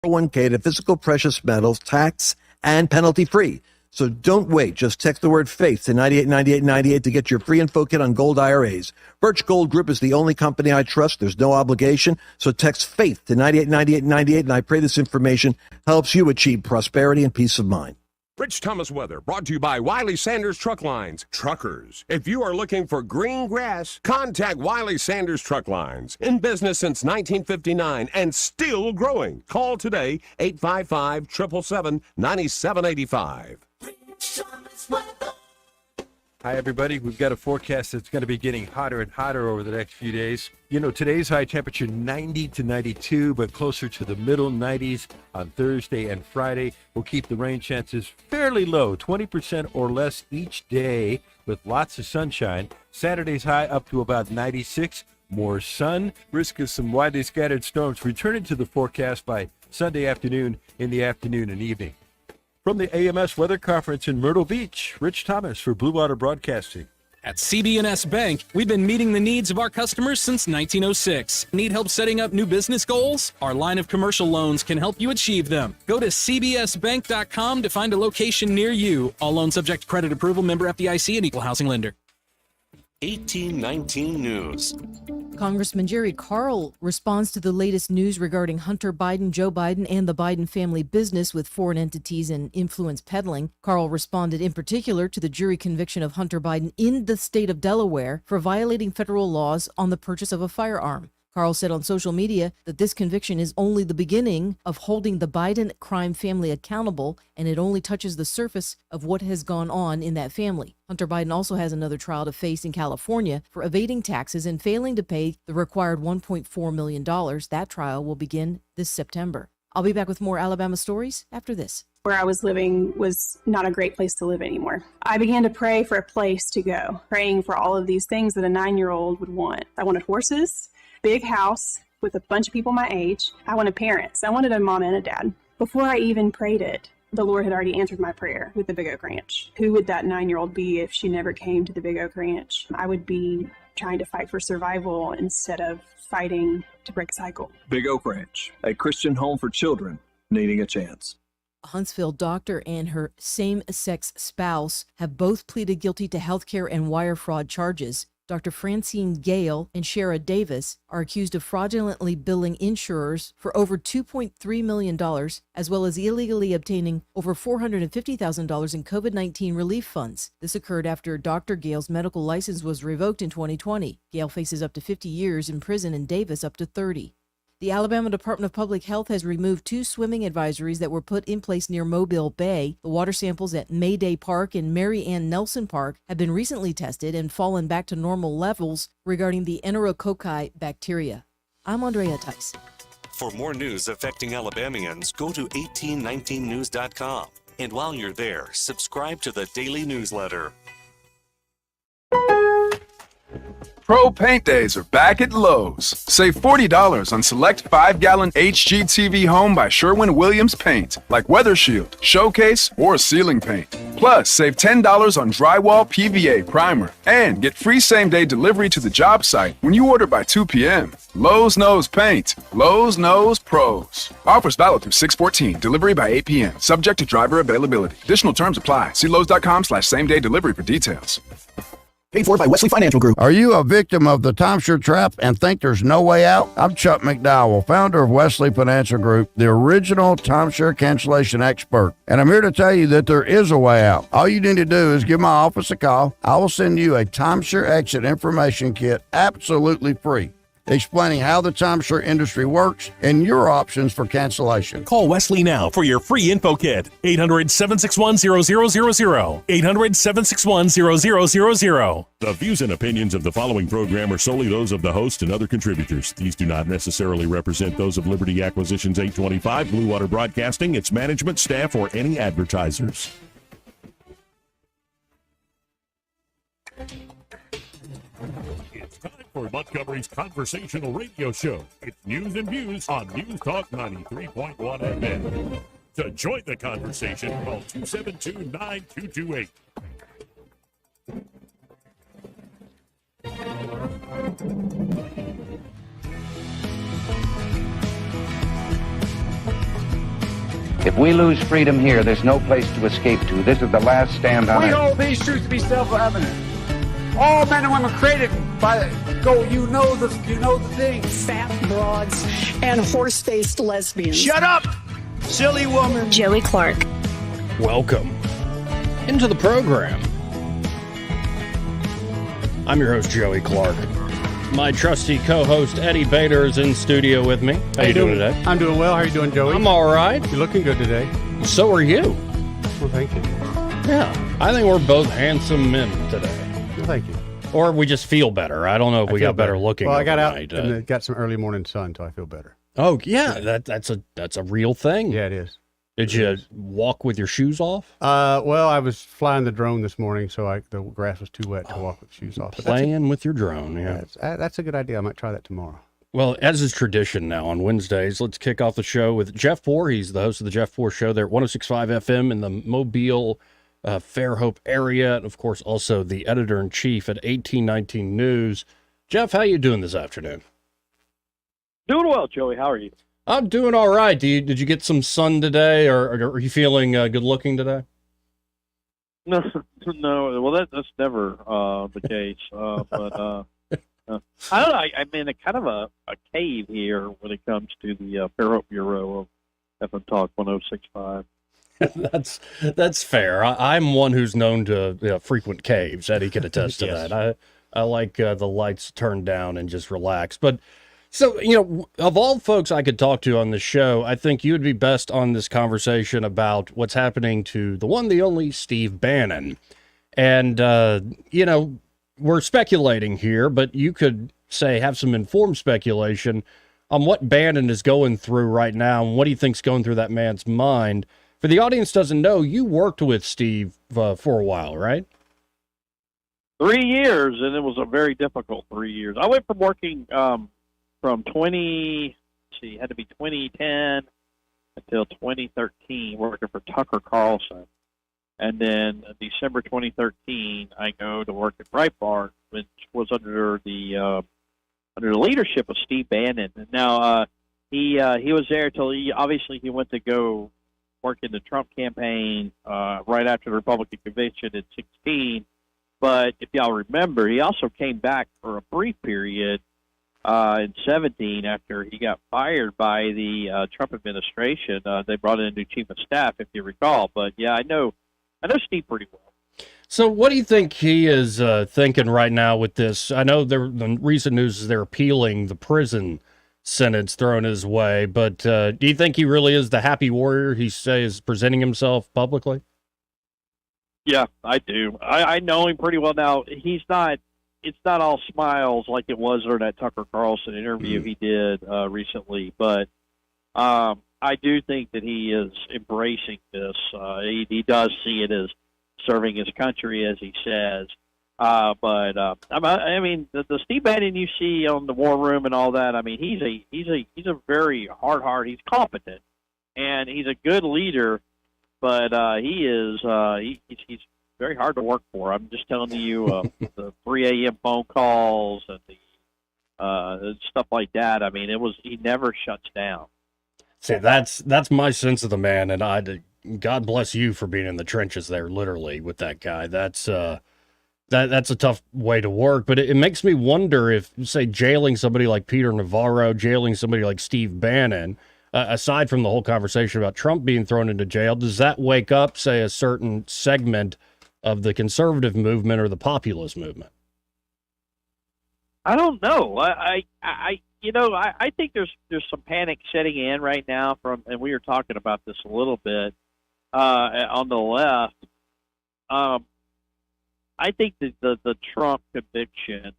401k to physical precious metals, tax and penalty free. So don't wait. Just text the word FAITH to 989898 to get your free info kit on gold IRAs. Birch Gold Group is the only company I trust. There's no obligation. So text FAITH to 989898, and I pray this information helps you achieve prosperity and peace of mind. Rich Thomas weather brought to you by Wiley Sanders Truck Lines. Truckers, if you are looking for green grass, contact Wiley Sanders Truck Lines. In business since 1959 and still growing. Call today, 855-777-9785. Hi, everybody. We've got a forecast that's going to be getting hotter and hotter over the next few days. You know, today's high temperature 90 to 92, but closer to the middle 90s on Thursday and Friday. We'll keep the rain chances fairly low, 20% or less each day with lots of sunshine. Saturday's high up to about 96. More sun, risk of some widely scattered storms returning to the forecast by Sunday afternoon in the afternoon and evening. From the AMS Weather Conference in Myrtle Beach, Rich Thomas for Blue Water Broadcasting. At CB&S Bank, we've been meeting the needs of our customers since 1906. Need help setting up new business goals? Our line of commercial loans can help you achieve them. Go to cbsbank.com to find a location near you. All loans subject to credit approval, member FDIC, and equal housing lender. 1819 News. Congressman Jerry Carl responds to the latest news regarding Hunter Biden, Joe Biden, and the Biden family business with foreign entities and influence peddling. Carl responded in particular to the jury conviction of Hunter Biden in the state of Delaware for violating federal laws on the purchase of a firearm. Carl said on social media that this conviction is only the beginning of holding the Biden crime family accountable, and it only touches the surface of what has gone on in that family. Hunter Biden also has another trial to face in California for evading taxes and failing to pay the required $1.4 million. That trial will begin this September. I'll be back with more Alabama stories after this. Where I was living was not a great place to live anymore. I began to pray for a place to go, praying for all of these things that a 9-year-old would want. I wanted horses, big house with a bunch of people my age. I wanted parents. I wanted a mom and a dad. Before I even prayed it, the Lord had already answered my prayer with the Big Oak Ranch. Who would that 9-year-old be if she never came to the Big Oak Ranch? I would be trying to fight for survival instead of fighting to break a cycle. Big Oak Ranch, a Christian home for children needing a chance. A Huntsville doctor and her same-sex spouse have both pleaded guilty to healthcare and wire fraud charges. Dr. Francine Gale and Shara Davis are accused of fraudulently billing insurers for over $2.3 million, as well as illegally obtaining over $450,000 in COVID-19 relief funds. This occurred after Dr. Gale's medical license was revoked in 2020. Gale faces up to 50 years in prison and Davis up to 30. The Alabama Department of Public Health has removed 2 swimming advisories that were put in place near Mobile Bay. The water samples at Mayday Park and Mary Ann Nelson Park have been recently tested and fallen back to normal levels regarding the Enterococci bacteria. I'm Andrea Tice. For more news affecting Alabamians, go to 1819news.com. And while you're there, subscribe to the daily newsletter. Pro Paint Days are back at Lowe's. Save $40 on select 5-gallon HGTV Home by Sherwin-Williams paint, like Weather Shield, Showcase, or Ceiling Paint. Plus, save $10 on drywall PVA primer and get free same-day delivery to the job site when you order by 2 p.m. Lowe's knows paint. Lowe's knows pros. Offers valid through 6/14. Delivery by 8 p.m. Subject to driver availability. Additional terms apply. See Lowe's.com/same-day delivery for details. Paid for by Wesley Financial Group. Are you a victim of the timeshare trap and think there's no way out? I'm Chuck McDowell, founder of Wesley Financial Group, the original timeshare cancellation expert. And I'm here to tell you that there is a way out. All you need to do is give my office a call. I will send you a timeshare exit information kit absolutely free, explaining how the timeshare industry works and your options for cancellation. Call Wesley now for your free info kit. 800-761-0000. 800-761-0000. The views and opinions of the following program are solely those of the host and other contributors. These do not necessarily represent those of Liberty Acquisitions 825, Blue Water Broadcasting, its management, staff, or any advertisers. It's time for Montgomery's conversational radio show. It's news and views on News Talk 93.1 FM. To join the conversation, call 272-9228. If we lose freedom here, there's no place to escape to. This is the last stand on We earth. hold these truths to be self-evident. All men and women created by you know the thing. Fat broads and horse-faced lesbians. Shut up, silly woman. Joey Clark. Welcome into the program. I'm your host, Joey Clark. My trusty co-host, Eddie Bader, is in studio with me. How you doing today? I'm doing well. How are you doing, Joey? I'm all right. You're looking good today. So are you. Well, thank you. Yeah, I think we're both handsome men today. Well, thank you. Or we just feel better. I don't know if we got better looking. Well, I got out overnight. and got some early morning sun, so I feel better. Oh, yeah, that's a real thing. Yeah, it is. Did you walk with your shoes off? Well, I was flying the drone this morning, so the grass was too wet to walk with shoes off. But Playing with your drone, yeah. That's a good idea. I might try that tomorrow. Well, as is tradition now on Wednesdays, let's kick off the show with Jeff Poor. He's the host of the Jeff Poor Show there at 106.5 FM in the Mobile, Fairhope area, and of course also the editor-in-chief at 1819 News. Jeff, how you doing this afternoon? Doing well, Joey. How are you? I'm doing all right. Did you get some sun today, or are you feeling good-looking today? No. Well, that's never the case. But I don't know. I'm in a kind of a cave here when it comes to the Fairhope Bureau of FM Talk 106.5. That's fair. I'm one who's known to frequent caves. Eddie can attest to Yes. that. I like the lights turned down and just relax. But so, of all folks I could talk to on this show, I think you would be best on this conversation about what's happening to the one, the only Steve Bannon. And, we're speculating here, but you could say have some informed speculation on what Bannon is going through right now and what he thinks going through that man's mind. For the audience doesn't know, you worked with Steve for a while, right? 3 years, and it was a very difficult 3 years. I went from working from 2010 until 2013, working for Tucker Carlson. And then December 2013, I go to work at Breitbart, which was under the leadership of Steve Bannon. And now he was there till he went to go work in the Trump campaign right after the Republican convention in 2016. But if y'all remember, he also came back for a brief period in 2017 after he got fired by the Trump administration. They brought in a new chief of staff, if you recall. But yeah, I know Steve pretty well. So what do you think he is thinking right now with this? I know the recent news is they're appealing the prison sentence thrown his way, but do you think he really is the happy warrior he is presenting himself publicly? Yeah, I do. I know him pretty well now. It's not all smiles like it was during that Tucker Carlson interview he did recently, but I do think that he is embracing this. He does see it as serving his country, as he says. But I mean, the Steve Bannon you see on the War Room and all that. I mean, he's a very hard heart. He's competent, and he's a good leader. But he's very hard to work for. I'm just telling you, the 3 a.m. phone calls and the stuff like that. I mean, he never shuts down. See, that's my sense of the man, and God bless you for being in the trenches there, literally, with that guy. That's a tough way to work, but it makes me wonder if, say, jailing somebody like Peter Navarro, jailing somebody like Steve Bannon, aside from the whole conversation about Trump being thrown into jail, does that wake up, say, a certain segment of the conservative movement or the populist movement? I don't know. I think there's some panic setting in right now and we were talking about this a little bit on the left. I think that the Trump conviction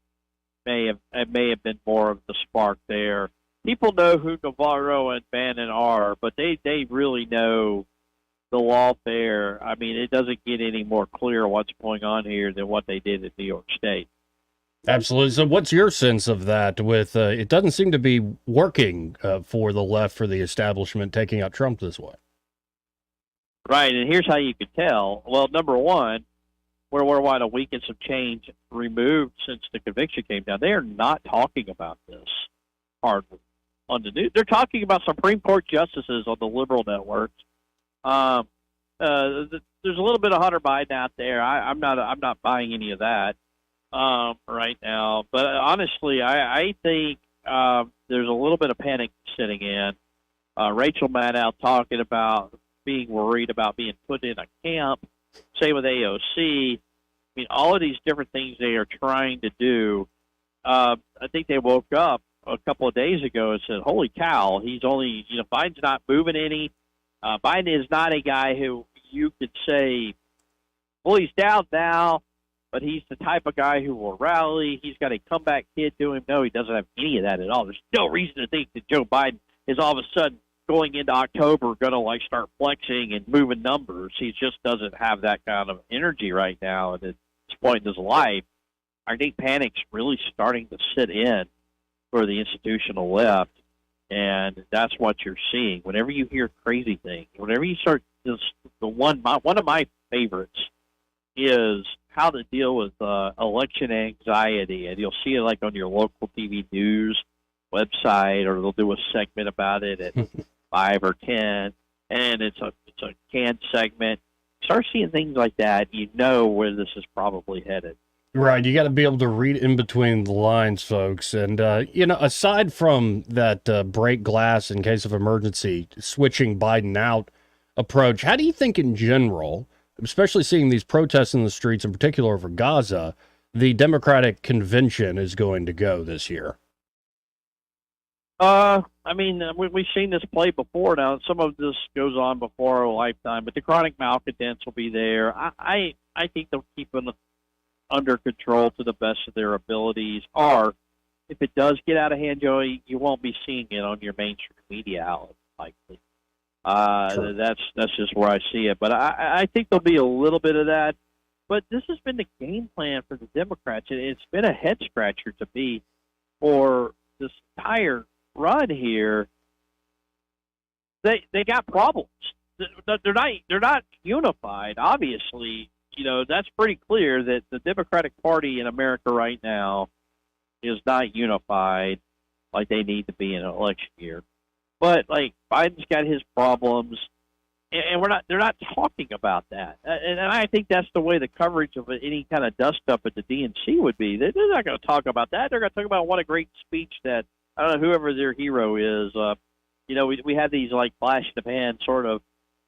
may have been more of the spark there. People know who Navarro and Bannon are, but they really know the lawfare. I mean, it doesn't get any more clear what's going on here than what they did in New York State. Absolutely. So what's your sense of that with, it doesn't seem to be working for the left, for the establishment, taking out Trump this way? Right, and here's how you could tell. Well, number one, we're what, a week and some change removed since the conviction came down. They are not talking about this hardly on the news. They're talking about Supreme Court justices on the liberal networks There's a little bit of Hunter Biden out there. I'm not buying any of that right now. But honestly, I think there's a little bit of panic sitting in. Rachel Maddow talking about being worried about being put in a camp. Same with AOC. I mean, all of these different things they are trying to do. I think they woke up a couple of days ago and said, holy cow, he's only, Biden's not moving any. Biden is not a guy who you could say, well, he's down now, but he's the type of guy who will rally. He's got a comeback kid to him. No, he doesn't have any of that at all. There's no reason to think that Joe Biden is all of a sudden going into October going to start flexing and moving numbers. He just doesn't have that kind of energy right now at this point in his life. I think panic's really starting to sit in for the institutional left, and that's what you're seeing. Whenever you hear crazy things, whenever you start one of my favorites is how to deal with election anxiety, and you'll see it on your local TV news website, or they'll do a segment about it at 5 or 10, and it's a canned segment. Start seeing things like that, you know where this is probably headed. Right, you got to be able to read in between the lines, folks. And, aside from that break glass in case of emergency, switching Biden out approach, how do you think in general, especially seeing these protests in the streets, in particular over Gaza, the Democratic convention is going to go this year? We've seen this play before now. Some of this goes on before our lifetime, but the chronic malcontents will be there. I think they'll keep them under control to the best of their abilities. Or if it does get out of hand, Joey, you won't be seeing it on your mainstream media outlets likely. Sure. That's just where I see it. But I think there'll be a little bit of that. But this has been the game plan for the Democrats. It's been a head scratcher to me for this entire run here. They got problems. They're not unified. Obviously, that's pretty clear that the Democratic Party in America right now is not unified like they need to be in an election year. But Biden's got his problems, and they're not talking about that. And I think that's the way the coverage of any kind of dust up at the DNC would be. They're not going to talk about that. They're going to talk about what a great speech that, I don't know, whoever their hero is. We have these flash in the pan sort of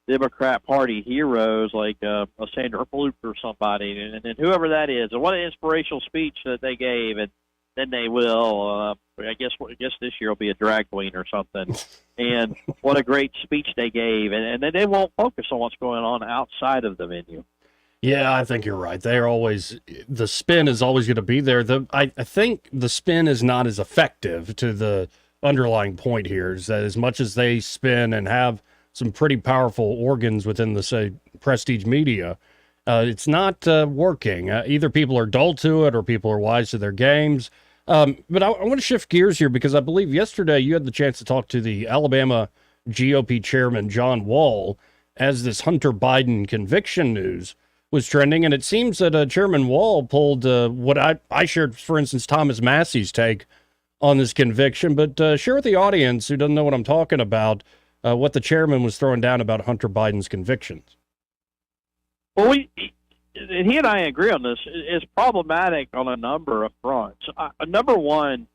Democrat Party heroes like a Sandra Fluke or somebody, and whoever that is, and what an inspirational speech that they gave, and then they will. I guess this year will be a drag queen or something, and what a great speech they gave, and then they won't focus on what's going on outside of the venue. Yeah, I think you're right. The spin is always going to be there. I think the spin is not as effective to the underlying point here, is that as much as they spin and have some pretty powerful organs within the, say, prestige media, it's not working. Either people are dull to it or people are wise to their games. But I want to shift gears here because I believe yesterday you had the chance to talk to the Alabama GOP chairman, John Wall, as this Hunter Biden conviction news was trending. And it seems that Chairman Wall pulled what I shared, for instance, Thomas Massey's take on this conviction. But share with the audience who doesn't know what I'm talking about what the chairman was throwing down about Hunter Biden's convictions. Well, he and I agree on this. It's problematic on a number of fronts. Number one,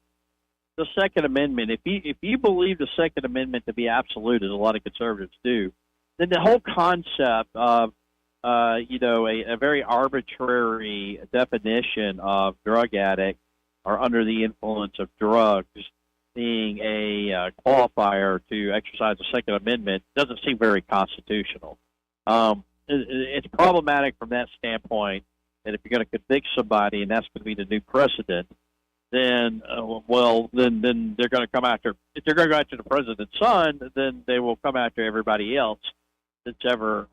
the Second Amendment. If you believe the Second Amendment to be absolute, as a lot of conservatives do, then the whole concept of a very arbitrary definition of drug addict or under the influence of drugs being a qualifier to exercise the Second Amendment doesn't seem very constitutional. It's problematic from that standpoint that if you're going to convict somebody and that's going to be the new precedent, then then they're going to come after. If they're going to go after the president's son, then they will come after everybody else that's ever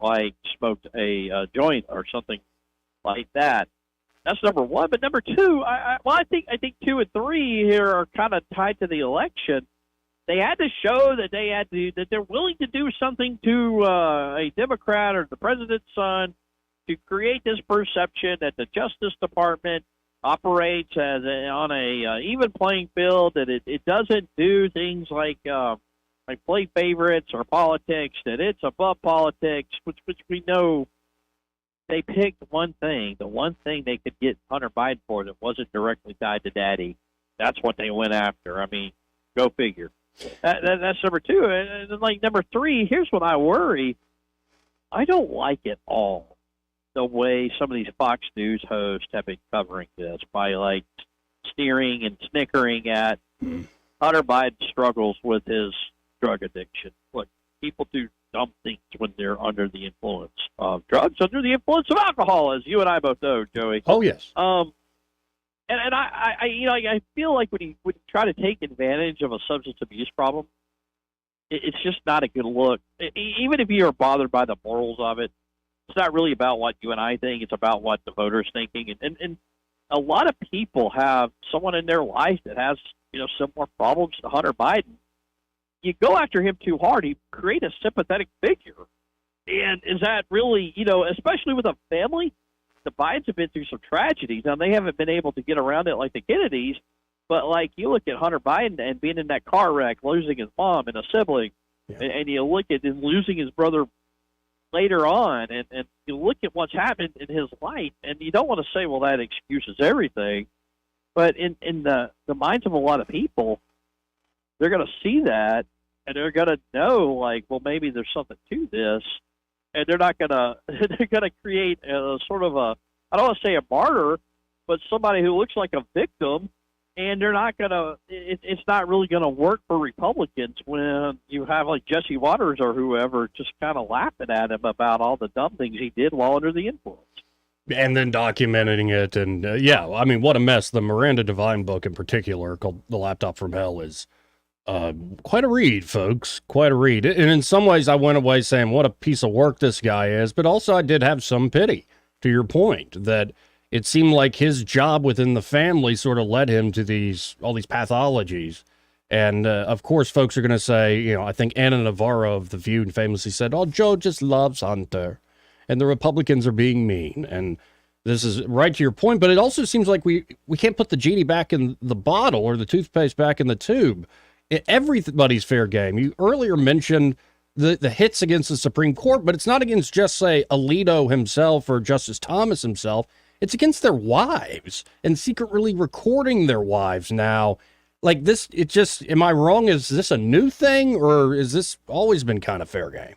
smoked a joint or something like that. That's number one. But number two, I think 2 and 3 here are kind of tied to the election. They had to show that that they're willing to do something to a Democrat or the president's son to create this perception that the Justice Department operates on a even playing field, that it doesn't do things like play favorites or politics, that it's above politics, which we know they picked one thing, the one thing they could get Hunter Biden for that wasn't directly tied to Daddy. That's what they went after. I mean, go figure. That's number two. And then, like, number three, here's what I worry. I don't like at all the way some of these Fox News hosts have been covering this by, like, sneering and snickering at Hunter Biden's struggles with his drug addiction. Look, people do dumb things when they're under the influence of drugs, under the influence of alcohol, as you and I both know, Joey. Oh, yes. And I feel like when you try to take advantage of a substance abuse problem, it's just not a good look. Even if you are bothered by the morals of it, it's not really about what you and I think. It's about what the voters thinking. And a lot of people have someone in their life that has, similar problems to Hunter Biden. You go after him too hard, you create a sympathetic figure. And is that really, especially with a family? The Bidens have been through some tragedies. Now, they haven't been able to get around it like the Kennedys, but, like, you look at Hunter Biden and being in that car wreck, losing his mom and a sibling, and you look at him losing his brother later on, and you look at what's happened in his life, and you don't want to say, well, that excuses everything, but in the minds of a lot of people, they're going to see that, and they're going to know, like, well, maybe there's something to this, and they're not going to, they're going to create a sort of a, I don't want to say a martyr, but somebody who looks like a victim, and they're not going to, it's not really going to work for Republicans when you have, like, Jesse Waters or whoever just kind of laughing at him about all the dumb things he did while under the influence. And then documenting it. And I mean, what a mess. The Miranda Devine book in particular, called The Laptop from Hell, is quite a read, folks. Quite a read. And in some ways, I went away saying what a piece of work this guy is. But also, I did have some pity, to your point, that it seemed like his job within the family sort of led him to all these pathologies. And, of course, folks are going to say, I think Anna Navarro of The View famously said, oh, Joe just loves Hunter, and the Republicans are being mean. And this is right to your point, but it also seems like we can't put the genie back in the bottle or the toothpaste back in the tube. Everybody's fair game. You earlier mentioned the hits against the Supreme Court, but it's not against just, say, Alito himself or Justice Thomas himself. It's against their wives and secretly recording their wives now. Like this, am I wrong? Is this a new thing, or is this always been kind of fair game?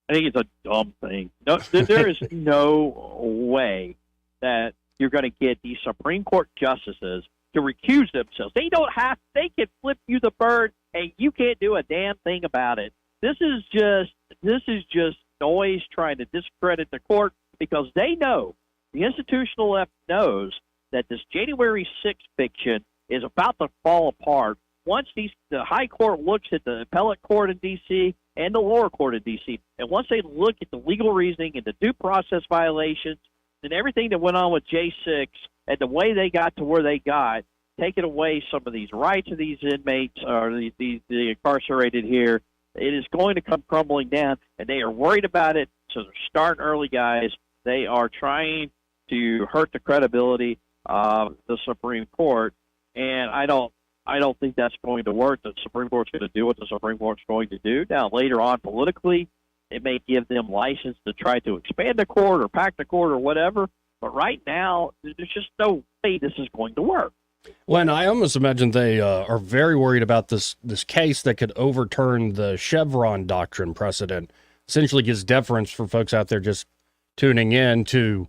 I think it's a dumb thing. No, there is no way that you're going to get these Supreme Court justices to recuse themselves. They can flip you the bird, and you can't do a damn thing about it. This is just noise trying to discredit the court, because they know, the institutional left knows, that this January 6th fiction is about to fall apart once the high court looks at the appellate court in D.C. and the lower court in D.C., and once they look at the legal reasoning and the due process violations and everything that went on with J6 and the way they got to where they got, taking away some of these rights of these inmates or the incarcerated here, it is going to come crumbling down, and they are worried about it, so they're starting early, guys. They are trying to hurt the credibility of the Supreme Court, and I don't think that's going to work. The Supreme Court's going to do what the Supreme Court's going to do. Now, later on, politically, it may give them license to try to expand the court or pack the court or whatever, but right now, there's just no way this is going to work. Well, and I almost imagine they are very worried about this case that could overturn the Chevron doctrine precedent. Essentially gives deference for folks out there just tuning in to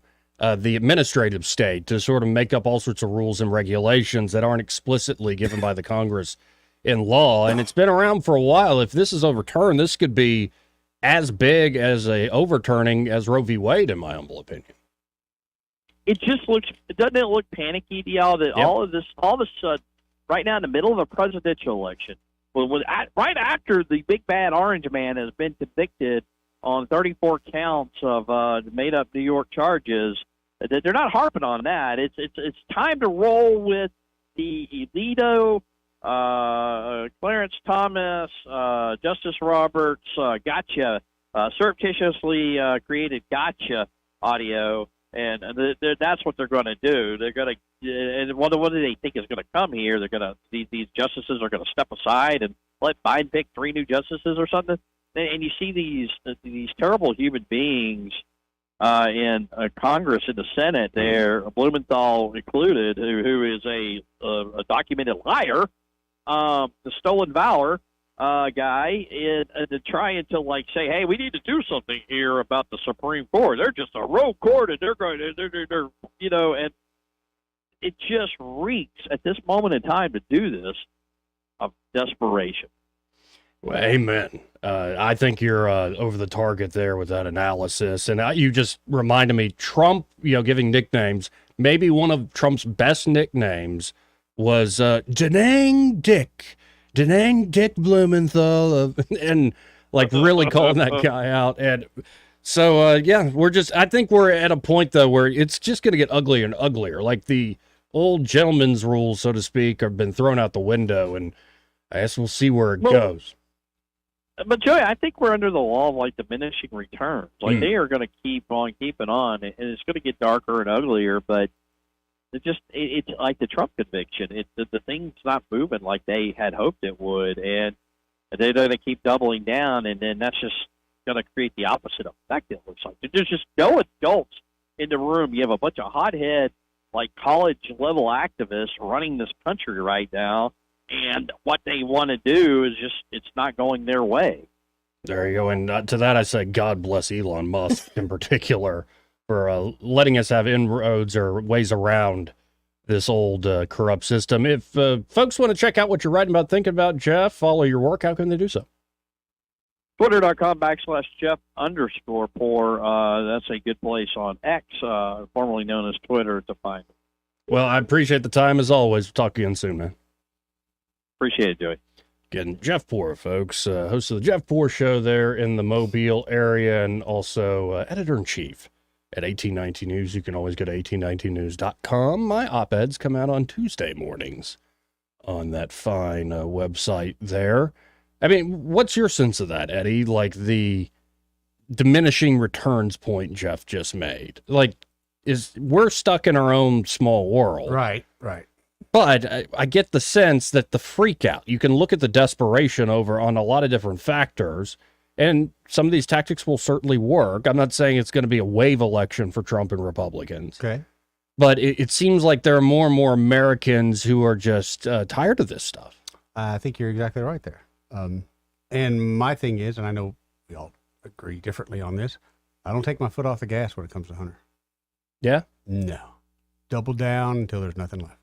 the administrative state to sort of make up all sorts of rules and regulations that aren't explicitly given by the Congress in law. And it's been around for a while. If this is overturned, this could be as big as a overturning as Roe v. Wade, in my humble opinion. Doesn't it look panicky to y'all that all of a sudden, right now in the middle of a presidential election, right after the big bad orange man has been convicted on 34 counts of made-up New York charges, they're not harping on that. It's time to roll with the Alito, Clarence Thomas, Justice Roberts, gotcha, surreptitiously created gotcha audio, and that's what they're going to do. They're going to, and what do they think is going to come here? These justices are going to step aside and let Biden pick 3 new justices or something. And you see these terrible human beings in Congress, in the Senate there, Blumenthal included, who is a documented liar, the stolen valor guy, and trying to like say, hey, we need to do something here about the Supreme Court. They're just a rogue court, and they're you know, and it just reeks at this moment in time to do this of desperation. Well, amen. I think you're over the target there with that analysis. And you just reminded me, Trump, giving nicknames. Maybe one of Trump's best nicknames was Denang Dick Blumenthal, and like really calling that guy out. And so, I think we're at a point, though, where it's just going to get uglier and uglier. Like the old gentleman's rules, so to speak, have been thrown out the window, and I guess we'll see where it goes. But Joey, I think we're under the law of like diminishing returns. Like they are going to keep on keeping on, and it's going to get darker and uglier. But it's like the Trump conviction. The thing's not moving like they had hoped it would, and they're going to keep doubling down, and then that's just going to create the opposite effect. It looks like there's just no adults in the room. You have a bunch of hothead, like college level activists running this country right now. And what they want to do is it's not going their way. There you go. And to that, I say, God bless Elon Musk in particular for letting us have inroads or ways around this old corrupt system. If folks want to check out what you're writing about, thinking about, Jeff, follow your work, how can they do so? Twitter.com/Jeff_Poor. That's a good place on X, formerly known as Twitter, to find it. Well, I appreciate the time as always. We'll talk again soon, man. Appreciate it, Joey. Again, Jeff Poor, folks, host of the Jeff Poor Show there in the Mobile area, and also editor-in-chief at 1819 News. You can always go to 1819news.com. My op-eds come out on Tuesday mornings on that fine website there. I mean, what's your sense of that, Eddie? Like the diminishing returns point Jeff just made. Like, we're stuck in our own small world. Right. But I get the sense that the freak out, you can look at the desperation over on a lot of different factors, and some of these tactics will certainly work. I'm not saying it's going to be a wave election for Trump and Republicans. Okay. But it seems like there are more and more Americans who are just tired of this stuff. I think you're exactly right there. And my thing is, and I know we all agree differently on this, I don't take my foot off the gas when it comes to Hunter. Yeah? No. Double down until there's nothing left.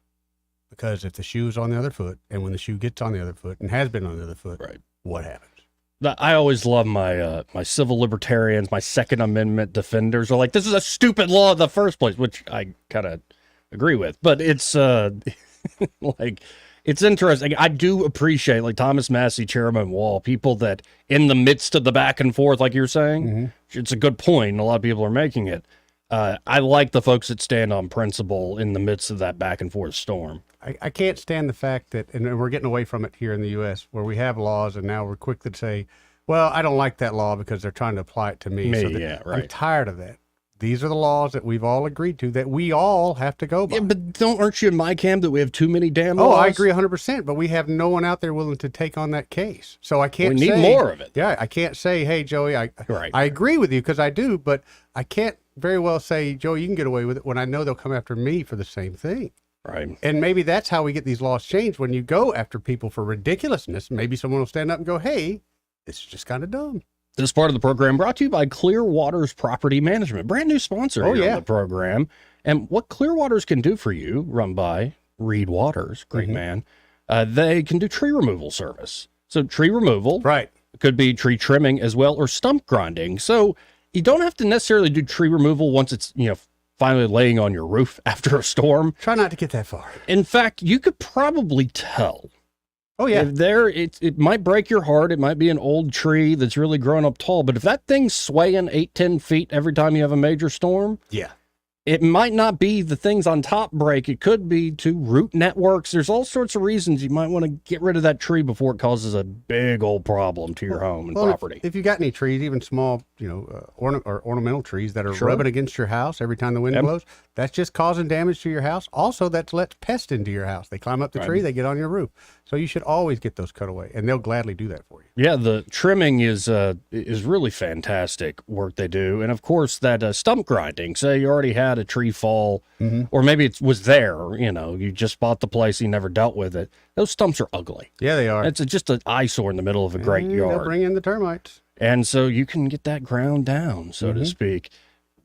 Because if the shoe's on the other foot, and when the shoe gets on the other foot and has been on the other foot, right, what happens? I always love my my civil libertarians, my Second Amendment defenders are like, this is a stupid law in the first place, which I kind of agree with. But it's like, it's interesting. I do appreciate, like Thomas Massey, Chairman Wall, people that in the midst of the back and forth, like you're saying, it's a good point, and a lot of people are making it. I like the folks that stand on principle in the midst of that back and forth storm. I can't stand the fact that, and we're getting away from it here in the U.S., where we have laws and now we're quick to say, well, I don't like that law because they're trying to apply it to me. Yeah, right. I'm tired of that. These are the laws that we've all agreed to that we all have to go by. Yeah, but aren't you in my camp that we have too many damn laws? Oh, I agree 100%, but we have no one out there willing to take on that case. So I can't say. We need more of it. Yeah, I can't say, hey, Joey, I agree with you because I do, but I can't very well say, Joey, you can get away with it when I know they'll come after me for the same thing. Right. And maybe that's how we get these laws changed. When you go after people for ridiculousness, maybe someone will stand up and go, hey, this is just kind of dumb. This part of the program brought to you by Clearwater's Property Management, brand new sponsor of the program. And what Clearwater's can do for you, run by Reed Waters, great man, they can do tree removal service. So tree removal could be tree trimming as well, or stump grinding. So you don't have to necessarily do tree removal once it's, finally laying on your roof after a storm. Try not to get that far. In fact, you could probably tell. Oh, yeah. If it might break your heart. It might be an old tree that's really grown up tall. But if that thing's swaying 8-10 feet every time you have a major storm, it might not be the things on top break. It could be to root networks. There's all sorts of reasons you might want to get rid of that tree before it causes a big old problem to your home and property. If you got any trees, even small, ornamental trees that are rubbing against your house every time the wind blows, that's just causing damage to your house. Also, that lets pests into your house. They climb up the tree, they get on your roof. So you should always get those cut away, and they'll gladly do that for you. Yeah, the trimming is really fantastic work they do. And, of course, that stump grinding. Say you already had a tree fall, or maybe it was there, you just bought the place, you never dealt with it. Those stumps are ugly. Yeah, they are. It's just an eyesore in the middle of a great They'll yard. bring in the termites. And so you can get that ground down, so to speak.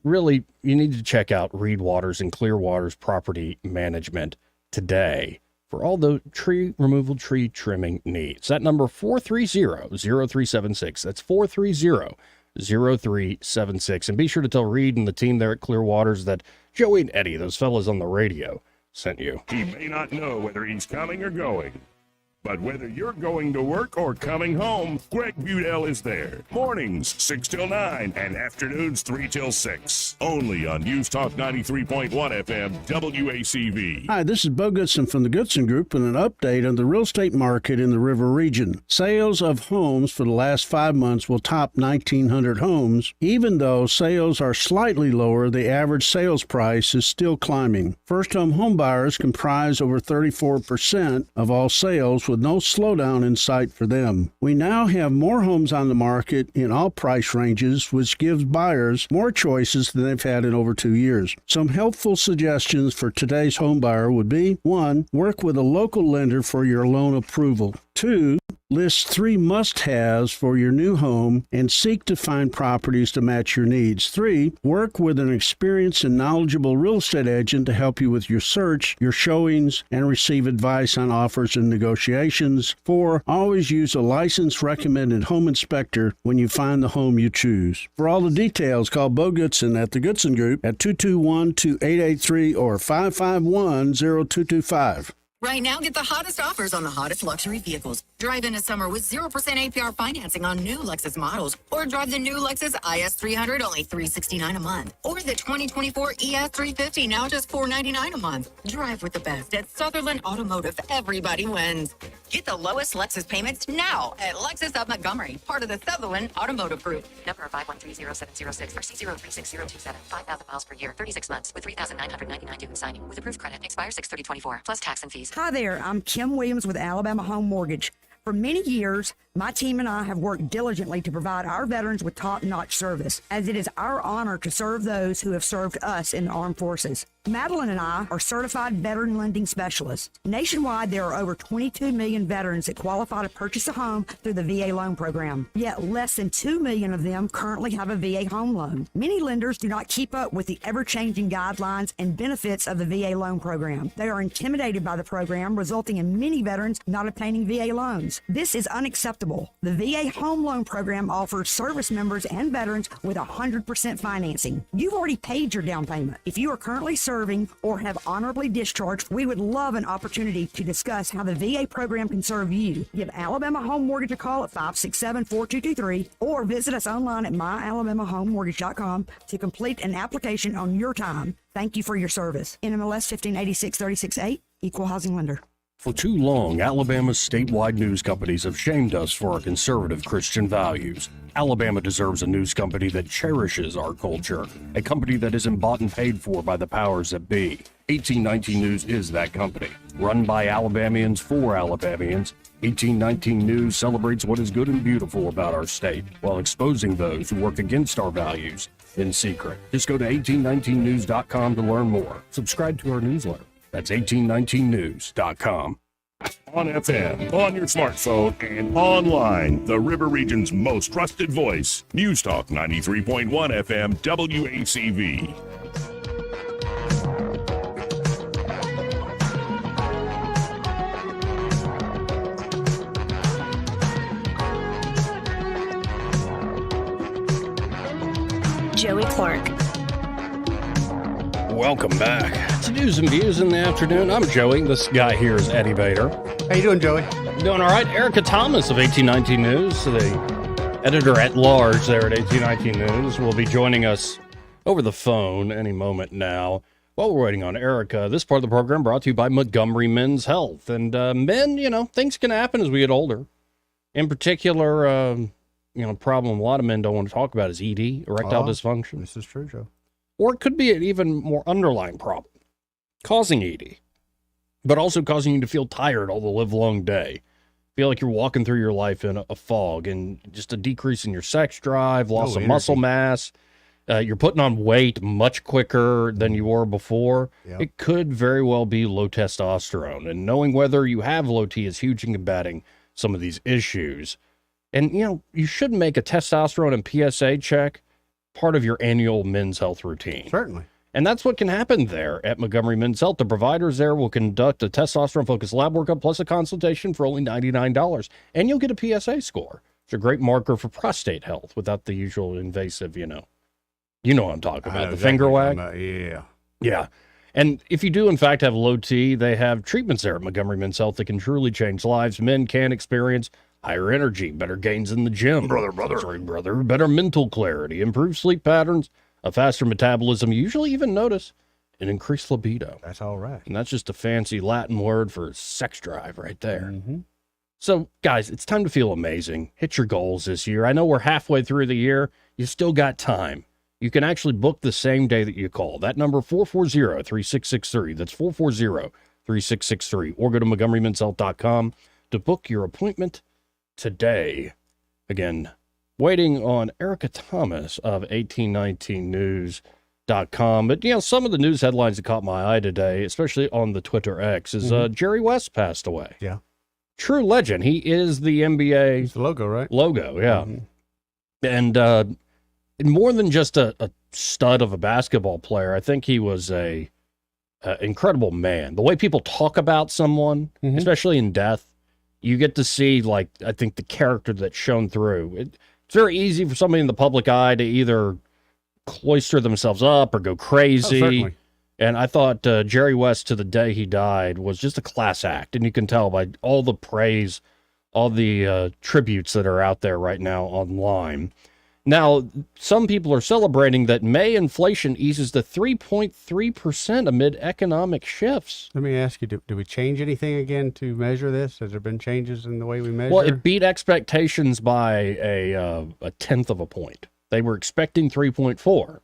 Really, you need to check out Reed Waters and Clearwater's Property Management today for all the tree removal, tree trimming needs. That number 430-0376. That's 430-0376. And be sure to tell Reed and the team there at Clearwaters that Joey and Eddie, those fellas on the radio, sent you. He may not know whether he's coming or going, but whether you're going to work or coming home, Greg Budell is there. Mornings 6 till 9 and afternoons 3 till 6. Only on News Talk 93.1 FM WACV. Hi, this is Bo Goodson from the Goodson Group with an update on the real estate market in the River region. Sales of homes for the last 5 months will top 1,900 homes. Even though sales are slightly lower, the average sales price is still climbing. First-home homebuyers comprise over 34% of all sales, with no slowdown in sight for them. We now have more homes on the market in all price ranges, which gives buyers more choices than they've had in over 2 years. Some helpful suggestions for today's homebuyer would be: 1. Work with a local lender for your loan approval. 2. List 3 must-haves for your new home and seek to find properties to match your needs. 3. Work with an experienced and knowledgeable real estate agent to help you with your search, your showings, and receive advice on offers and negotiations. 4. Always use a licensed recommended home inspector when you find the home you choose. For all the details, call Bo Goodson at the Goodson Group at 221-2883 or 551-0225. Right now, get the hottest offers on the hottest luxury vehicles. Drive into summer with 0% APR financing on new Lexus models. Or drive the new Lexus IS 300, only $369 a month. Or the 2024 ES 350, now just $499 a month. Drive with the best at Sutherland Automotive. Everybody wins. Get the lowest Lexus payments now at Lexus of Montgomery, part of the Sutherland Automotive Group. Number 5130706 RC036027. 5,000 miles per year, 36 months with $3,999 due in signing. With approved credit, expires 6/30/24, plus tax and fees. Hi there, I'm Kim Williams with Alabama Home Mortgage. For many years, my team and I have worked diligently to provide our veterans with top-notch service, as it is our honor to serve those who have served us in the armed forces. Madeline and I are certified veteran lending specialists. Nationwide, there are over 22 million veterans that qualify to purchase a home through the VA loan program. Yet less than 2 million of them currently have a VA home loan. Many lenders do not keep up with the ever-changing guidelines and benefits of the VA loan program. They are intimidated by the program, resulting in many veterans not obtaining VA loans. This is unacceptable. The VA home loan program offers service members and veterans with 100% financing. You've already paid your down payment. If you are currently serving or have honorably discharged, we would love an opportunity to discuss how the VA program can serve you. Give Alabama Home Mortgage a call at 567-4223 or visit us online at myalabamahomemortgage.com to complete an application on your time. Thank you for your service. NMLS 1586368, Equal Housing Lender. For too long, Alabama's statewide news companies have shamed us for our conservative Christian values. Alabama deserves a news company that cherishes our culture, a company that isn't bought and paid for by the powers that be. 1819 News is that company. Run by Alabamians for Alabamians, 1819 News celebrates what is good and beautiful about our state, while exposing those who work against our values in secret. Just go to 1819news.com to learn more. Subscribe to our newsletter. That's 1819news.com. On FM, on your smartphone, and online, the River Region's most trusted voice. News Talk 93.1 FM WACV. Joey Clark. Welcome back to News and Views in the afternoon. I'm Joey. This guy here is Eddie Bader. How you doing, Joey? Doing all right. Erica Thomas of 1819 News, the editor-at-large there at 1819 News, will be joining us over the phone any moment now. While we're waiting on Erica, this part of the program brought to you by Montgomery Men's Health. And men, things can happen as we get older. In particular, problem a lot of men don't want to talk about is ED, erectile dysfunction. This is true, Joe. Or it could be an even more underlying problem causing ED. but also causing you to feel tired all the live long day. Feel like you're walking through your life in a fog, and just a decrease in your sex drive, loss of muscle mass. You're putting on weight much quicker than you were before. Yep. It could very well be low testosterone, and knowing whether you have low T is huge in combating some of these issues. And, you should make a testosterone and PSA check part of your annual Men's Health routine. Certainly. And that's what can happen there at Montgomery Men's Health. The providers there will conduct a testosterone-focused lab workup plus a consultation for only $99. And you'll get a PSA score. It's a great marker for prostate health without the usual invasive, You know what I'm talking about, the finger wag. Yeah. Yeah. And if you do, in fact, have low T, they have treatments there at Montgomery Men's Health that can truly change lives. Men can experience higher energy, better gains in the gym. Brother. Better mental clarity, improved sleep patterns, a faster metabolism. You usually even notice an increased libido. That's all right. And that's just a fancy Latin word for sex drive right there. Mm-hmm. So, guys, it's time to feel amazing. Hit your goals this year. I know we're halfway through the year. You still got time. You can actually book the same day that you call. That number, 440-3663. That's 440-3663. Or go to MontgomeryMen'sHealth.com to book your appointment today. Again, waiting on Erica Thomas of 1819news.com. But, some of the news headlines that caught my eye today, especially on the Twitter X, is Jerry West passed away. Yeah. True legend. He is the NBA. He's the logo, right? Logo, yeah. And more than just a stud of a basketball player, I think he was a incredible man. The way people talk about someone, especially in death, you get to see, I think the character that shone through. It's very easy for somebody in the public eye to either cloister themselves up or go crazy. Certainly. And I thought Jerry West, to the day he died, was just a class act. And you can tell by all the praise, all the tributes that are out there right now online. Now, some people are celebrating that May inflation eases to 3.3% amid economic shifts. Let me ask you, do we change anything again to measure this? Has there been changes in the way we measure? Well, it beat expectations by a tenth of a point. They were expecting 3.4.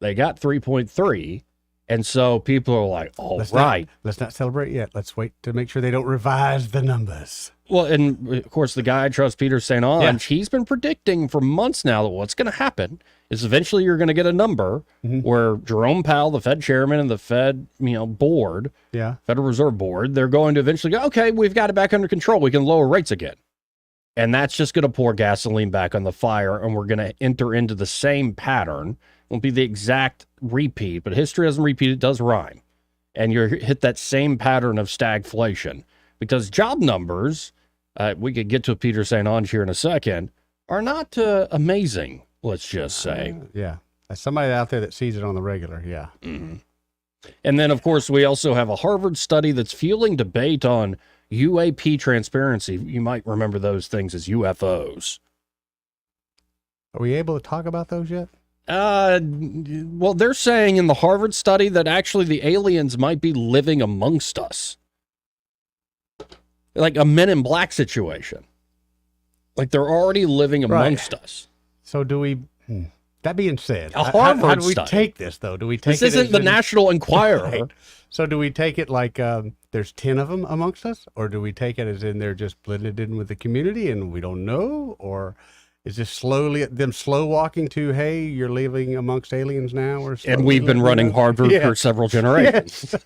They got 3.3. And so people are like, let's not celebrate yet. Let's wait to make sure they don't revise the numbers. Well, and of course, the guy I trust, Peter St. Onge, he's been predicting for months now that what's going to happen is eventually you're going to get a number where Jerome Powell, the Fed chairman, and the Fed, board, Federal Reserve Board, they're going to eventually go, okay, we've got it back under control. We can lower rates again. And that's just going to pour gasoline back on the fire, and we're going to enter into the same pattern. Won't be the exact repeat, but history doesn't repeat, it does rhyme. And you hit that same pattern of stagflation. Because job numbers, we could get to Peter St. Onge here in a second, are not amazing, let's just say. Yeah. As somebody out there that sees it on the regular, yeah. Mm-hmm. And then, of course, we also have a Harvard study that's fueling debate on UAP transparency. You might remember those things as UFOs. Are we able to talk about those yet? Well, they're saying in the Harvard study that actually the aliens might be living amongst us. Like a Men in Black situation. Like they're already living amongst us. So do we, that being said, Harvard how do we study. take this though? Do we take this isn't the National Enquirer. Right. So do we take it like there's 10 of them amongst us? Or do we take it as in they're just blended in with the community and we don't know? Or is this slowly them slow walking to, hey, you're living amongst aliens now? Or and we've been running Harvard for several generations. Yes.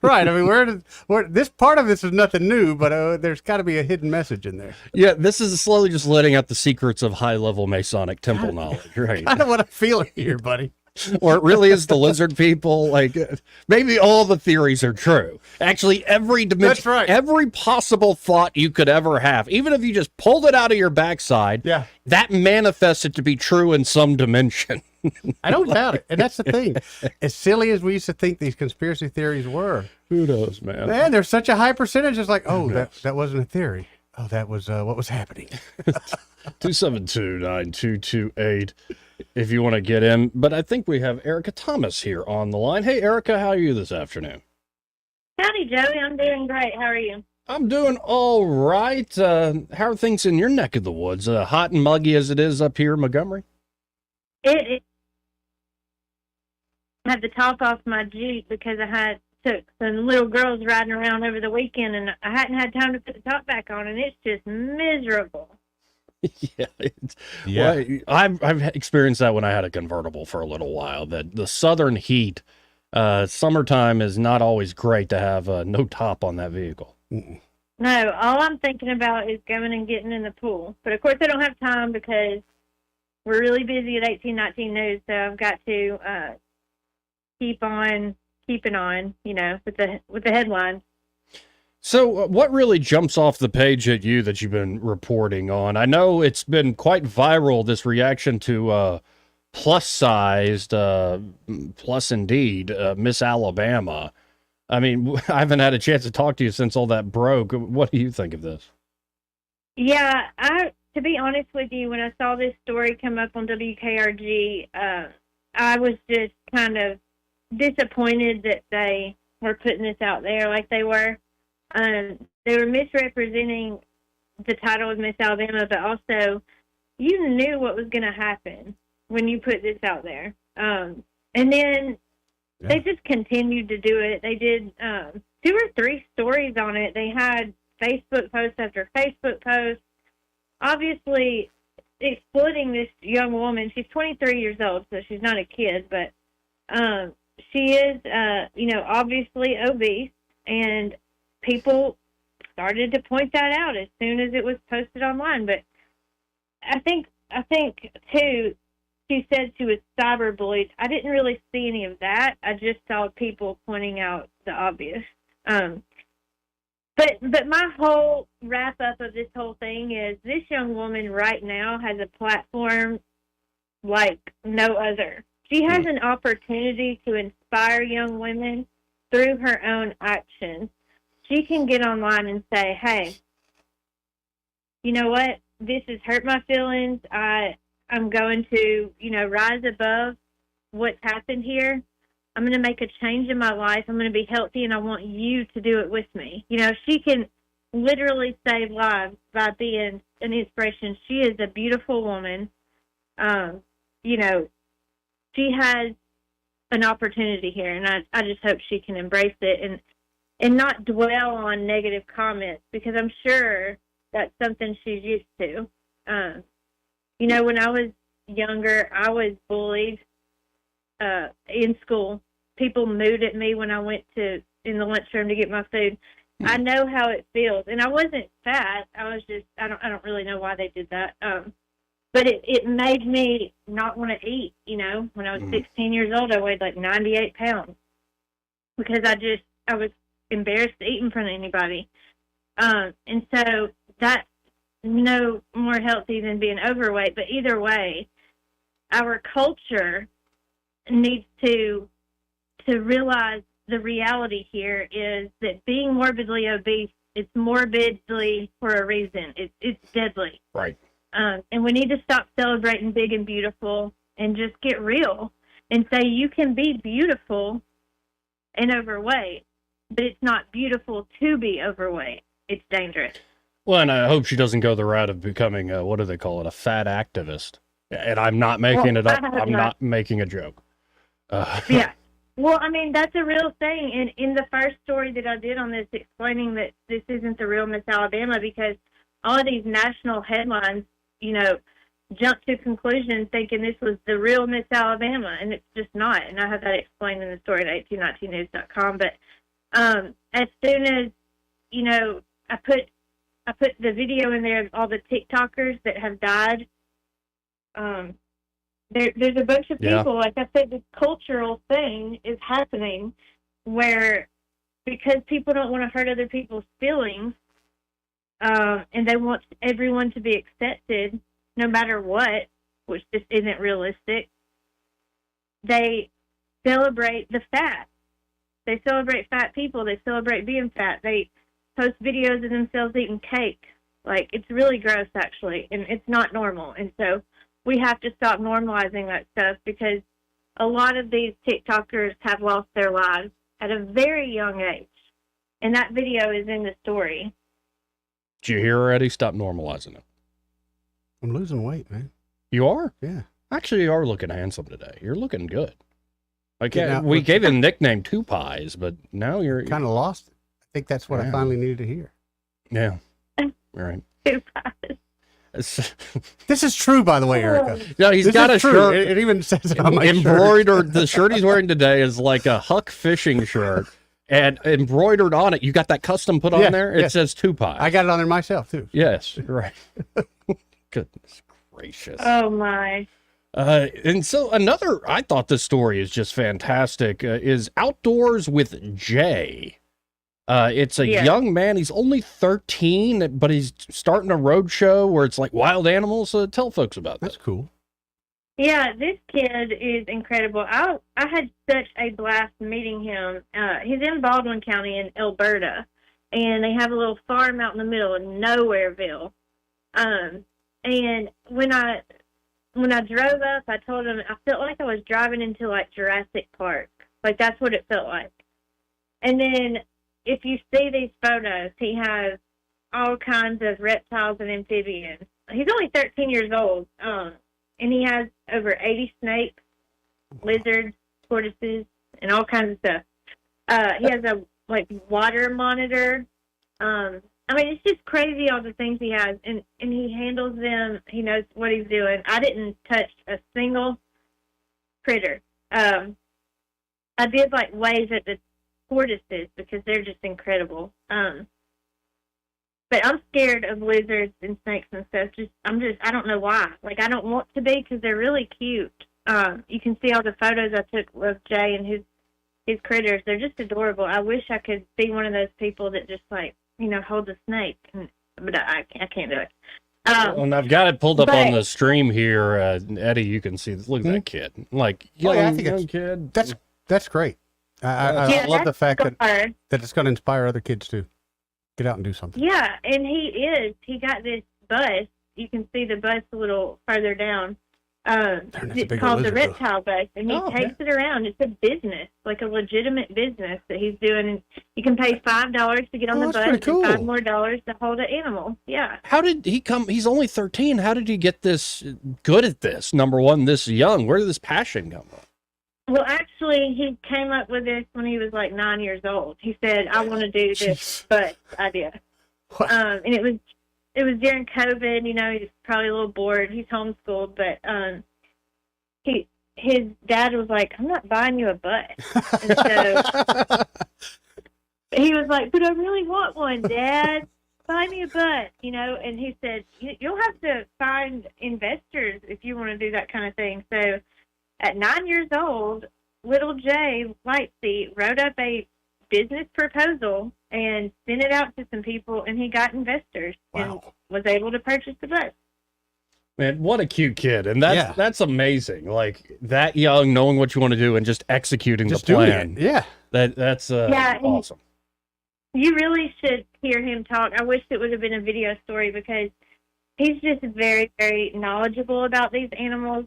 Right. I mean, this part of this is nothing new, but there's got to be a hidden message in there. Yeah, this is slowly just letting out the secrets of high-level Masonic temple knowledge, right? Kind of what I'm feeling here, buddy. Or it really is the lizard people. Like maybe all the theories are true. Actually, every dimension, that's right. Every possible thought you could ever have, even if you just pulled it out of your backside, that manifested to be true in some dimension. I don't doubt it. And that's the thing. As silly as we used to think these conspiracy theories were. Who knows, man? Man, there's such a high percentage. It's like, oh, that wasn't a theory. Oh, that was what was happening. 272-9228 if you want to get in. But I think we have Erica Thomas here on the line. Hey, Erica, how are you this afternoon? Howdy, Joey. I'm doing great. How are you? I'm doing all right. How are things in your neck of the woods? Hot and muggy as it is up here in Montgomery? I had the top off my Jeep because I had took some little girls riding around over the weekend, and I hadn't had time to put the top back on, and it's just miserable. Well, I've experienced that when I had a convertible for a little while. That the southern heat, summertime is not always great to have no top on that vehicle. No, all I'm thinking about is going and getting in the pool. But of course, I don't have time because we're really busy at 1819 News, so I've got to keeping on, with the headlines. So what really jumps off the page at you that you've been reporting on? I know it's been quite viral, this reaction to plus-sized, plus indeed, Miss Alabama. I mean, I haven't had a chance to talk to you since all that broke. What do you think of this? Yeah, to be honest with you, when I saw this story come up on WKRG, I was just kind of disappointed that they were putting this out there like they were. They were misrepresenting the title of Miss Alabama, but also you knew what was going to happen when you put this out there. And then they just continued to do it. They did 2 or 3 stories on it. They had Facebook post after Facebook post, obviously exploiting this young woman. She's 23 years old, so she's not a kid, but she is, obviously obese, and people started to point that out as soon as it was posted online. But I think too, she said she was cyberbullied. I didn't really see any of that. I just saw people pointing out the obvious. But my whole wrap up of this whole thing is this young woman right now has a platform like no other. She has an opportunity to inspire young women through her own actions. She can get online and say, hey, you know what? This has hurt my feelings. I'm going to, rise above what's happened here. I'm going to make a change in my life. I'm going to be healthy, and I want you to do it with me. She can literally save lives by being an inspiration. She is a beautiful woman. She has an opportunity here, and I just hope she can embrace it and not dwell on negative comments, because I'm sure that's something she's used to. When I was younger, I was bullied in school. People mooed at me when I went in the lunchroom to get my food. I know how it feels, and I wasn't fat. I was just I don't really know why they did that. But it made me not want to eat. When I was 16 years old, I weighed like 98 pounds because I was embarrassed to eat in front of anybody. And so that's no more healthy than being overweight. But either way, our culture needs to realize the reality here is that being morbidly obese, it's morbidly for a reason. It's deadly. Right. And we need to stop celebrating big and beautiful and just get real and say you can be beautiful and overweight, but it's not beautiful to be overweight. It's dangerous. Well, and I hope she doesn't go the route of becoming what do they call it, a fat activist. And I'm not making it up. I'm not making a joke. Yeah. Well, I mean, that's a real thing. And in the first story that I did on this, explaining that this isn't the real Miss Alabama, because all of these national headlines, jumped to conclusions thinking this was the real Miss Alabama, and it's just not. And I have that explained in the story at 1819news.com. But as soon as, I put the video in there of all the TikTokers that have died. There's a bunch of people, like I said, this cultural thing is happening where, because people don't want to hurt other people's feelings, and they want everyone to be accepted no matter what, which just isn't realistic, they celebrate the fat. They celebrate fat people. They celebrate being fat. They post videos of themselves eating cake. Like, it's really gross, actually, and it's not normal. And so we have to stop normalizing that stuff, because a lot of these TikTokers have lost their lives at a very young age. And that video is in the story. Did you hear already? Stop normalizing it. I'm losing weight, man. You are? Yeah. Actually, you are looking handsome today. You're looking good. We gave him the nickname Two Pies, but now you're kind of lost it. I think that's what I finally needed to hear. Yeah. All right. Two Pies. This is true, by the way, Erica. Yeah, he's got a true. shirt. It even says it on my embroidered. shirt. The shirt he's wearing today is like a Huck fishing shirt, and embroidered on it, you got that custom put on there. It says Two Pies. I got it on there myself too. Yes, right. Goodness gracious. Oh my. And so I thought this story is just fantastic. Is Outdoors with Jay. It's a young man. He's only 13, but he's starting a road show where it's like wild animals. Tell folks about that. That's cool. Yeah, this kid is incredible. I had such a blast meeting him. He's in Baldwin County in Alberta, and they have a little farm out in the middle of Nowhereville. And when I drove up, I told him I felt like I was driving into like Jurassic Park. Like that's what it felt like. And then if you see these photos, he has all kinds of reptiles and amphibians. He's only 13 years old, and he has over 80 snakes, lizards, tortoises, and all kinds of stuff. He has a water monitor. I mean, it's just crazy all the things he has, and he handles them. He knows what he's doing. I didn't touch a single critter. I did wave at the tortoises because they're just incredible. But I'm scared of lizards and snakes and stuff. I don't know why. I don't want to be because they're really cute. You can see all the photos I took of Jay and his critters. They're just adorable. I wish I could be one of those people that just hold a snake, but I can't do it. And I've got it pulled up on the stream here, Eddie. You can see this. Look at that kid, I think young kid. That's great. I love the fact that it's going to inspire other kids to get out and do something. Yeah, and he got this bus. You can see the bus a little further down. It's called the Reptile Bus, and he takes it around. It's a business, like a legitimate business that he's doing. And you can pay $5 to get on the bus and $5 more to hold an animal. Yeah. How did he come? He's only 13. How did he get this good at this? Number one, this young. Where did this passion come from? Well, actually, he came up with this when he was 9 years old. He said, "I want to do this bus idea," and it was during COVID. He was probably a little bored. He's homeschooled, but his dad was like, "I'm not buying you a bus," and so he was like, "But I really want one, Dad. Buy me a bus," And he said, "You'll have to find investors if you want to do that kind of thing." So, at 9 years old, little Jay Lightsey wrote up a business proposal and sent it out to some people, and he got investors and was able to purchase the bus. Man, what a cute kid. And that's amazing. That young, knowing what you want to do and just executing the plan. Yeah. That's awesome. You really should hear him talk. I wish it would have been a video story because he's just very, very knowledgeable about these animals.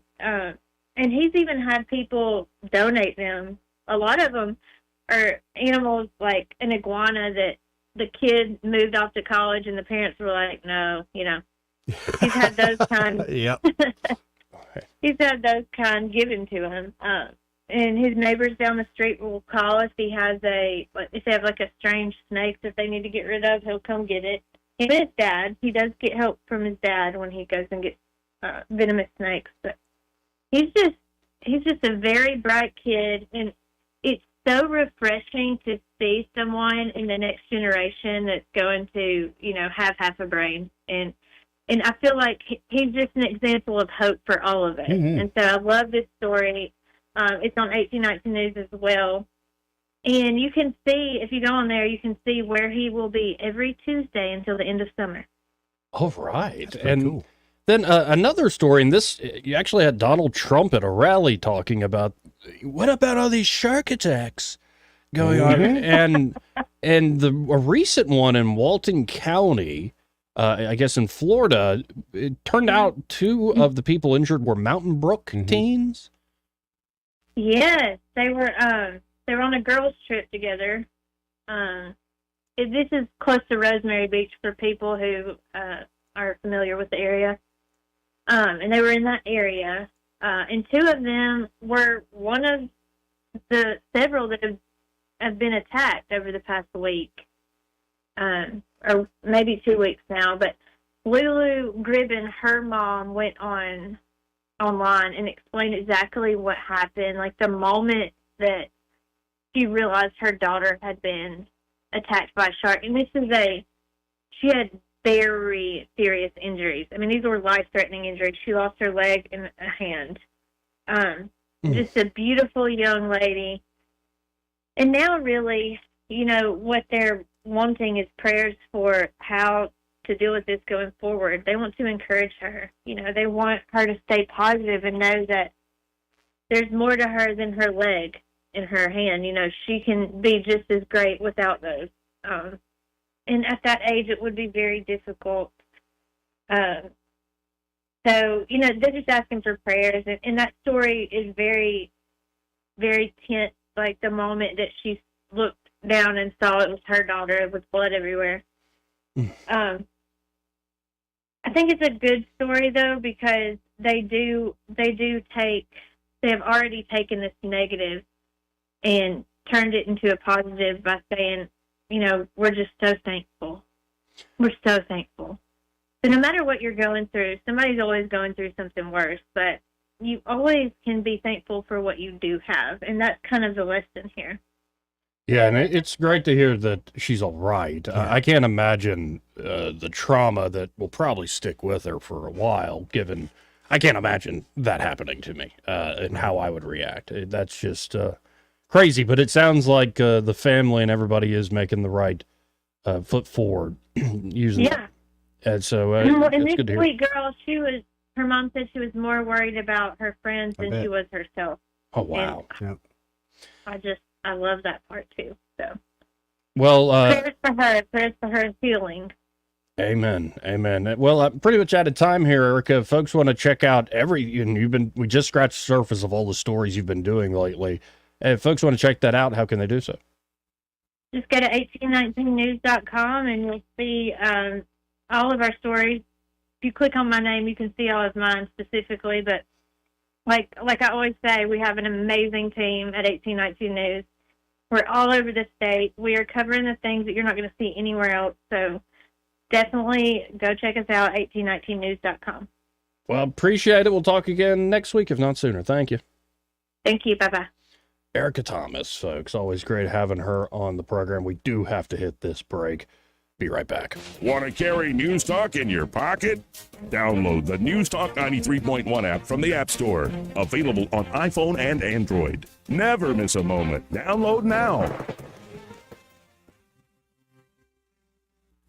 And he's even had people donate them. A lot of them are animals like an iguana that the kid moved off to college and the parents were like, no, He's had those kind. Yep. He's had those kind given to him. And his neighbors down the street will call if he has if they have a strange snake that they need to get rid of, he'll come get it. And his dad, he does get help from his dad when he goes and gets venomous snakes, but he's just a very bright kid, and it's so refreshing to see someone in the next generation that's going to, have half a brain. And I feel like he's just an example of hope for all of us. Mm-hmm. And so I love this story. It's on 1819 News as well. And you can see, if you go on there, you can see where he will be every Tuesday until the end of summer. All right. And cool. Then another story, and this, you actually had Donald Trump at a rally talking about, what about all these shark attacks going on? And a recent one in Walton County, I guess in Florida, it turned out two of the people injured were Mountain Brook teens. Yes, they were on a girls' trip together. This is close to Rosemary Beach for people who are familiar with the area. And they were in that area. And two of them were one of the several that have been attacked over the past week, or maybe 2 weeks now. But Lulu Gribben, her mom, went online and explained exactly what happened, like the moment that she realized her daughter had been attacked by a shark. And she had very serious injuries. I mean, these were life-threatening injuries. She lost her leg and a hand. Just a beautiful young lady. And now really, what they're wanting is prayers for how to deal with this going forward. They want to encourage her. They want her to stay positive and know that there's more to her than her leg and her hand. She can be just as great without those. And at that age, it would be very difficult. So, they're just asking for prayers. And that story is very, very tense. Like the moment that she looked down and saw it was her daughter with blood everywhere. I think it's a good story though, because they have already taken this negative and turned it into a positive by saying, we're just so thankful. We're so thankful. So no matter what you're going through, somebody's always going through something worse, but you always can be thankful for what you do have. And that's kind of the lesson here. Yeah, and it's great to hear that she's all right. I can't imagine the trauma that will probably stick with her for a while, I can't imagine that happening to me and how I would react. That's just crazy, but it sounds like the family and everybody is making the right foot forward using it. And so and it's this good to hear. sweet girl, her mom said she was more worried about her friends than she was herself. Oh, wow. And I love that part too. So, well, prayers for her healing. Amen. Well, I'm pretty much out of time here, Erica. If folks want to check out we just scratched the surface of all the stories you've been doing lately. If folks want to check that out, how can they do so? Just go to 1819news.com and you'll see all of our stories. If you click on my name, you can see all of mine specifically. But like I always say, we have an amazing team at 1819 News. We're all over the state. We are covering the things that you're not going to see anywhere else. So definitely go check us out, 1819news.com. Well, appreciate it. We'll talk again next week, if not sooner. Thank you. Thank you. Bye-bye. Erica Thomas, folks. Always great having her on the program. We do have to hit this break. Be right back. Want to carry News Talk in your pocket? Download the News Talk 93.1 app from the App Store. Available on iPhone and Android. Never miss a moment. Download now.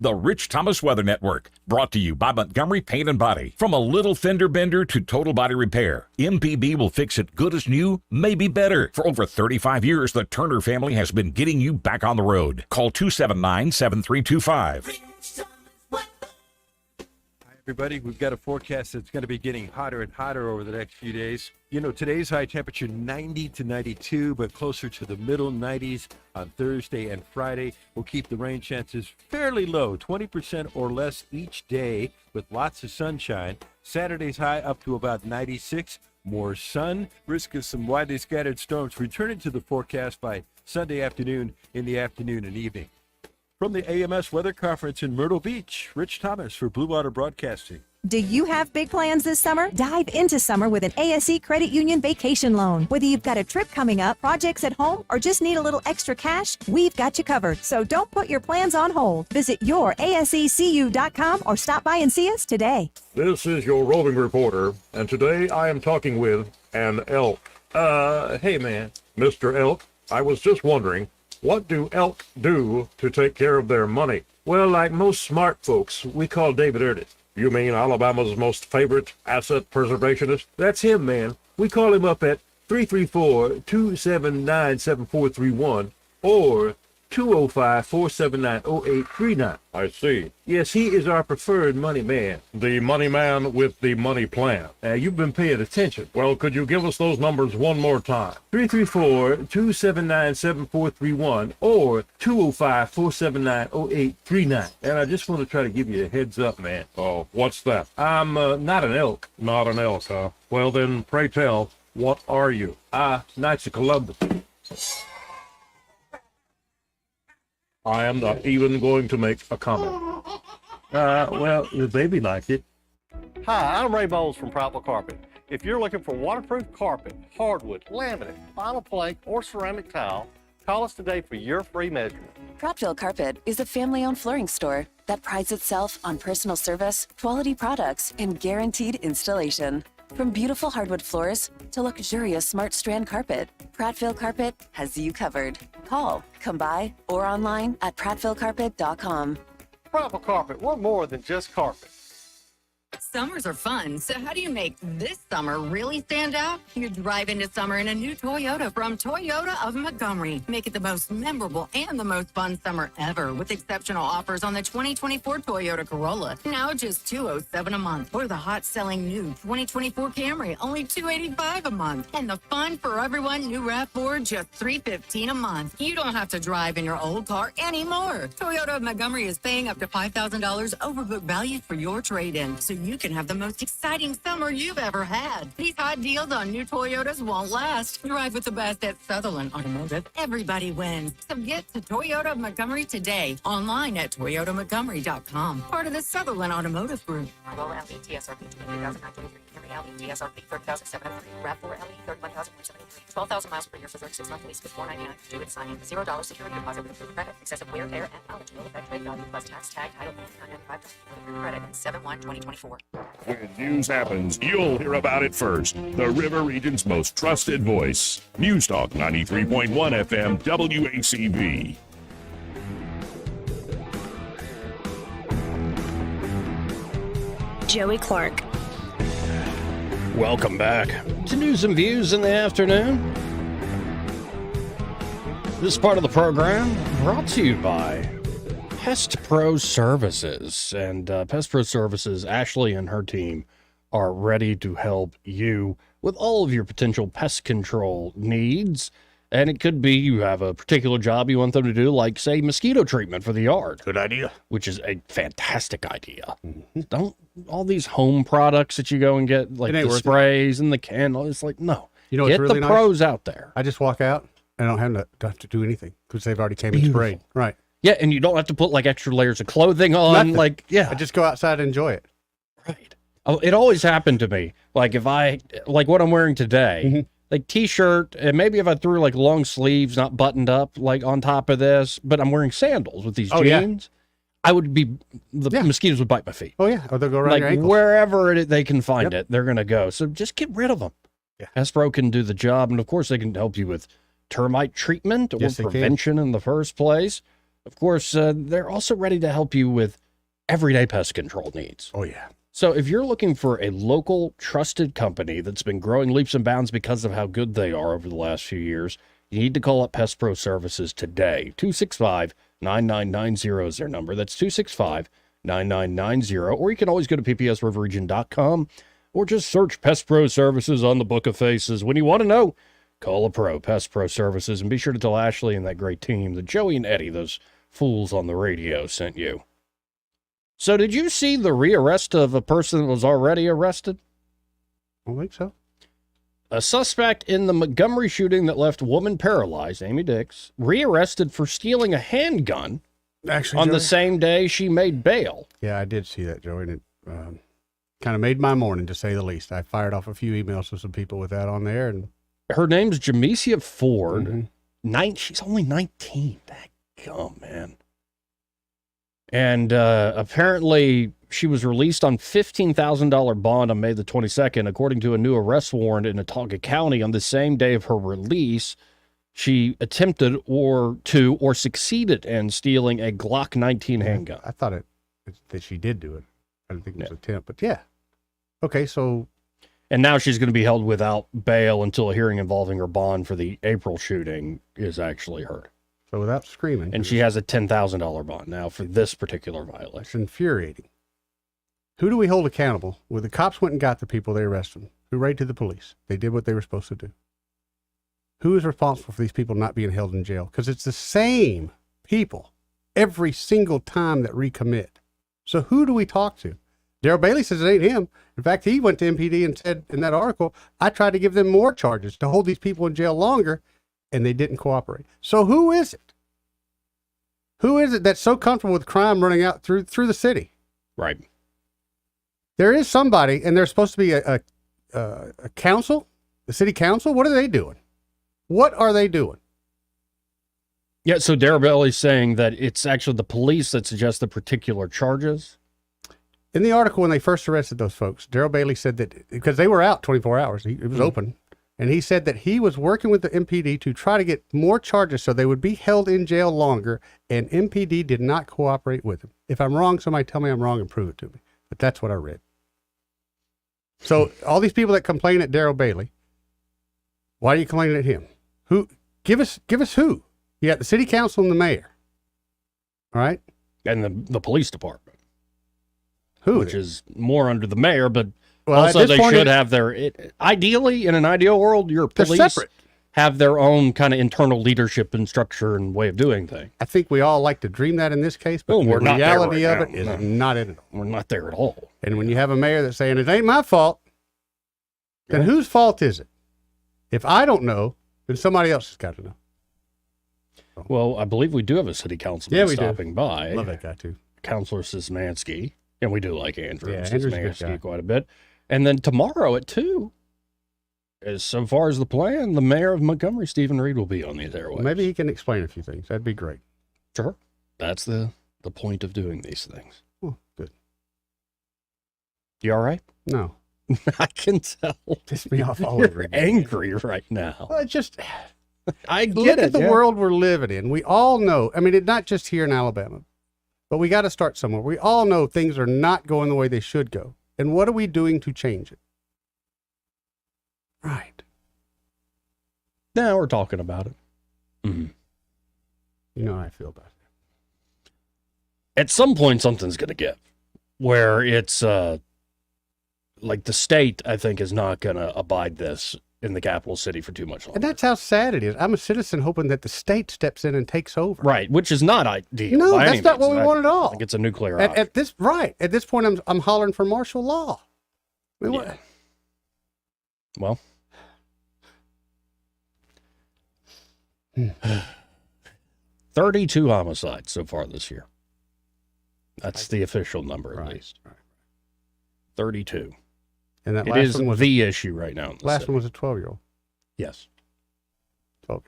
The Rich Thomas Weather Network, brought to you by Montgomery Paint and Body. From a little fender bender to total body repair, MPB will fix it good as new, maybe better. For over 35 years, the Turner family has been getting you back on the road. Call 279-7325. Everybody, we've got a forecast that's going to be getting hotter and hotter over the next few days. Today's high temperature 90 to 92, but closer to the middle 90s on Thursday and Friday. We'll keep the rain chances fairly low, 20% or less each day with lots of sunshine. Saturday's high up to about 96. More sun, risk of some widely scattered storms returning to the forecast by Sunday afternoon in the afternoon and evening. From the AMS Weather Conference in Myrtle Beach, Rich Thomas for Blue Water Broadcasting. Do you have big plans this summer? Dive into summer with an ASE Credit Union vacation loan. Whether you've got a trip coming up, projects at home, or just need a little extra cash, we've got you covered. So don't put your plans on hold. Visit yourasecu.com or stop by and see us today. This is your roving reporter, and today I am talking with an elk. Hey man, Mr. Elk, I was just wondering, what do elk do to take care of their money? Well, like most smart folks, we call David Ernest. You mean Alabama's most favorite asset preservationist? That's him, man. We call him up at 334-279-7431 or 205-479-0839. I see. Yes, he is our preferred money man. The money man with the money plan. You've been paying attention. Well, could you give us those numbers one more time? 334-279-7431 or 205-479-0839. And I just want to try to give you a heads up, man. Oh, what's that? I'm not an elk. Not an elk, huh? Well, then, pray tell, what are you? Knights of Columbus. I am not even going to make a comment. Well, the baby liked it. Hi, I'm Ray Bowles from Prattville Carpet. If you're looking for waterproof carpet, hardwood, laminate, vinyl plank, or ceramic tile, call us today for your free measurement. Prattville Carpet is a family-owned flooring store that prides itself on personal service, quality products, and guaranteed installation. From beautiful hardwood floors to luxurious smart strand carpet, Prattville Carpet has you covered. Call, come by, or online at prattvillecarpet.com. Prattville Carpet, we're more than just carpet. Summers are fun, so how do you make this summer really stand out? You drive into summer in a new Toyota from Toyota of Montgomery. Make it the most memorable and the most fun summer ever with exceptional offers on the 2024 Toyota Corolla. Now just $207 a month. Or the hot-selling new 2024 Camry, only $285 a month. And the fun for everyone new RAV4, just $315 a month. You don't have to drive in your old car anymore. Toyota of Montgomery is paying up to $5,000 overbook value for your trade-in, so you can have the most exciting summer you've ever had. These hot deals on new Toyotas won't last. Drive with the best at Sutherland Automotive. Everybody wins. So get to Toyota of Montgomery today. Online at toyotamontgomery.com. Part of the Sutherland Automotive Group. Corolla LE TSRP 2023. Camry LE TSRP 30,703. RAV4 LE 31,173. 12,000 miles per year for 36 month lease with $499 due at signing. $0 security deposit with approved credit. Excessive wear, tear, and mileage will affect trade value plus tax, tag, title, and $995 with approved credit in 7/1/2024. When news happens, you'll hear about it first. The River Region's most trusted voice. News Talk 93.1 FM WACB. Joey Clark. Welcome back to News and Views in the afternoon. This part of the program brought to you by Pest Pro Services. And Pest Pro Services, Ashley and her team are ready to help you with all of your potential pest control needs. And it could be you have a particular job you want them to do, like, say, mosquito treatment for the yard. Good idea. Which is a fantastic idea. Don't all these home products that you go and get, like the sprays and the candle, it's like, no. You know, get it's really the nice? pros out there. I just walk out and I don't have to do anything because they've already came and sprayed. Right. Yeah, and you don't have to put like extra layers of clothing on. Nothing. Like, yeah. I just go outside and enjoy it. Oh, it always happened to me. Like if I, like what I'm wearing today, like t-shirt, and maybe if I threw like long sleeves, not buttoned up, like on top of this, but I'm wearing sandals with these jeans, I would be, the mosquitoes would bite my feet. Oh yeah, or they'll go around like your ankles. wherever they can find it, they're going to go. So just get rid of them. Yeah. Pest Pro can do the job. And of course they can help you with termite treatment or prevention in the first place. Of course, they're also ready to help you with everyday pest control needs. Oh yeah. So if you're looking for a local trusted company that's been growing leaps and bounds because of how good they are over the last few years, you need to call up Pest Pro Services today. 265-9990 is their number. That's 265-9990. Or you can always go to ppsriverregion.com or just search Pest Pro Services on the Book of Faces. When you want to know, call a pro, Pest Pro Services, and be sure to tell Ashley and that great team that Joey and Eddie, those fools on the radio, sent you. So did you see the rearrest of a person that was already arrested? I think so. A suspect in the Montgomery shooting that left a woman paralyzed, Amy Dix, rearrested for stealing a handgun on the same day she made bail. Yeah, I did see that, Joey, and it kind of made my morning, to say the least. I fired off a few emails to some people with that on there. And her name's Jamesia Ford. She's only 19. Dadgum, man. And apparently she was released on $15,000 bond on May the 22nd. According to a new arrest warrant in Autauga County, on the same day of her release, she attempted or succeeded in stealing a Glock 19 handgun. I thought that she did do it. I didn't think it was an attempt, but yeah. Okay, so. And now she's going to be held without bail until a hearing involving her bond for the April shooting is actually heard. So without screaming. And she has a $10,000 bond now for this particular violation. It's infuriating. Who do we hold accountable? Well, the cops went and got the people, they arrested them. Who raided the police? They did what they were supposed to do. Who is responsible for these people not being held in jail? Because it's the same people every single time that recommit. So who do we talk to? Darrell Bailey says it ain't him. In fact, he went to MPD and said in that article, I tried to give them more charges to hold these people in jail longer. and they didn't cooperate. So who is it? Who is it that's so comfortable with crime running out through the city? Right. There is somebody, and there's supposed to be a council, the city council. What are they doing? What are they doing? Yeah, so Darrell Bailey's saying that it's actually the police that suggest the particular charges. In the article, when they first arrested those folks, Darrell Bailey said that because they were out 24 hours, it was open, and he said that he was working with the MPD to try to get more charges so they would be held in jail longer, and MPD did not cooperate with him. If I'm wrong, somebody tell me I'm wrong and prove it to me. But that's what I read. So all these people that complain at Darrell Bailey, why are you complaining at him? Who? Give us who? You got the city council and the mayor. All right? And the police department. Who? Which is more under the mayor, but also they should have their... ideally, in an ideal world, your police have their own kind of internal leadership and structure and way of doing things. I think we all like to dream that in this case, but the reality of it is not it at all. We're not there at all. And when you have a mayor that's saying, it ain't my fault, then whose fault is it? If I don't know, then somebody else has got to know. Well, I believe we do have a city councilman stopping by. Love that guy, too. Councilor Szymanski. And we do like Andrew Andrew's a good guy. quite a bit. And then tomorrow at 2, as so far as the plan, the mayor of Montgomery, Stephen Reed, will be on these airwaves. Maybe he can explain a few things. That'd be great. Sure. That's the point of doing these things. Oh, good. You all right? No. I can tell. Piss me off all You're over again. angry right now. Well, it just... I get Look it. at the world we're living in. We all know. I mean, it's not just here in Alabama, but we got to start somewhere. We all know things are not going the way they should go. And what are we doing to change it? Right. Now we're talking about it. Mm-hmm. You know how I feel about it. At some point, something's going to give where it's like the state, I think, is not going to abide this in the capital city for too much longer. And that's how sad it is. I'm a citizen hoping that the state steps in and takes over. Right, which is not ideal. No, by that's any not means. what we want at all. I think it's a nuclear At this point, I'm hollering for martial law. I mean, yeah. Well, 32 homicides so far this year. That's the official number, at least. Right. 32. And that it last is one was the issue right now. In the last city. one was a 12-year-old. Yes. 12.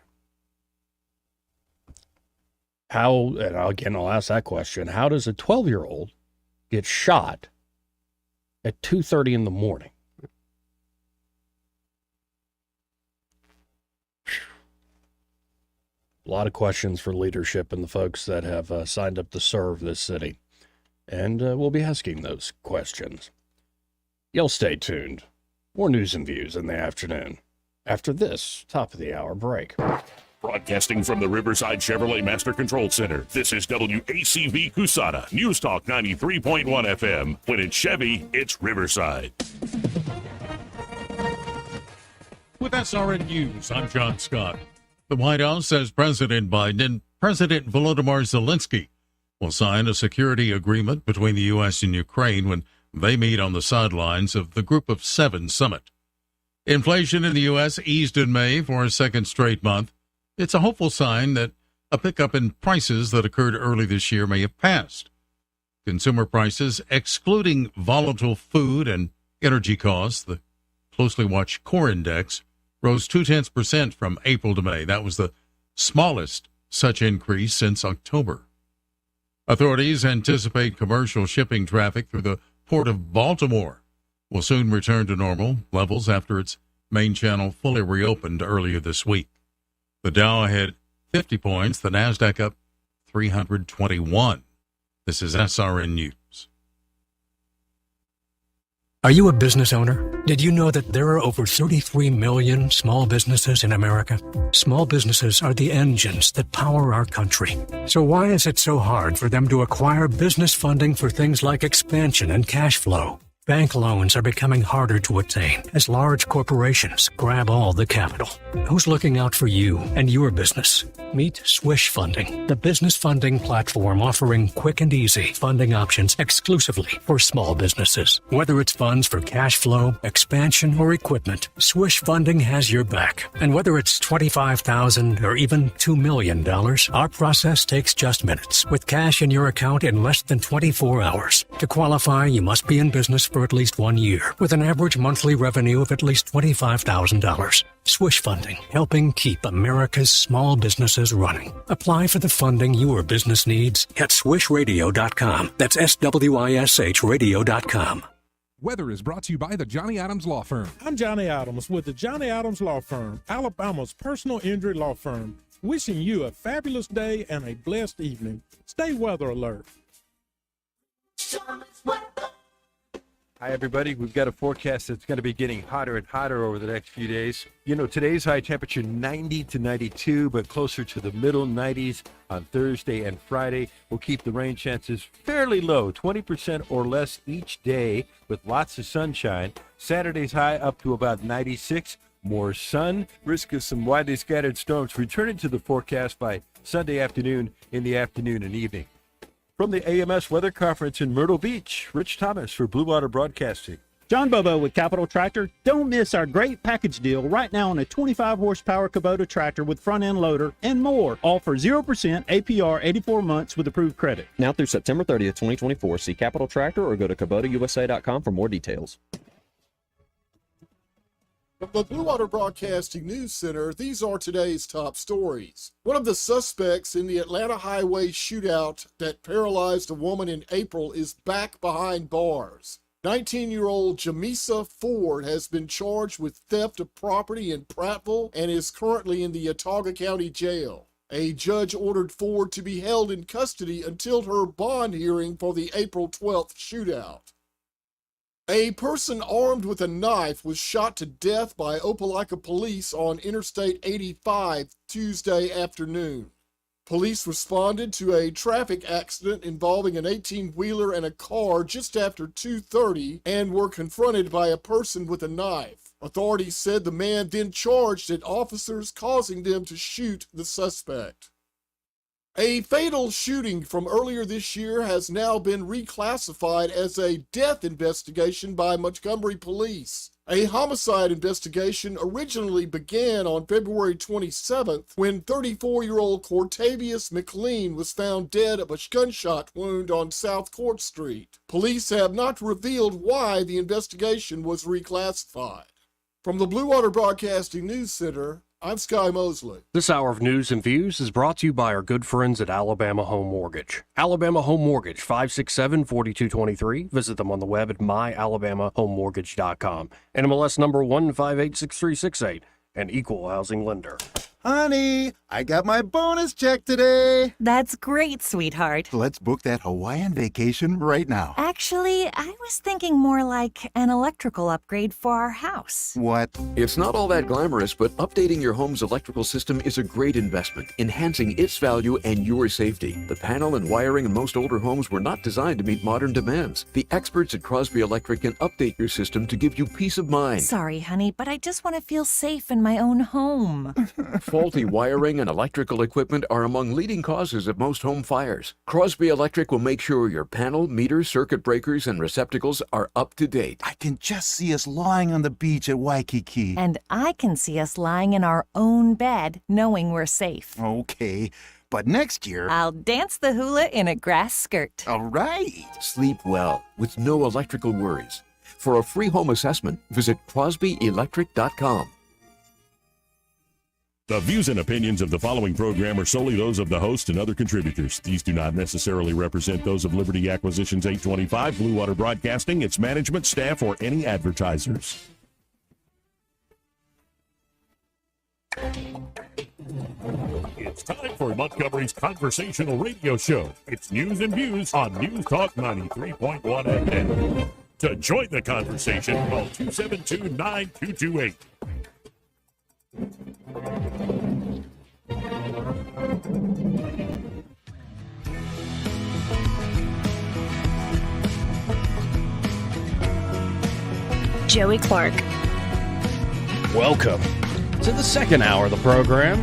How, and again, I'll ask that question. How does a 12-year-old get shot at 2:30 in the morning? A lot of questions for leadership and the folks that have signed up to serve this city. And we'll be asking those questions. You'll stay tuned. More news and views in the afternoon after this top of the hour break. Broadcasting from the Riverside Chevrolet Master Control Center, this is WACV Cusana, News Talk 93.1 FM. When it's Chevy, it's Riverside. With SRN News, I'm John Scott. The White House says President Biden and President Volodymyr Zelensky will sign a security agreement between the U.S. and Ukraine when they meet on the sidelines of the Group of Seven summit. Inflation in the U.S. eased in May for a second straight month. It's a hopeful sign that a pickup in prices that occurred early this year may have passed. Consumer prices, excluding volatile food and energy costs, the closely watched core index, rose 0.2% from April to May. That was the smallest such increase since October. Authorities anticipate commercial shipping traffic through the Port of Baltimore will soon return to normal levels after its main channel fully reopened earlier this week. The Dow had 50 points, the NASDAQ up 321. This is SRN News. Are you a business owner? Did you know that there are over 33 million small businesses in America? Small businesses are the engines that power our country. So why is it so hard for them to acquire business funding for things like expansion and cash flow? Bank loans are becoming harder to attain as large corporations grab all the capital. Who's looking out for you and your business? Meet Swish Funding, the business funding platform offering quick and easy funding options exclusively for small businesses. Whether it's funds for cash flow, expansion, or equipment, Swish Funding has your back. And whether it's $25,000 or even $2 million, our process takes just minutes, with cash in your account in less than 24 hours. To qualify, you must be in business for at least 1 year, with an average monthly revenue of at least $25,000. Swish Funding, helping keep America's small businesses running. Apply for the funding your business needs at swishradio.com. That's SWISH radio.com. Weather is brought to you by the Johnny Adams Law Firm. I'm Johnny Adams with the Johnny Adams Law Firm, Alabama's personal injury law firm. Wishing you a fabulous day and a blessed evening. Stay weather alert. Hi, everybody. We've got a forecast that's going to be getting hotter and hotter over the next few days. You know, today's high temperature 90 to 92, but closer to the middle 90s on Thursday and Friday. We'll keep the rain chances fairly low, 20% or less each day with lots of sunshine. Saturday's high up to about 96. More sun, risk of some widely scattered storms returning to the forecast by Sunday afternoon in the afternoon and evening. From the AMS Weather Conference in Myrtle Beach, Rich Thomas for Blue Water Broadcasting. John Bobo with Capital Tractor. Don't miss our great package deal right now on a 25 horsepower Kubota tractor with front end loader and more. All for 0% APR 84 months with approved credit. Now through September 30th, 2024. See Capital Tractor or go to KubotaUSA.com for more details. From the Blue Water Broadcasting News Center, these are today's top stories. One of the suspects in the Atlanta highway shootout that paralyzed a woman in April is back behind bars. 19-year-old Jamisa Ford has been charged with theft of property in Prattville and is currently in the Autauga County Jail. A judge ordered Ford to be held in custody until her bond hearing for the April 12th shootout. A person armed with a knife was shot to death by Opelika police on Interstate 85 Tuesday afternoon. Police responded to a traffic accident involving an 18-wheeler and a car just after 2:30 and were confronted by a person with a knife. Authorities said the man then charged at officers, causing them to shoot the suspect. A fatal shooting from earlier this year has now been reclassified as a death investigation by Montgomery Police. A homicide investigation originally began on February 27th when 34-year-old Cortavius McLean was found dead of a gunshot wound on South Court Street. Police have not revealed why the investigation was reclassified. From the Blue Water Broadcasting News Center, I'm Sky Mosley. This hour of news and views is brought to you by our good friends at Alabama Home Mortgage. Alabama Home Mortgage, 567-4223. Visit them on the web at myalabamahomemortgage.com. NMLS number 1586368, an equal housing lender. Honey, I got my bonus check today. That's great, sweetheart. Let's book that Hawaiian vacation right now. Actually, I was thinking more like an electrical upgrade for our house. What? It's not all that glamorous, but updating your home's electrical system is a great investment, enhancing its value and your safety. The panel and wiring in most older homes were not designed to meet modern demands. The experts at Crosby Electric can update your system to give you peace of mind. Sorry, honey, but I just want to feel safe in my own home. Faulty wiring and electrical equipment are among leading causes of most home fires. Crosby Electric will make sure your panel, meter, circuit breakers, and receptacles are up to date. I can just see us lying on the beach at Waikiki. And I can see us lying in our own bed, knowing we're safe. Okay, but next year... I'll dance the hula in a grass skirt. All right. Sleep well with no electrical worries. For a free home assessment, visit crosbyelectric.com. The views and opinions of the following program are solely those of the host and other contributors. These do not necessarily represent those of Liberty Acquisitions 825, Blue Water Broadcasting, its management, staff, or any advertisers. It's time for Montgomery's conversational radio show. It's news and views on News Talk 93.1 FM. To join the conversation, call 272-9228. Joey Clark. Welcome to the second hour of the program.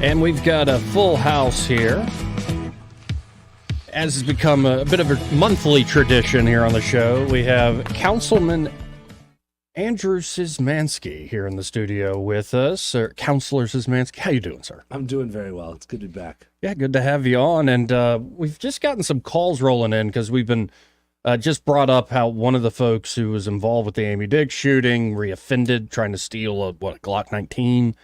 And we've got a full house here, as has become a bit of a monthly tradition here on the show. We have Councilman Andrew Szymanski here in the studio with us. Councilor Szymanski, how you doing, sir? I'm doing very well. It's good to be back. Yeah, good to have you on. And we've just gotten some calls rolling in because we've been just brought up how one of the folks who was involved with the Amy Diggs shooting reoffended, trying to steal a Glock 19.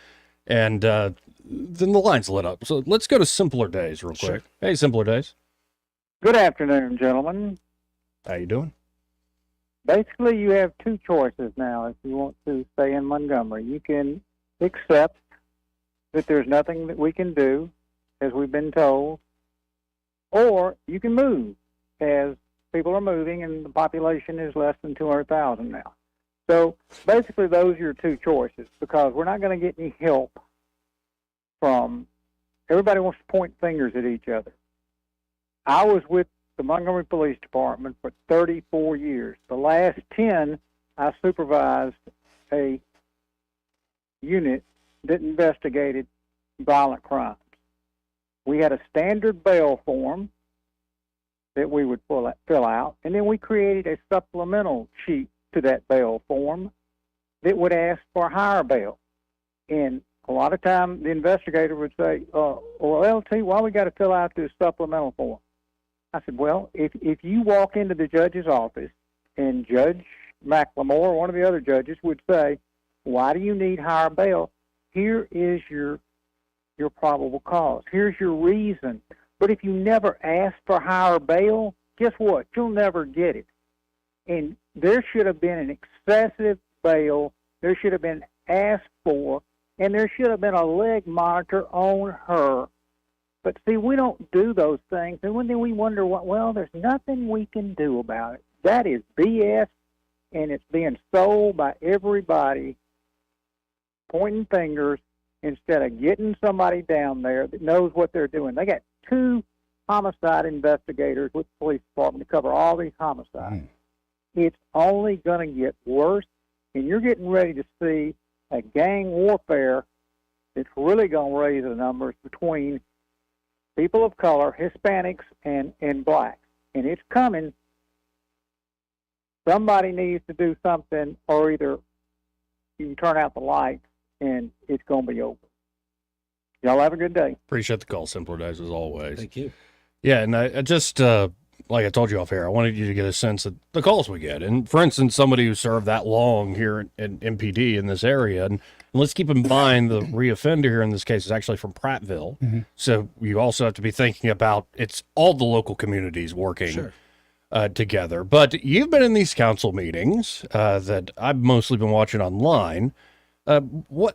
And then the lines lit up. So let's go to Simpler Days real quick. Sure. Hey, Simpler Days. Good afternoon, gentlemen. How you doing? Basically, you have two choices now if you want to stay in Montgomery. You can accept that there's nothing that we can do, as we've been told, or you can move, as people are moving and the population is less than 200,000 now. So basically, those are your two choices, because we're not going to get any help from everybody wants to point fingers at each other. I was with the Montgomery Police Department for 34 years. The last 10, I supervised a unit that investigated violent crimes. We had a standard bail form that we would fill out, and then we created a supplemental sheet to that bail form that would ask for higher bail. And a lot of time, the investigator would say, well, LT, why we got to fill out this supplemental form? I said, well, if you walk into the judge's office and Judge McLemore, one of the other judges, would say, why do you need higher bail? Here is your probable cause. Here's your reason. But if you never ask for higher bail, guess what? You'll never get it. And there should have been an excessive bail. There should have been asked for, and there should have been a leg monitor on her. But see, we don't do those things, and then we wonder, well, there's nothing we can do about it. That is BS, and it's being sold by everybody, pointing fingers, instead of getting somebody down there that knows what they're doing. They got 2 homicide investigators with the police department to cover all these homicides. It's only going to get worse, and you're getting ready to see a gang warfare that's really going to raise the numbers between people of color, Hispanics, and blacks. And it's coming. Somebody needs to do something, or either you can turn out the lights and it's going to be over. Y'all have a good day. Appreciate the call, Simpler Days, as always. Thank you. Yeah, and I just, like I told you off air, I wanted you to get a sense of the calls we get. And for instance, somebody who served that long here in MPD in this area, and let's keep in mind the reoffender here in this case is actually from Prattville. Mhm. So you also have to be thinking about it's all the local communities working together. But you've been in these council meetings that I've mostly been watching online.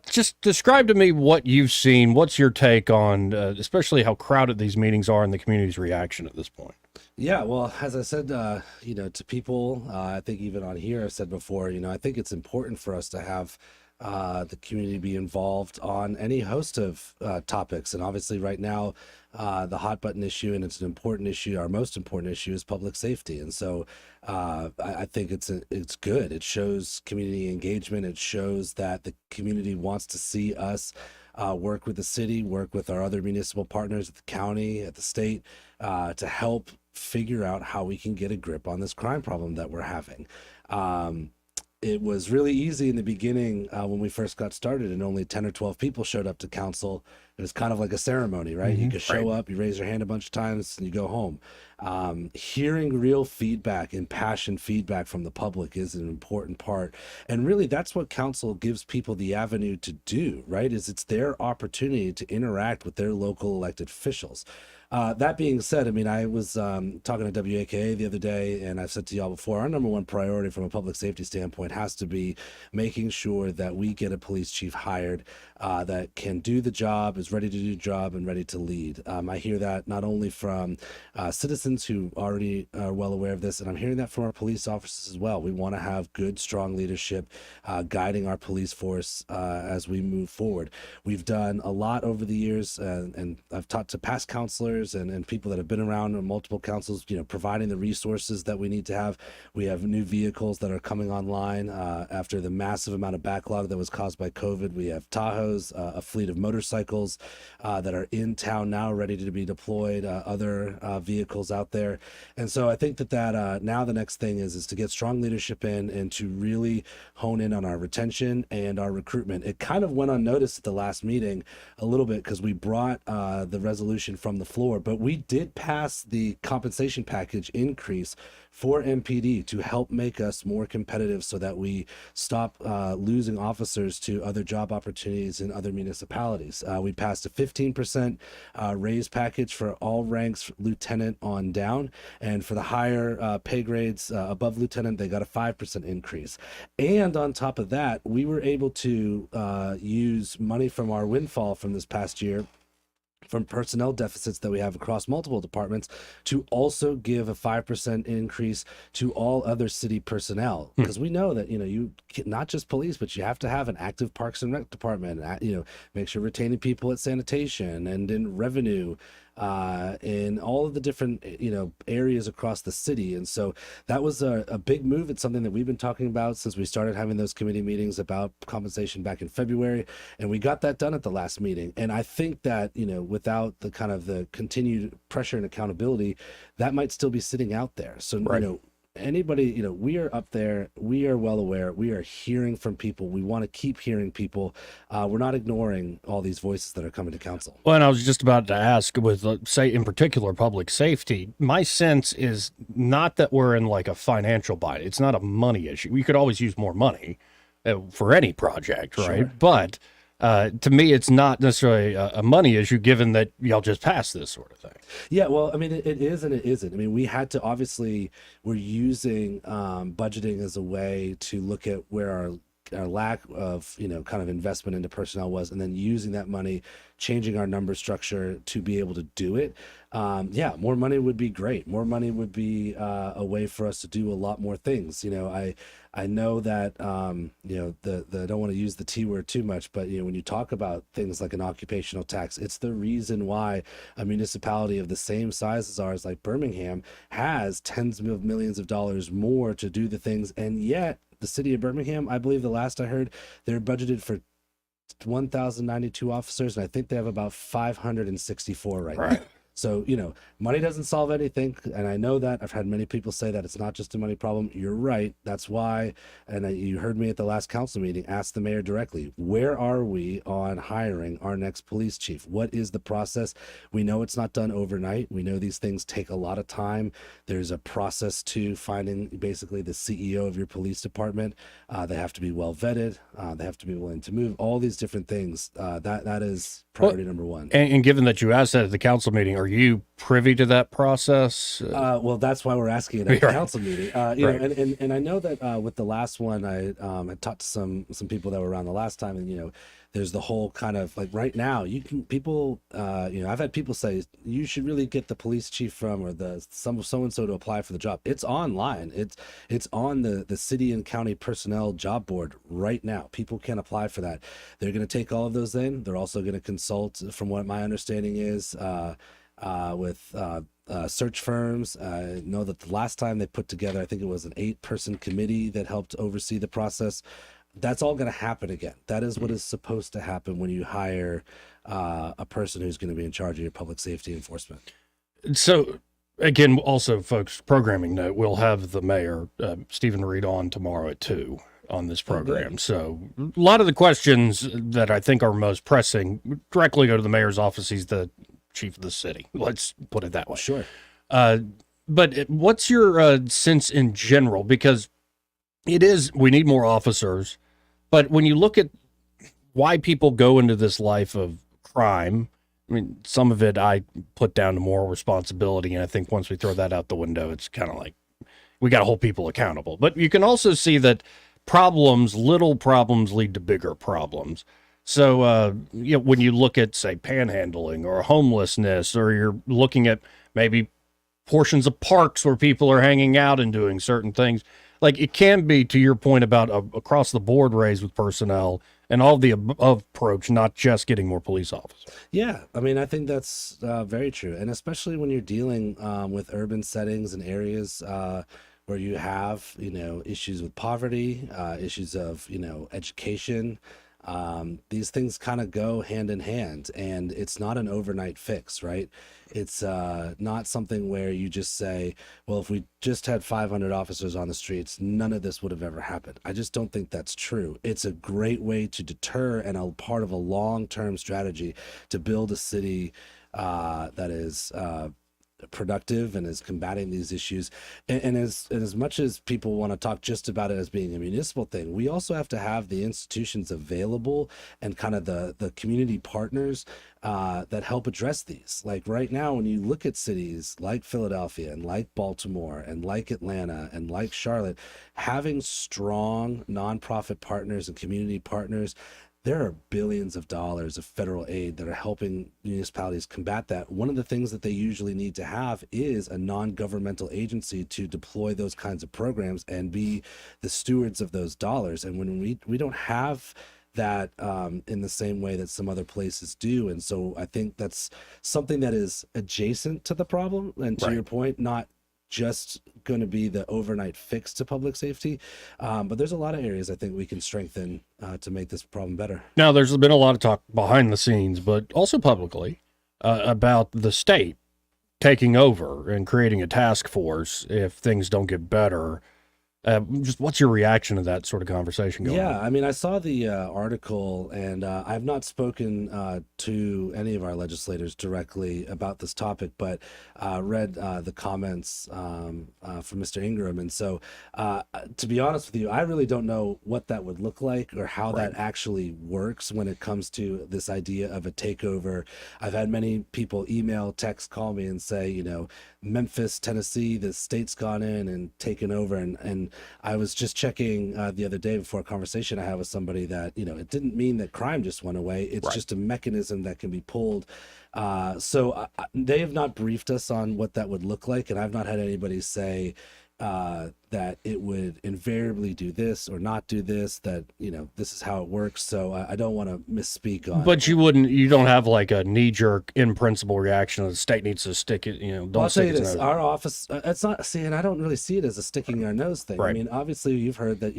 Just describe to me what you've seen. What's your take on, especially how crowded these meetings are and the community's reaction at this point? Yeah, well, as I said, to people, I think even on here, I've said before, I think it's important for us to have the community be involved on any host of topics. And obviously right now, the hot button issue, and it's an important issue, our most important issue, is public safety. And so I think it's good. It shows community engagement. It shows that the community wants to see us work with the city, work with our other municipal partners at the county, at the state, to help figure out how we can get a grip on this crime problem that we're having. It was really easy in the beginning when we first got started and only 10 or 12 people showed up to council. It was kind of like a ceremony, right? You could show up, you raise your hand a bunch of times, and you go home. Hearing real feedback and passion feedback from the public is an important part. And really, that's what council gives people the avenue to do, right? It's their opportunity to interact with their local elected officials. That being said, I mean, I was talking to WAKA the other day, and I've said to y'all before, our number one priority from a public safety standpoint has to be making sure that we get a police chief hired that can do the job, is officers ready to do the job and ready to lead. I hear that not only from citizens who already are well aware of this, and I'm hearing that from our police officers as well. We want to have good, strong leadership guiding our police force as we move forward. We've done a lot over the years, and I've talked to past counselors and people that have been around on multiple councils, providing the resources that we need to have. We have new vehicles that are coming online after the massive amount of backlog that was caused by COVID. We have Tahoes, a fleet of motorcycles that are in town now, ready to be deployed, other vehicles out there. And so I think that now the next thing is to get strong leadership in and to really hone in on our retention and our recruitment. It kind of went unnoticed at the last meeting a little bit because we brought the resolution from the floor, but we did pass the compensation package increase for MPD to help make us more competitive so that we stop losing officers to other job opportunities in other municipalities. We passed a 15% raise package for all ranks, lieutenant on down, and for the higher pay grades above lieutenant, they got a 5% increase. And on top of that, we were able to use money from our windfall from this past year from personnel deficits that we have across multiple departments to also give a 5% increase to all other city personnel, because we know that you not just police, but you have to have an active Parks and Rec department, make sure retaining people at sanitation and in revenue, in all of the different areas across the city. And so that was a big move. It's something that we've been talking about since we started having those committee meetings about compensation back in February, and we got that done at the last meeting. And I think that without the kind of the continued pressure and accountability, that might still be sitting out there. So anybody, we are up there, we are well aware, we are hearing from people, we want to keep hearing people. We're not ignoring all these voices that are coming to council. Well, and I was just about to ask with, say, in particular, public safety, my sense is not that we're in like a financial bind. It's not a money issue. We could always use more money for any project, right? Sure. But to me, it's not necessarily a money issue, given that y'all just passed this sort of thing. Yeah, well, I mean, it is and it isn't. I mean, we had to, obviously, we're using budgeting as a way to look at where our lack of, kind of investment into personnel was, and then using that money, changing our number structure to be able to do it. More money would be great. More money would be a way for us to do a lot more things. I know that, I don't want to use the T word too much, but, when you talk about things like an occupational tax, it's the reason why a municipality of the same size as ours, like Birmingham, has tens of millions of dollars more to do the things. And yet the city of Birmingham, I believe the last I heard, they're budgeted for 1,092 officers, and I think they have about 564 right now. So, money doesn't solve anything. And I know that. I've had many people say that it's not just a money problem. You're right. That's why, and you heard me at the last council meeting, ask the mayor directly, where are we on hiring our next police chief? What is the process? We know it's not done overnight. We know these things take a lot of time. There's a process to finding basically the CEO of your police department. They have to be well vetted. They have to be willing to move. All these different things. That is priority number one. And given that you asked that at the council meeting, are you privy to that process? Well, that's why we're asking it at the council meeting. And I know that with the last one, I had talked to some people that were around the last time, and there's the whole kind of like right now I've had people say you should really get the police chief from or so and so to apply for the job. It's online. It's on the city and county personnel job board right now. People can apply for that. They're going to take all of those in. They're also going to consult, from what my understanding is, with search firms. I know that the last time they put together, I think it was an 8-person committee that helped oversee the process. That's all going to happen again. That is what is supposed to happen when you hire a person who's going to be in charge of your public safety enforcement. So, again, also, folks, programming note, we'll have the mayor, Stephen Reed, on tomorrow at 2 on this program. So a lot of the questions that I think are most pressing directly go to the mayor's office. He's the chief of the city. Let's put it that way. Sure. But what's your sense in general? Because we need more officers, but when you look at why people go into this life of crime, I mean, some of it I put down to moral responsibility, and I think once we throw that out the window, it's kind of like we got to hold people accountable. But you can also see that little problems lead to bigger problems. So, when you look at, say, panhandling or homelessness, or you're looking at maybe portions of parks where people are hanging out and doing certain things, like it can be, to your point about across the board raise with personnel and all the above approach, not just getting more police officers. Yeah, I mean, I think that's very true, and especially when you're dealing with urban settings and areas where you have, issues with poverty, issues of, education. These things kind of go hand in hand, and it's not an overnight fix, right? It's not something where you just say, well, if we just had 500 officers on the streets, none of this would have ever happened. I just don't think that's true. It's a great way to deter and a part of a long-term strategy to build a city that is productive and is combating these issues. And as much as people want to talk just about it as being a municipal thing, we also have to have the institutions available and kind of the community partners that help address these. Like right now, when you look at cities like Philadelphia and like Baltimore and like Atlanta and like Charlotte, having strong nonprofit partners and community partners, there are billions of dollars of federal aid that are helping municipalities combat that. One of the things that they usually need to have is a non-governmental agency to deploy those kinds of programs and be the stewards of those dollars. And when we don't have that in the same way that some other places do. And so I think that's something that is adjacent to the problem. And to your point, not just going to be the overnight fix to public safety. But there's a lot of areas I think we can strengthen to make this problem better. Now, there's been a lot of talk behind the scenes, but also publicly, about the state taking over and creating a task force if things don't get better. Just what's your reaction to that sort of conversation going on? Yeah, I mean, I saw the article, and I've not spoken to any of our legislators directly about this topic, but read the comments from Mr. Ingram. And so, to be honest with you, I really don't know what that would look like or how that actually works when it comes to this idea of a takeover. I've had many people email, text, call me and say, Memphis, Tennessee, the state's gone in and taken over. And I was just checking the other day before a conversation I had with somebody that, it didn't mean that crime just went away. It's just a mechanism that can be pulled. So they have not briefed us on what that would look like. And I've not had anybody say that it would invariably do this or not do this, that, this is how it works. So I don't want to misspeak on. But you don't have like a knee jerk in principle reaction. The state needs to stick it, don't I'll tell stick you its this, nose. our office, it's not, and I don't really see it as a sticking our nose thing. I mean, obviously you've heard that,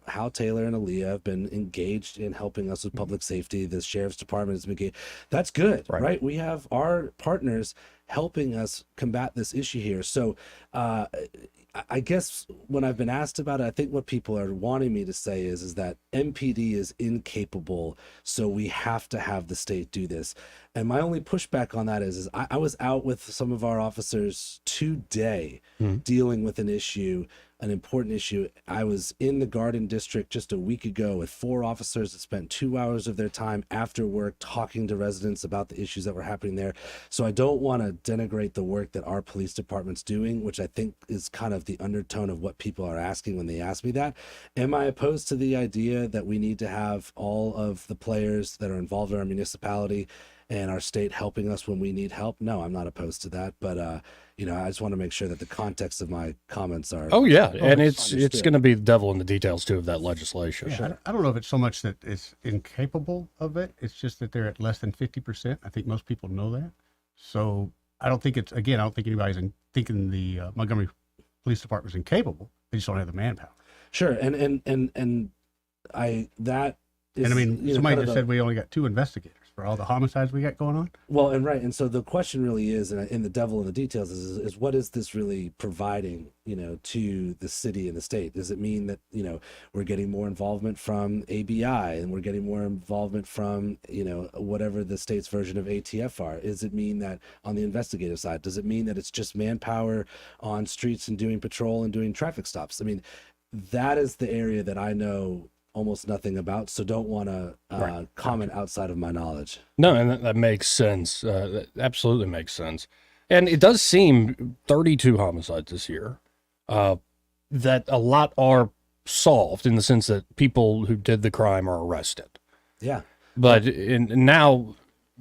Hal Taylor and Aaliyah have been engaged in helping us with public safety. The sheriff's department has been engaged. That's good, right? We have our partners helping us combat this issue here. So, I guess when I've been asked about it, I think what people are wanting me to say is that MPD is incapable, so we have to have the state do this. And my only pushback on that is I was out with some of our officers today dealing with an important issue. I was in the Garden District just a week ago with 4 officers that spent 2 hours of their time after work talking to residents about the issues that were happening there. So I don't want to denigrate the work that our police department's doing, which I think is kind of the undertone of what people are asking when they ask me that. Am I opposed to the idea that we need to have all of the players that are involved in our municipality and our state helping us when we need help? No, I'm not opposed to that. But, I just want to make sure that the context of my comments are. Oh yeah, and it's understood. going to be the devil in the details too of that legislation. Yeah, I don't know if it's so much that it's incapable of it. It's just that they're at less than 50%. I think most people know that. So I don't think anybody's thinking the Montgomery Police Department is incapable. They just don't have the manpower. Sure, and that is. And I mean, kind somebody of just said we only got 2 investigators for all the homicides we got going on. Well, and so the question really is, and in the devil in the details is what is this really providing, to the city and the state? Does it mean that, we're getting more involvement from ABI and we're getting more involvement from, whatever the state's version of ATF are? Does it mean that on the investigative side? Does it mean that it's just manpower on streets and doing patrol and doing traffic stops? I mean, that is the area that I know almost nothing about, so don't want to comment outside of my knowledge. No, and that makes sense. That absolutely makes sense. And it does seem 32 homicides this year, that a lot are solved in the sense that people who did the crime are arrested. Yeah. But now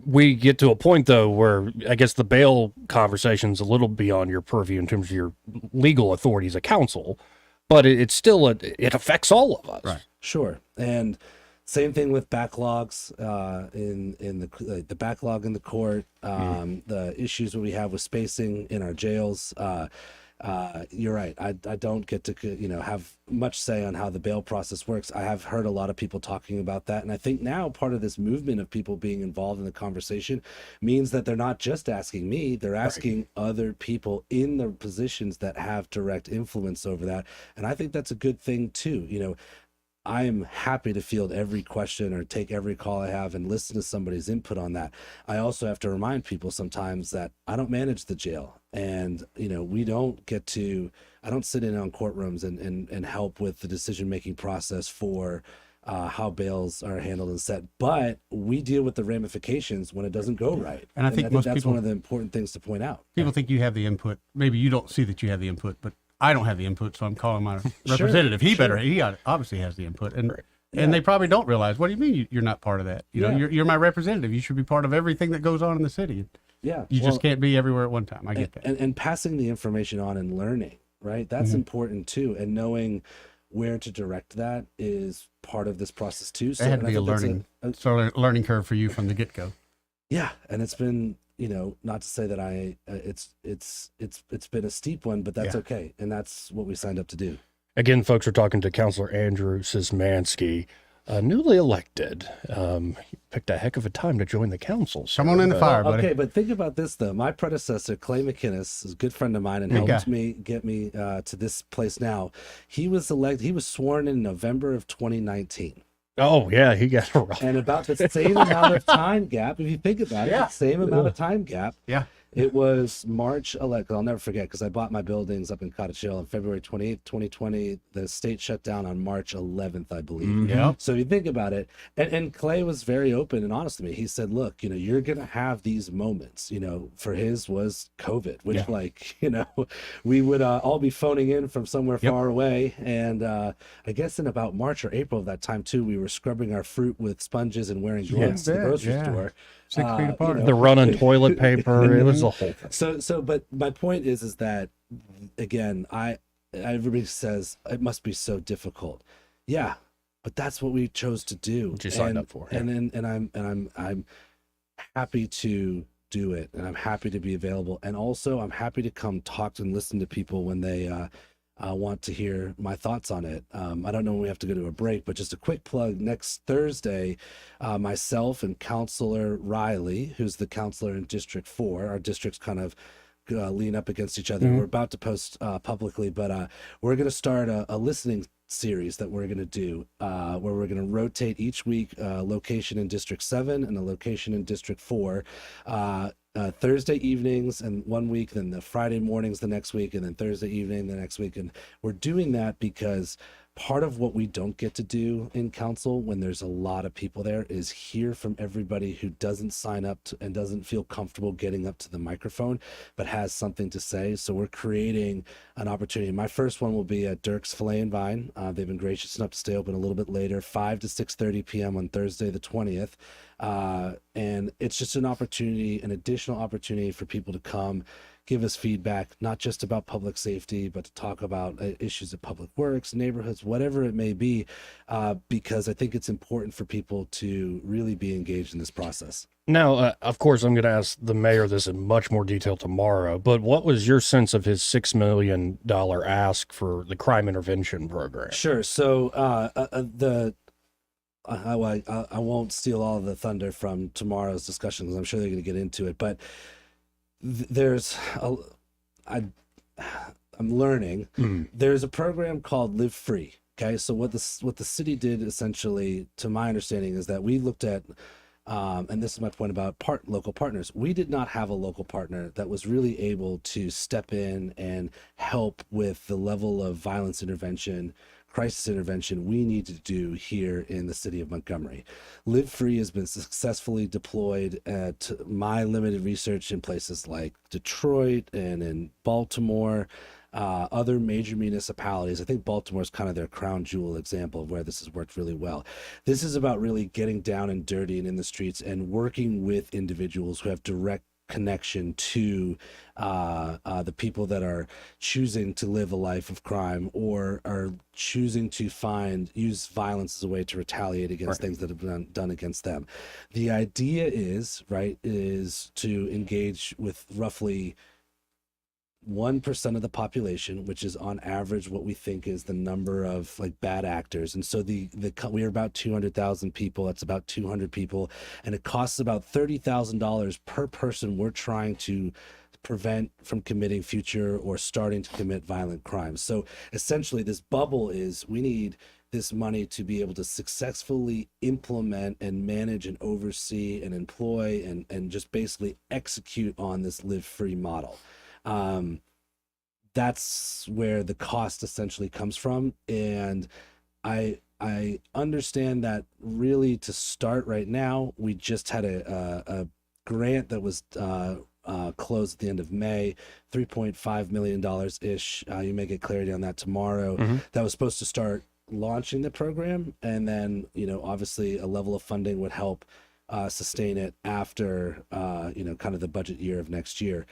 we get to a point, though, where I guess the bail conversation's a little beyond your purview in terms of your legal authority as a council, but it's still, it affects all of us. Right. Sure. And same thing with backlogs in the backlog in the court, the issues that we have with spacing in our jails. You're right. I don't get to have much say on how the bail process works. I have heard a lot of people talking about that, and I think now part of this movement of people being involved in the conversation means that they're not just asking me; they're asking other people in the positions that have direct influence over that, and I think that's a good thing too. I am happy to field every question or take every call I have and listen to somebody's input on that. I also have to remind people sometimes that I don't manage the jail, and we don't get to. I don't sit in on courtrooms and help with the decision-making process for how bails are handled and set, but we deal with the ramifications when it doesn't go right. And I think most that's people, one of the important things to point out. People think you have the input. Maybe you don't see that you have the input, but I don't have the input, so I'm calling my representative. He obviously has the input, and they probably don't realize. What do you mean you're not part of that? You're my representative. You should be part of everything that goes on in the city. Yeah, you just can't be everywhere at one time. I get that. And passing the information on and learning, right? That's important too, and knowing where to direct that is part of this process too. So it had to be a learning curve for you from the get go. Yeah, and it's been. Not to say that it's been a steep one, but that's okay. And that's what we signed up to do. Again, folks, we're talking to Councilor Andrew Szymanski, newly elected. He picked a heck of a time to join the council. Come on in the fire, buddy. Okay, but think about this, though. My predecessor, Clay McInnes, is a good friend of mine and helped me get me to this place now. He was sworn in November of 2019. Oh, yeah, he got it wrong. And about the same amount of time gap, if you think about it, the same amount of time gap. Yeah. It was March 11th. I'll never forget because I bought my buildings up in Cottage Hill on February 28th, 2020. The state shut down on March 11th, I believe. Yeah. So you think about it. And Clay was very open and honest to me. He said, look, you're going to have these moments. For his was COVID, which we would all be phoning in from somewhere far away. And I guess in about March or April of that time, too, we were scrubbing our fruit with sponges and wearing gloves to the grocery store. 6 feet apart. The running toilet paper. It was a whole thing. So, but my point is that, again, everybody says it must be so difficult. Yeah, but that's what we chose to do. What you signed up for. And I'm happy to do it, and I'm happy to be available, and also I'm happy to come talk and listen to people when they want to hear my thoughts on it. I don't know when we have to go to a break, but just a quick plug. Next Thursday, myself and Councilor Riley, who's the councilor in District 4, our districts kind of lean up against each other. We're about to post publicly, but we're going to start a listening series that we're going to do where we're going to rotate each week location in District 7 and a location in District 4. Thursday evenings and one week, then the Friday mornings the next week, and then Thursday evening the next week. And we're doing that because part of what we don't get to do in council when there's a lot of people there is hear from everybody who doesn't sign up to, and doesn't feel comfortable getting up to the microphone, but has something to say. So we're creating an opportunity. My first one will be at Dirk's Filet and Vine. They've been gracious enough to stay open a little bit later, 5 to 6:30 p.m. on Thursday the 20th. And it's just an opportunity, an additional opportunity for people to come give us feedback, not just about public safety, but to talk about issues of public works, neighborhoods, whatever it may be, because I think it's important for people to really be engaged in this process. Now, of course, I'm going to ask the mayor this in much more detail tomorrow, but what was your sense of his $6 million ask for the crime intervention program? Sure. So I won't steal all of the thunder from tomorrow's discussion because I'm sure they're going to get into it, but I'm learning. There's a program called Live Free. Okay, so what the city did essentially, to my understanding, is that we looked at, and this is my point about local partners. We did not have a local partner that was really able to step in and help with the level of violence intervention, crisis intervention we need to do here in the city of Montgomery. Live Free has been successfully deployed at my limited research in places like Detroit and in Baltimore. other major municipalities. I think Baltimore is kind of their crown jewel example of where this has worked really well. This is about really getting down and dirty and in the streets and working with individuals who have direct connection to the people that are choosing to live a life of crime or are choosing to use violence as a way to retaliate against things that have been done against them. The idea is to engage with roughly 1% of the population, which is on average what we think is the number of like bad actors. And so we are about 200,000 people. That's about 200 people, and it costs about $30,000 per person we're trying to prevent from committing future or starting to commit violent crimes. So essentially, this bubble is we need this money to be able to successfully implement and manage and oversee and employ and just basically execute on this live free model. That's where the cost essentially comes from. And I understand that really to start right now, we just had a grant that was closed at the end of May, $3.5 million ish. You may get clarity on that tomorrow. That was supposed to start launching the program. And then, obviously a level of funding would help sustain it after, kind of the budget year of next year.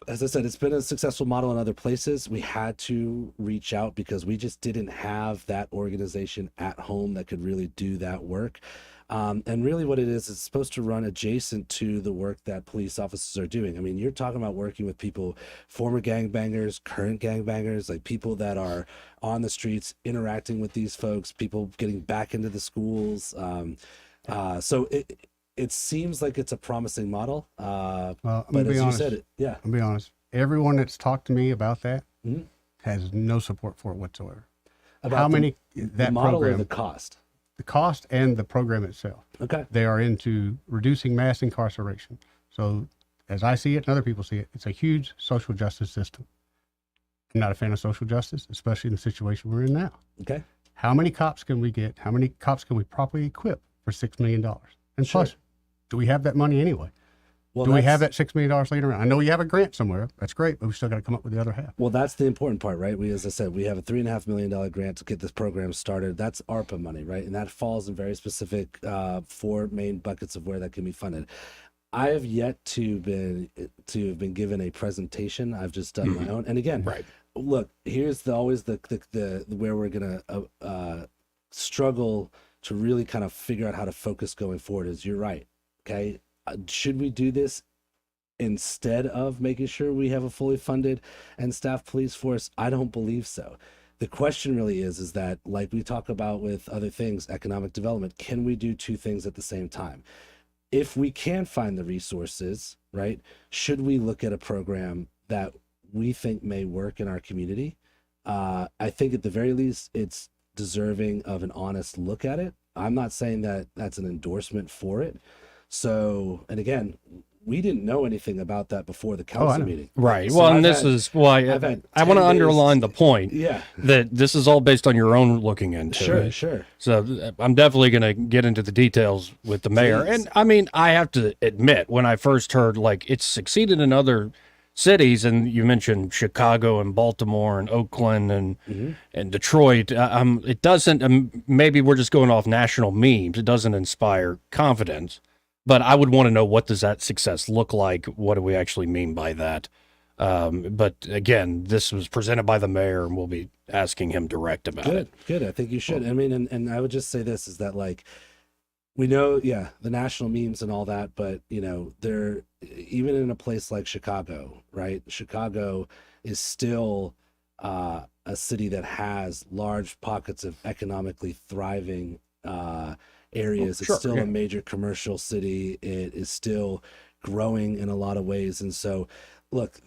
As I said, it's been a successful model in other places. We had to reach out because we just didn't have that organization at home that could really do that work. And really what it is, it's supposed to run adjacent to the work that police officers are doing. I mean, you're talking about working with people, former gangbangers, current gangbangers, like people that are on the streets interacting with these folks, people getting back into the schools. So it seems like it's a promising model. Well, but as you said, I'll be honest. Everyone that's talked to me about that has no support for it whatsoever. About How many the model program, or the cost? The cost and the program itself. Okay. They are into reducing mass incarceration. So as I see it and other people see it, it's a huge social justice system. I'm not a fan of social justice, especially in the situation we're in now. Okay. How many cops can we get? How many cops can we properly equip for $6 million? And plus, do we have that money anyway? Well, do we have that $6 million laying around? I know you have a grant somewhere. That's great, but we still got to come up with the other half. Well, that's the important part, right? As I said, we have a $3.5 million grant to get this program started. That's ARPA money, right? And that falls in very specific 4 main buckets of where that can be funded. I have yet to have been given a presentation. I've just done my own. And again, look, here's always the where we're gonna struggle to really kind of figure out how to focus going forward. Is you're right. Okay. Should we do this instead of making sure we have a fully funded and staffed police force? I don't believe so. The question really is that, like we talk about with other things, economic development, can we do 2 things at the same time? If we can find the resources, right, should we look at a program that we think may work in our community? I think at the very least, it's deserving of an honest look at it. I'm not saying that that's an endorsement for it. So, and again, we didn't know anything about that before the council meeting. Right. So Well, and this is why I want to underline the point that this is all based on your own looking into it. Sure. So I'm definitely going to get into the details with the mayor. Please. And I mean, I have to admit, when I first heard like it's succeeded in other cities, and you mentioned Chicago and Baltimore and Oakland and Detroit, it doesn't, maybe we're just going off national memes. It doesn't inspire confidence. But I would want to know, what does that success look like? What do we actually mean by that? But again, this was presented by the mayor, and we'll be asking him direct about it. Good. I think you should. I mean, and I would just say this is that, like, we know, the national memes and all that, but they're even in a place like Chicago, right? Chicago is still a city that has large pockets of economically thriving areas. It's still a major commercial city. It is still growing in a lot of ways. And so, look,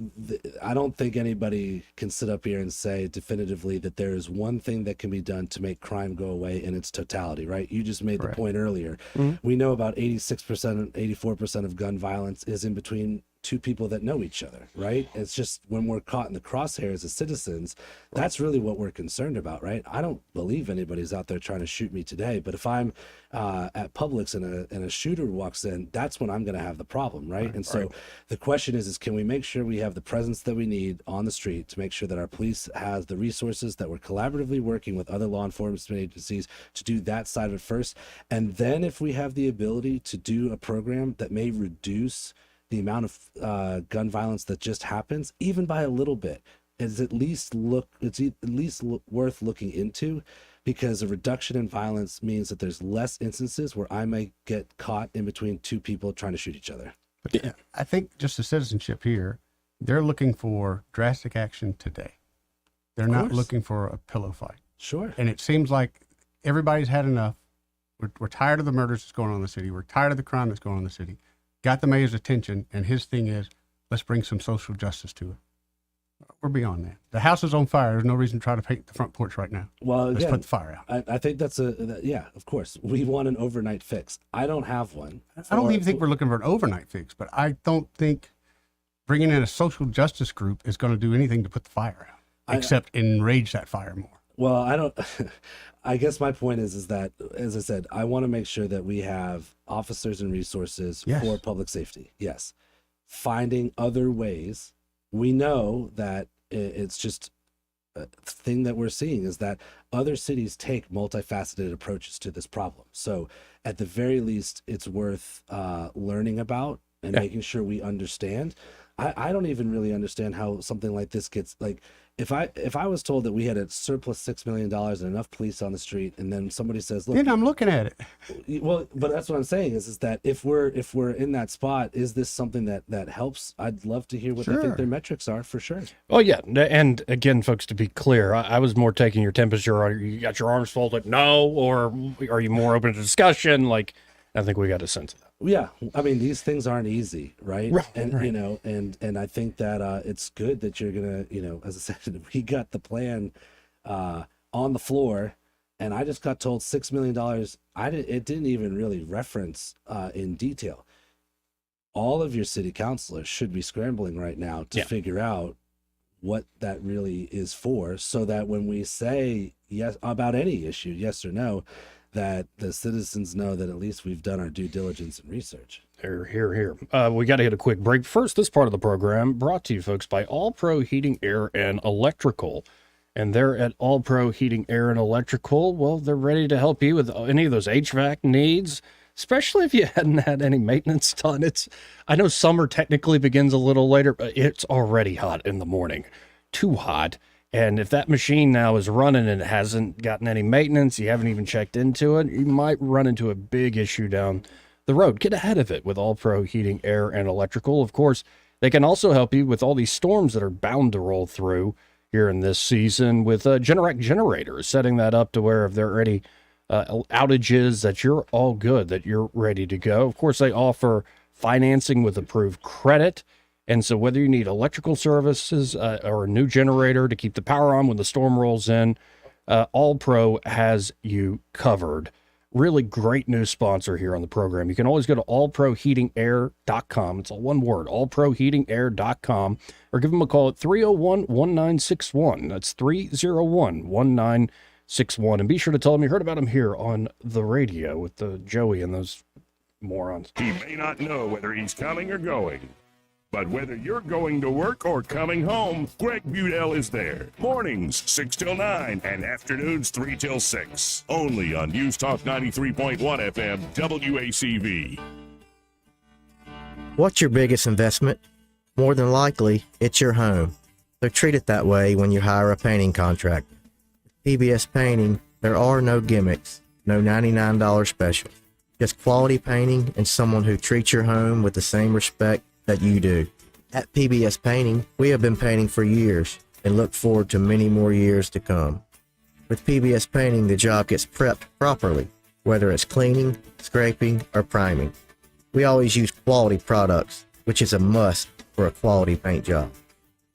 I don't think anybody can sit up here and say definitively that there is one thing that can be done to make crime go away in its totality, right? You just made the point earlier. We know about 86%, 84% of gun violence is in between two people that know each other, right? It's just when we're caught in the crosshairs as citizens, that's really what we're concerned about, right? I don't believe anybody's out there trying to shoot me today, but if I'm at Publix and a shooter walks in, that's when I'm going to have the problem, right? And so the question is can we make sure we have the presence that we need on the street to make sure that our police has the resources, that we're collaboratively working with other law enforcement agencies to do that side of it first, and then if we have the ability to do a program that may reduce the amount of gun violence that just happens, even by a little bit, it's at least worth looking into, because a reduction in violence means that there's less instances where I may get caught in between two people trying to shoot each other. But I think just the citizenship here, they're looking for drastic action today. They're not looking for a pillow fight. Sure. And it seems like everybody's had enough. We're tired of the murders that's going on in the city. We're tired of the crime that's going on in the city. Got the mayor's attention, and his thing is, let's bring some social justice to it. We're beyond that. The house is on fire. There's no reason to try to paint the front porch right now. Well, let's again, put the fire out. I think yeah, of course. We want an overnight fix. I don't have one. I don't even think we're looking for an overnight fix, but I don't think bringing in a social justice group is going to do anything to put the fire out, except enrage that fire more. Well, I don't. I guess my point is that, as I said, I want to make sure that we have officers and resources for public safety. Yes. Finding other ways. We know that it's just a thing that we're seeing is that other cities take multifaceted approaches to this problem. So at the very least, it's worth learning about and making sure we understand. I don't even really understand how something like this gets, like, if I was told that we had a surplus $6 million and enough police on the street, and then somebody says, look, then I'm looking at it. Well, but that's what I'm saying is that if we're in that spot, is this something that helps? I'd love to hear what they think their metrics are, for sure. Oh yeah, and again, folks, to be clear, I was more taking your temperature. Are you got your arms folded? No, or are you more open to discussion? Like, I think we got a sense of that. Yeah, I mean, these things aren't easy, right? And you know, and I think that it's good that you're gonna, you know, as I said, we got the plan on the floor, and I just got told $6 million. It didn't even really reference in detail. All of your city councilors should be scrambling right now to figure out what that really is for, so that when we say yes about any issue, yes or no, that the citizens know that at least we've done our due diligence and research. Here. We got to hit a quick break. First, this part of the program brought to you, folks, by All Pro Heating, Air, and Electrical. And they're at All Pro Heating, Air, and Electrical. Well, they're ready to help you with any of those HVAC needs, especially if you hadn't had any maintenance done. I know summer technically begins a little later, but it's already hot in the morning. Too hot. And if that machine now is running and it hasn't gotten any maintenance, you haven't even checked into it, you might run into a big issue down the road. Get ahead of it with All Pro Heating, Air, and Electrical. Of course, they can also help you with all these storms that are bound to roll through here in this season with Generac generators, setting that up to where if there are any outages, that you're all good, that you're ready to go. Of course, they offer financing with approved credit. And so whether you need electrical services or a new generator to keep the power on when the storm rolls in, All Pro has you covered. Really great new sponsor here on the program. You can always go to allproheatingair.com. It's all one word, allproheatingair.com, or give them a call at 301-1961. That's 301-1961. And be sure to tell them you heard about them here on the radio with the Joey and those morons. He may not know whether he's coming or going, but whether you're going to work or coming home, Greg Budell is there. Mornings, 6 till 9, and afternoons, 3 till 6. Only on News Talk 93.1 FM, WACV. What's your biggest investment? More than likely, it's your home. So treat it that way when you hire a painting contractor. With PBS Painting, there are no gimmicks, no $99 specials. Just quality painting and someone who treats your home with the same respect that you do. At PBS Painting, we have been painting for years and look forward to many more years to come. With PBS Painting, the job gets prepped properly, whether it's cleaning, scraping, or priming. We always use quality products, which is a must for a quality paint job.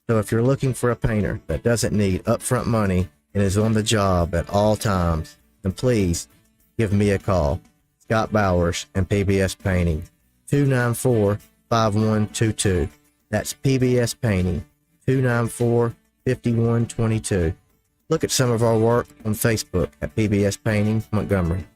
So if you're looking for a painter that doesn't need upfront money and is on the job at all times, then please give me a call. Scott Bowers and PBS Painting, 294-5122. That's PBS Painting, 294-5122. Look at some of our work on Facebook at PBS Painting Montgomery.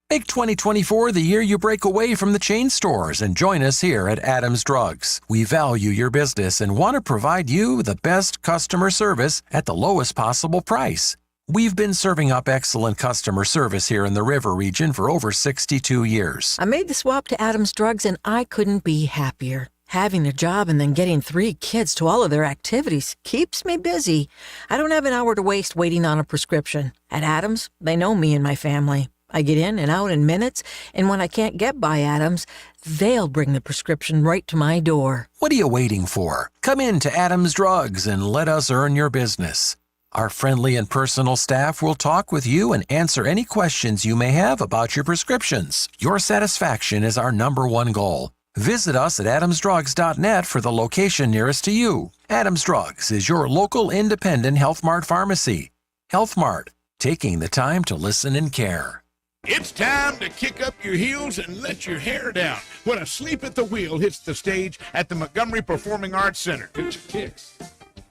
Make 2024 the year you break away from the chain stores and join us here at Adams Drugs. We value your business and want to provide you the best customer service at the lowest possible price. We've been serving up excellent customer service here in the River region for over 62 years. I made the swap to Adams Drugs and I couldn't be happier. Having a job and then getting 3 kids to all of their activities keeps me busy. I don't have an hour to waste waiting on a prescription. At Adams, they know me and my family. I get in and out in minutes, and when I can't get by Adams, they'll bring the prescription right to my door. What are you waiting for? Come in to Adams Drugs and let us earn your business. Our friendly and personal staff will talk with you and answer any questions you may have about your prescriptions. Your satisfaction is our #1 goal. Visit us at adamsdrugs.net for the location nearest to you. Adams Drugs is your local independent Health Mart pharmacy. Health Mart, taking the time to listen and care. It's time to kick up your heels and let your hair down when Asleep at the Wheel hits the stage at the Montgomery Performing Arts Center. Get your kicks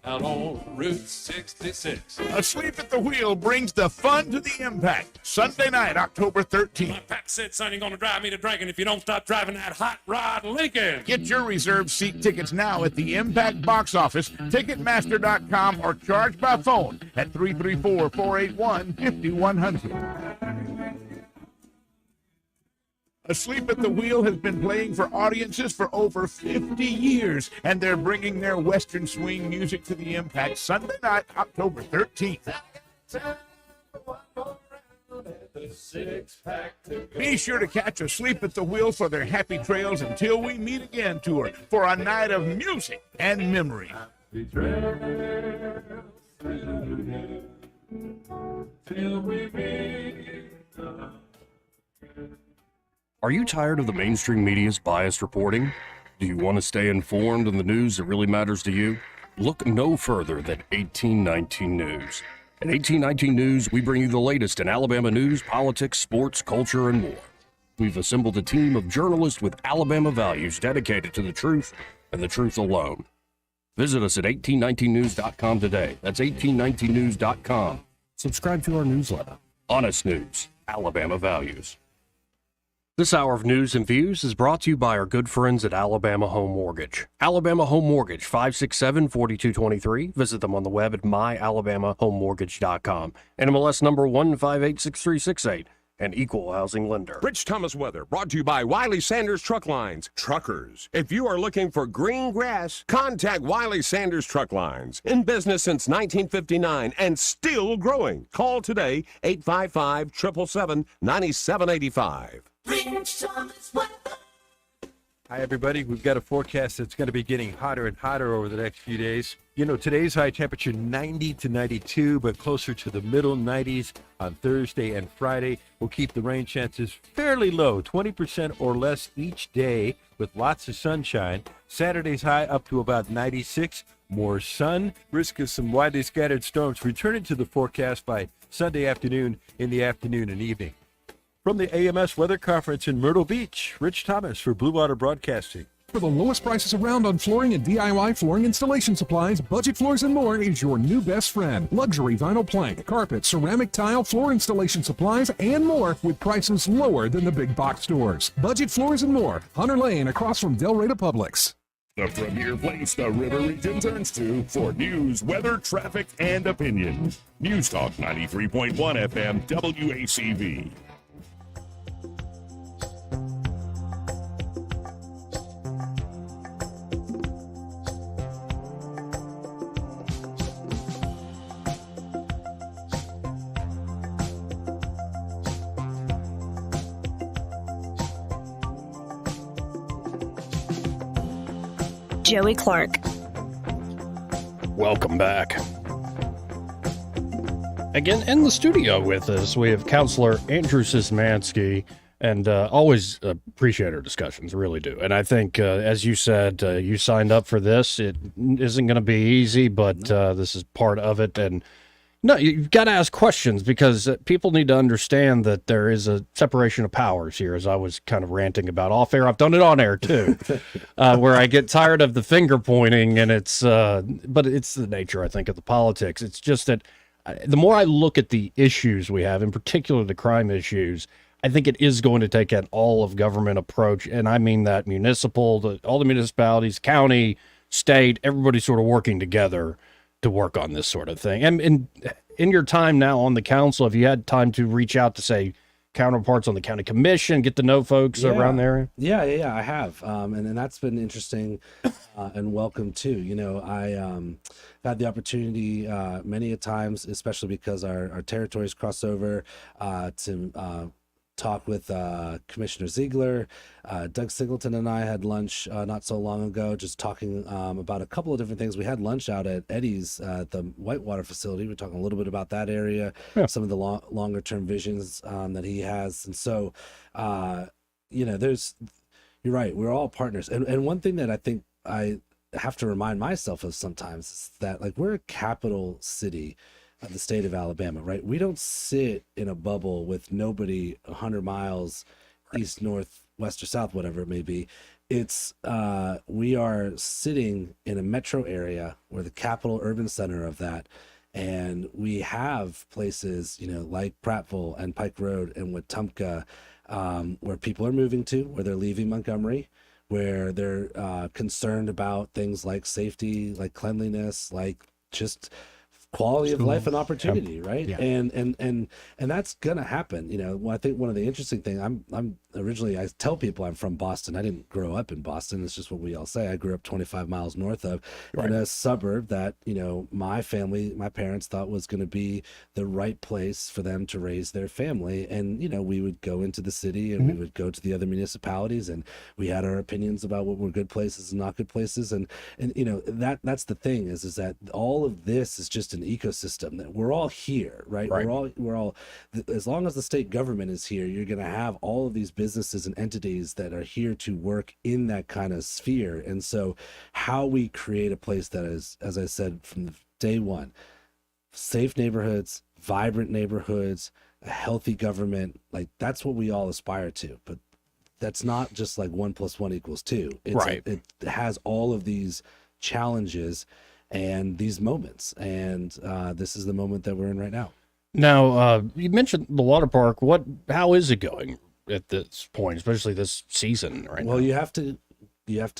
out on Route 66. Asleep at the Wheel brings the fun to the Impact. Sunday night, October 13th. My Pat said, son, you're going to drive me to drinking if you don't stop driving that hot rod Lincoln. Get your reserved seat tickets now at the Impact box office, Ticketmaster.com, or charge by phone at 334-481-5100. Asleep at the Wheel has been playing for audiences for over 50 years, and they're bringing their Western swing music to the Impact Sunday night, October 13th. Be sure to catch Asleep at the Wheel for their Happy Trails Until We Meet Again tour for a night of music and memory. Are you tired of the mainstream media's biased reporting? Do you want to stay informed on the news that really matters to you? Look no further than 1819 News. At 1819 News, we bring you the latest in Alabama news, politics, sports, culture, and more. We've assembled a team of journalists with Alabama values dedicated to the truth and the truth alone. Visit us at 1819news.com today. That's 1819news.com. Subscribe to our newsletter. Honest News, Alabama Values. This hour of news and views is brought to you by our good friends at Alabama Home Mortgage. Alabama Home Mortgage, 567-4223. Visit them on the web at myalabamahomemortgage.com. NMLS number 1586368. An equal housing lender. Rich Thomas weather brought to you by Wiley Sanders Truck Lines. Truckers, if you are looking for green grass, contact Wiley Sanders Truck Lines. In business since 1959 and still growing. Call today, 855-777-9785. Hi, everybody. We've got a forecast that's going to be getting hotter and hotter over the next few days. You know, today's high temperature 90 to 92, but closer to the middle 90s on Thursday and Friday. We'll keep the rain chances fairly low, 20% or less each day with lots of sunshine. Saturday's high up to about 96. More sun, risk of some widely scattered storms returning to the forecast by Sunday afternoon in the afternoon and evening. From the AMS Weather Conference in Myrtle Beach, Rich Thomas for Blue Water Broadcasting. For the lowest prices around on flooring and DIY flooring installation supplies, Budget Floors and More is your new best friend. Luxury vinyl plank, carpet, ceramic tile, floor installation supplies, and more with prices lower than the big box stores. Budget Floors and More, Hunter Lane across from Del Rey Publix. The premier place the River Region turns to for news, weather, traffic, and opinion. News Talk 93.1 FM WACV. Joey Clark. Welcome back. Again, in the studio with us, we have Counselor Andrew Szymanski, and always appreciate our discussions, really do. And I think, as you said, you signed up for this. It isn't going to be easy, but this is part of it. And No, you've got to ask questions because people need to understand that there is a separation of powers here, as I was kind of ranting about off air. I've done it on air too, where I get tired of the finger pointing, and but it's the nature, I think, of the politics. It's just that the more I look at the issues we have, in particular the crime issues, I think it is going to take an all of government approach. And I mean that municipal, all the municipalities, county, state, everybody sort of working together to work on this sort of thing. And in your time now on the council, have you had time to reach out to, say, counterparts on the county commission, get to know folks around there? Yeah, I have. And that's been interesting and welcome too. You know, I had the opportunity many a times, especially because our territories cross over, to talk with Commissioner Ziegler. Doug Singleton and I had lunch not so long ago, just talking about a couple of different things. We had lunch out at Eddie's at the Whitewater facility. We were talking a little bit about that area, some of the longer term visions that he has. And so, you know, you're right, we're all partners. And one thing that I think I have to remind myself of sometimes is that, like, we're a capital city of the state of Alabama, right? We don't sit in a bubble with nobody 100 miles east, north, west, or south, whatever it may be. It's we are sitting in a metro area. We're the capital urban center of that, and we have places, you know, like Prattville and Pike Road and Wetumpka, where people are moving to, where they're leaving Montgomery, where they're concerned about things like safety, like cleanliness, like just quality of life and opportunity, right? Yeah. And that's gonna happen. You know, I think one of the interesting things, I'm originally, I tell people I'm from Boston. I didn't grow up in Boston. It's just what we all say. I grew up 25 miles north of in a suburb that, you know, my parents thought was going to be the right place for them to raise their family. And, you know, we would go into the city and we would go to the other municipalities, and we had our opinions about what were good places and not good places. And you know, that's the thing is that all of this is just an ecosystem that we're all here, right? We're all, as long as the state government is here, you're going to have all of these businesses and entities that are here to work in that kind of sphere. And so how we create a place that is, as I said from day one, safe neighborhoods, vibrant neighborhoods, a healthy government, like that's what we all aspire to. But that's not just like 1 + 1 = 2. It has all of these challenges and these moments. And this is the moment that we're in right now. Now, you mentioned the water park. How is it going at this point, especially this season right now? Well, you have to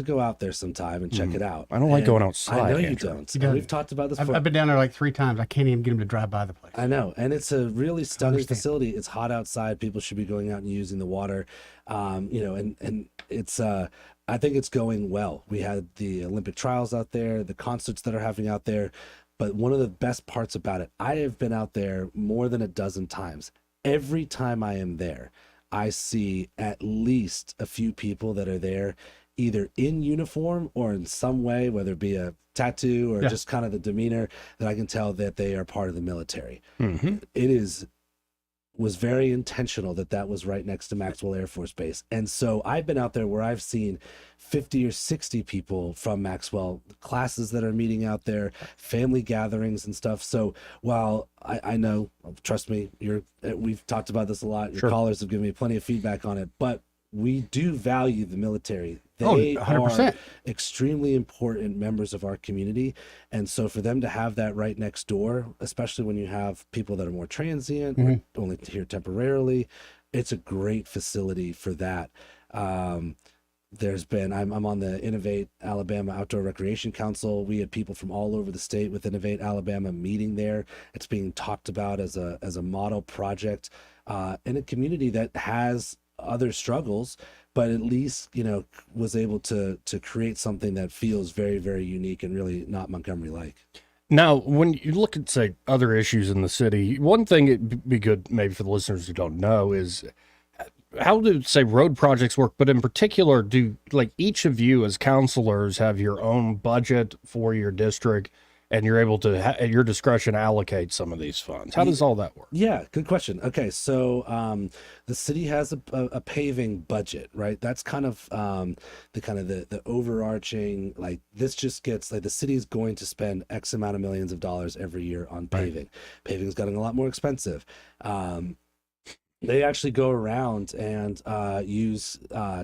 go out there sometime and check it out. I don't like going outside. I know Andrew. you don't. We've talked about this before. I've been down there like 3 times. I can't even get them to drive by the place. I know. And it's a really stunning facility. It's hot outside. People should be going out and using the water. You know, and it's I think it's going well. We had the Olympic trials out there, the concerts that are happening out there. But one of the best parts about it, I have been out there more than a dozen times. Every time I am there, I see at least a few people that are there either in uniform or in some way, whether it be a tattoo or just kind of the demeanor, that I can tell that they are part of the military. It was very intentional that was right next to Maxwell Air Force Base. And so I've been out there where I've seen 50 or 60 people from Maxwell, classes that are meeting out there, family gatherings and stuff. So while I know, trust me, we've talked about this a lot. Your callers have given me plenty of feedback on it, but we do value the military. They 100%. are extremely important members of our community. And so for them to have that right next door, especially when you have people that are more transient or only here temporarily, it's a great facility for that. There's been, I'm on the Innovate Alabama Outdoor Recreation Council. We had people from all over the state with Innovate Alabama meeting there. It's being talked about as a model project in a community that has other struggles, but at least, you know, was able to create something that feels very, very unique and really not Montgomery-like. Now, when you look at, say, other issues in the city, one thing it'd be good maybe for the listeners who don't know is how do, say, road projects work, but in particular, do like each of you as counselors have your own budget for your district? and you're able to, at your discretion, allocate some of these funds. How does all that work? Yeah, good question. Okay, so the city has a paving budget, right? That's kind of the overarching, like, this just gets, like, the city is going to spend X amount of millions of dollars every year on paving. Paving is getting a lot more expensive. They actually go around and use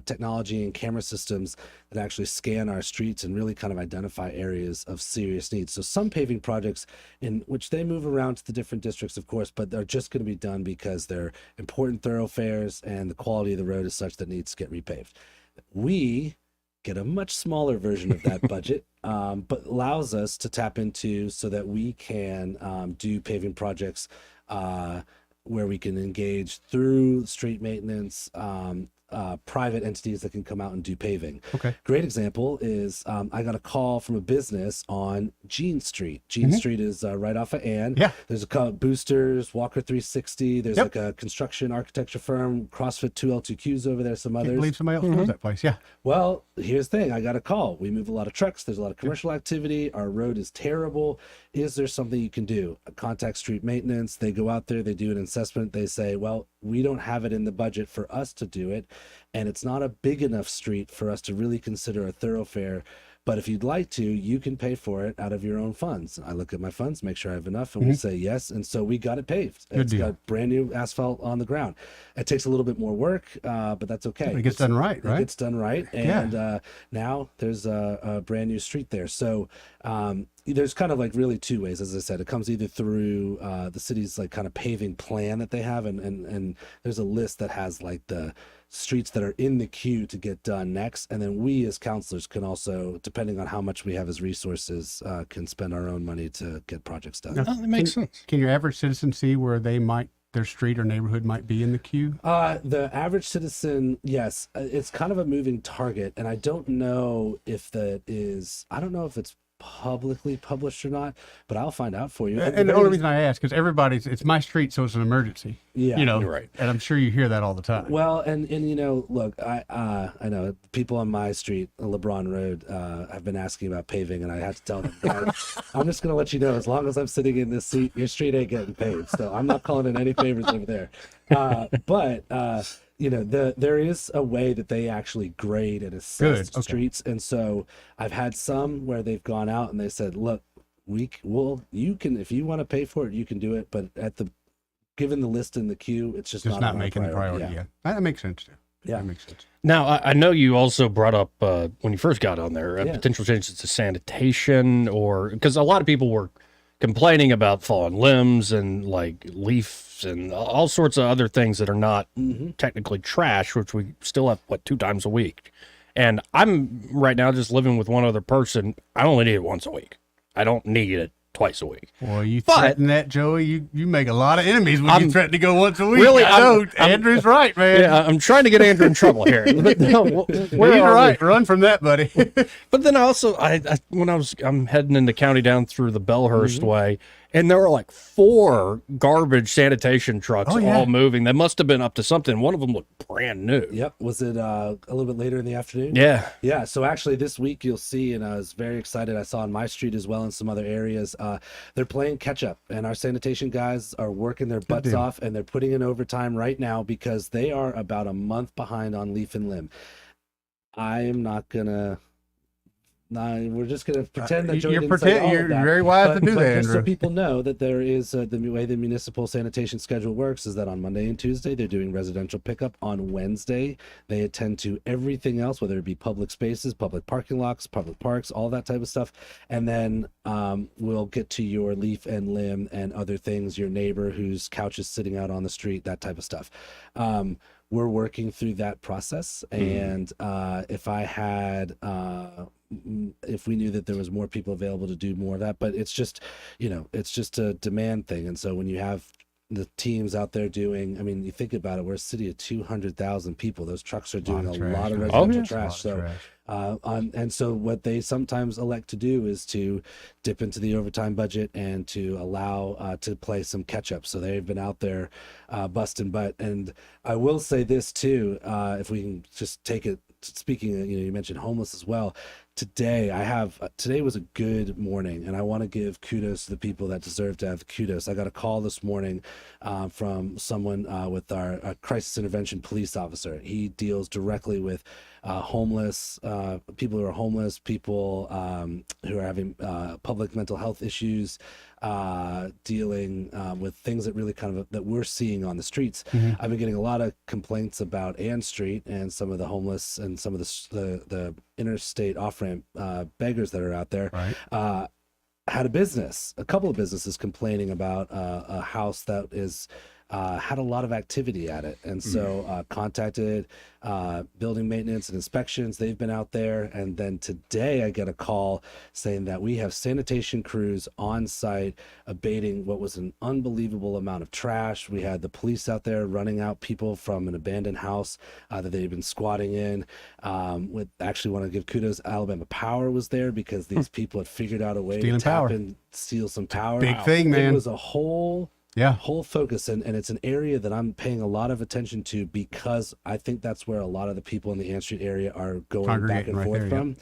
technology and camera systems that actually scan our streets and really kind of identify areas of serious need. So some paving projects, in which they move around to the different districts, of course, but they're just going to be done because they're important thoroughfares and the quality of the road is such that needs to get repaved. We get a much smaller version of that budget, but allows us to tap into so that we can do paving projects where we can engage through street maintenance, private entities that can come out and do paving. Okay. Great example is I got a call from a business on Jean Street. Jean Street is right off of Ann. Yeah. There's a couple Boosters, Walker 360. There's like a construction architecture firm, CrossFit 2L2Qs over there, some others. Can't believe somebody else knows that place. Yeah. Well, here's the thing. I got a call. We move a lot of trucks. There's a lot of commercial activity. Our road is terrible. Is there something you can do? Contact street maintenance. They go out there. They do an assessment. They say, well, we don't have it in the budget for us to do it. And it's not a big enough street for us to really consider a thoroughfare. But if you'd like to, you can pay for it out of your own funds. I look at my funds, make sure I have enough, and we say yes. And so we got it paved. It's got brand new asphalt on the ground. It takes a little bit more work, but that's okay. It gets done right, right? It gets done right. And now there's a brand new street there. So there's kind of like really two ways. As I said, it comes either through the city's like kind of paving plan that they have, and there's a list that has like the streets that are in the queue to get done next, and then we as counselors can also, depending on how much we have as resources, can spend our own money to get projects done. Now, that makes sense. Can your average citizen see where their street or neighborhood might be in the queue? The average citizen, yes, it's kind of a moving target, and I don't know if it's publicly published or not, but I'll find out for you. And the only reason I ask is it's my street, so it's an emergency. Yeah, you're right. And I'm sure you hear that all the time. Well, and look, I know people on my street, LeBron Road, have been asking about paving, and I had to tell them, guys, I'm just going to let you know, as long as I'm sitting in this seat, your street ain't getting paved. So I'm not calling in any favors over there. But there is a way that they actually grade and assess streets. And so I've had some where they've gone out and they said, look, you can, if you want to pay for it, you can do it. But given the list in the queue, it's just not making the priority. Yeah. That makes sense too. Yeah. That makes sense. Now, I know you also brought up when you first got on there, potential changes to sanitation, or because a lot of people were complaining about fallen limbs and like leaves and all sorts of other things that are not technically trash, which we still have 2 times a week. And I'm right now just living with one other person. I only need it once a week. I don't need it twice a week. Well, you threaten that, Joey. You make a lot of enemies when you threaten to go once a week. Really, I know. Andrew's right, man. Yeah, I'm trying to get Andrew in trouble here. But no, He's right. Run from that, buddy. But then also, I'm heading into county down through the Bellhurst way, and there were like 4 garbage sanitation trucks all moving. They must have been up to something. One of them looked brand new. Yep. Was it a little bit later in the afternoon? Yeah. Yeah. So actually this week you'll see, and I was very excited. I saw on my street as well in some other areas, they're playing catch up, and our sanitation guys are working their butts off, and they're putting in overtime right now because they are about a month behind on leaf and limb. We're just going to pretend that Joey didn't say all of that. You're very wise to do that, just so Andrew. people know that there is the way the municipal sanitation schedule works is that on Monday and Tuesday they're doing residential pickup. On Wednesday they attend to everything else, whether it be public spaces, public parking lots, public parks, all that type of stuff. And then we'll get to your leaf and limb and other things, your neighbor whose couch is sitting out on the street, that type of stuff. We're working through that process, and if we knew that there was more people available to do more of that, but it's just a demand thing. And so when you have the teams out there doing, you think about it, we're a city of 200,000 people. Those trucks are doing a lot of residential trash. And so what they sometimes elect to do is to dip into the overtime budget and to allow to play some catch up. So they've been out there busting butt. And I will say this too, if we can just take it, speaking of, you mentioned homeless as well. today today was a good morning, and I want to give kudos to the people that deserve to have kudos. I got a call this morning from someone with our crisis intervention police officer. He deals directly with homeless people who are homeless, people who are having public mental health issues, dealing with things that really that we're seeing on the streets. I've been getting a lot of complaints about Ann Street and some of the homeless and some of the interstate off-ramp beggars that are out there. Had a couple of businesses complaining about a house that is had a lot of activity at it, and so contacted building maintenance and inspections. They've been out there, and then today I get a call saying that we have sanitation crews on site abating what was an unbelievable amount of trash. We had the police out there running out people from an abandoned house that they've been squatting in. Actually want to give kudos. Alabama Power was there because these people had figured out a way Stealing to tap power. and steal some power. Big thing, man. It was a whole focus, and it's an area that I'm paying a lot of attention to because I think that's where a lot of the people in the Ann Street area are going back and forth from.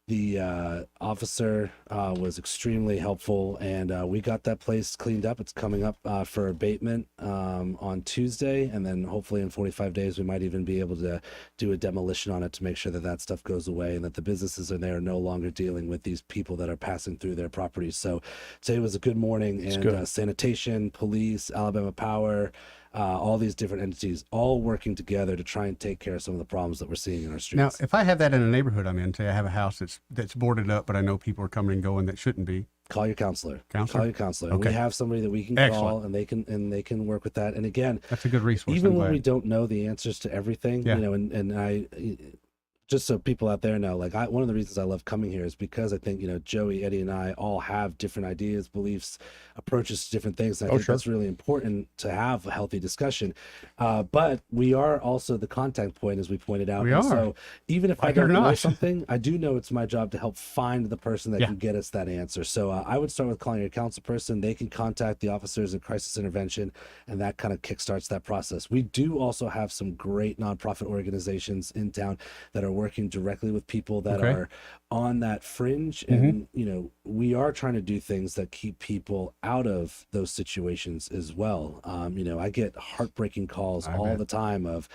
The officer was extremely helpful, and we got that place cleaned up. It's coming up for abatement on Tuesday, and then hopefully in 45 days we might even be able to do a demolition on it to make sure that stuff goes away and that the businesses in there are no longer dealing with these people that are passing through their properties. So today was a good morning, and sanitation, police, Alabama Power, all these different entities all working together to try and take care of some of the problems that we're seeing in our streets. Now, if I have that in a neighborhood I'm in, say I have a house that's boarded up, but I know people are coming and going that shouldn't be. Call your counselor. Counselor? Call your counselor. Okay. We have somebody that we can call, and they can work with that. And again, that's a good resource. Even when we don't know the answers to everything, you know, and I. Just so people out there know, like one of the reasons I love coming here is because I think, you know, Joey, Eddie, and I all have different ideas, beliefs, approaches to different things. And I think that's really important to have a healthy discussion. But we are also the contact point, as we pointed out. We are. So even if I don't know something, I do know it's my job to help find the person that can get us that answer. So I would start with calling your council person. They can contact the officers in crisis intervention, and that kind of kickstarts that process. We do also have some great nonprofit organizations in town that are working directly with people that are on that fringe, and you know, we are trying to do things that keep people out of those situations as well. You know, I get heartbreaking calls all the time of,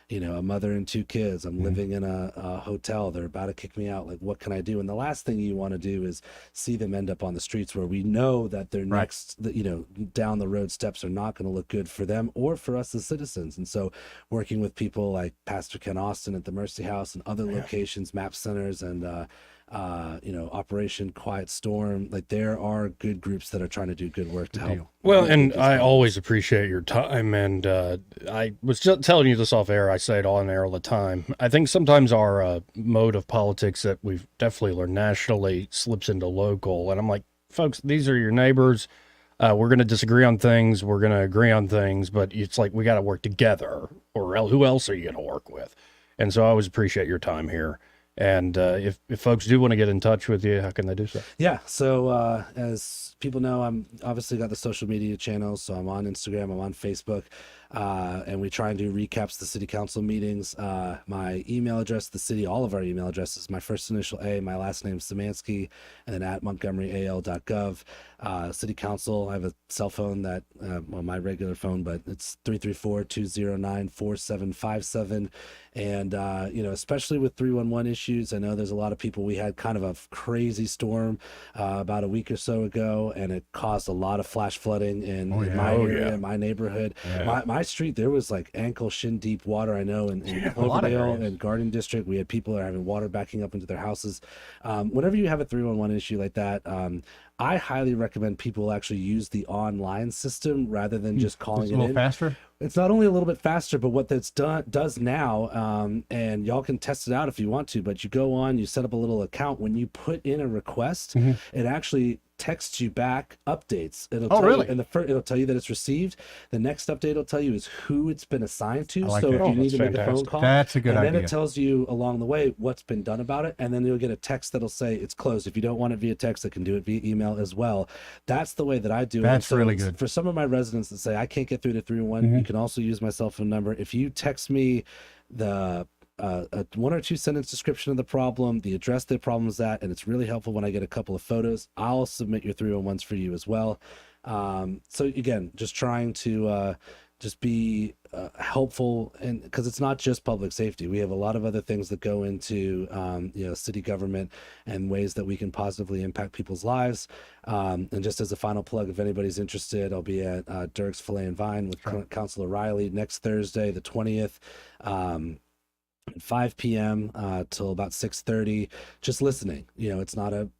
you know, a mother and two kids. I'm living in a hotel. They're about to kick me out. Like, what can I do? And the last thing you want to do is see them end up on the streets where we know that their next, you know, down the road steps are not going to look good for them or for us as citizens. And so working with people like Pastor Ken Austin at the Mercy House and other locations, MAP centers, and, you know, Operation Quiet Storm, like there are good groups that are trying to do good work to help. Well, and I always appreciate your time. And I was just telling you this off air. I say it on air all the time. I think sometimes our mode of politics that we've definitely learned nationally slips into local. And I'm like, folks, these are your neighbors. We're going to disagree on things. We're going to agree on things. But it's like we got to work together, or who else are you going to work with? And so I always appreciate your time here. And if folks do want to get in touch with you, how can they do so? Yeah. So as people know, I'm obviously got the social media channels. So I'm on Instagram, I'm on Facebook, and we try and do recaps of the city council meetings. My email address, the city, all of our email addresses, my first initial A, my last name Szymanski, and then at montgomeryal.gov. City council, I have a cell phone that, well, my regular phone, but it's 334-209-4757. And, you know, especially with 311 issues, I know there's a lot of people. We had kind of a crazy storm about a week or so ago, and it caused a lot of flash flooding in my area, my neighborhood. My street, there was like ankle, shin deep water, I know, in Cloverdale and Garden District. We had people that are having water backing up into their houses. Whenever you have a 311 issue like that, I highly recommend people actually use the online system rather than just calling it in. A little faster? It's not only a little bit faster, but what that's does now, and y'all can test it out if you want to, but you go on, you set up a little account. When you put in a request, it actually texts you back updates. It'll tell you, and it'll tell you that it's received. The next update will tell you is who it's been assigned to. So if you need to make a phone call, that's a good idea. And then it tells you along the way what's been done about it, and then you'll get a text that'll say it's closed. If you don't want it via text, it can do it via email as well. That's the way that I do it. That's really good. For some of my residents that say I can't get through to 311, you can also use my cell phone number. If you text me the a 1 or 2 sentence description of the problem, the address the problem is at, and it's really helpful when I get a couple of photos. I'll submit your 301s for you as well. So again, just trying to just be helpful, and because it's not just public safety, we have a lot of other things that go into city government and ways that we can positively impact people's lives. And just as a final plug, if anybody's interested, I'll be at Dirk's Filet and Vine with Councilor Riley next Thursday, the 20th. At 5 p.m. Till about 6:30, just listening.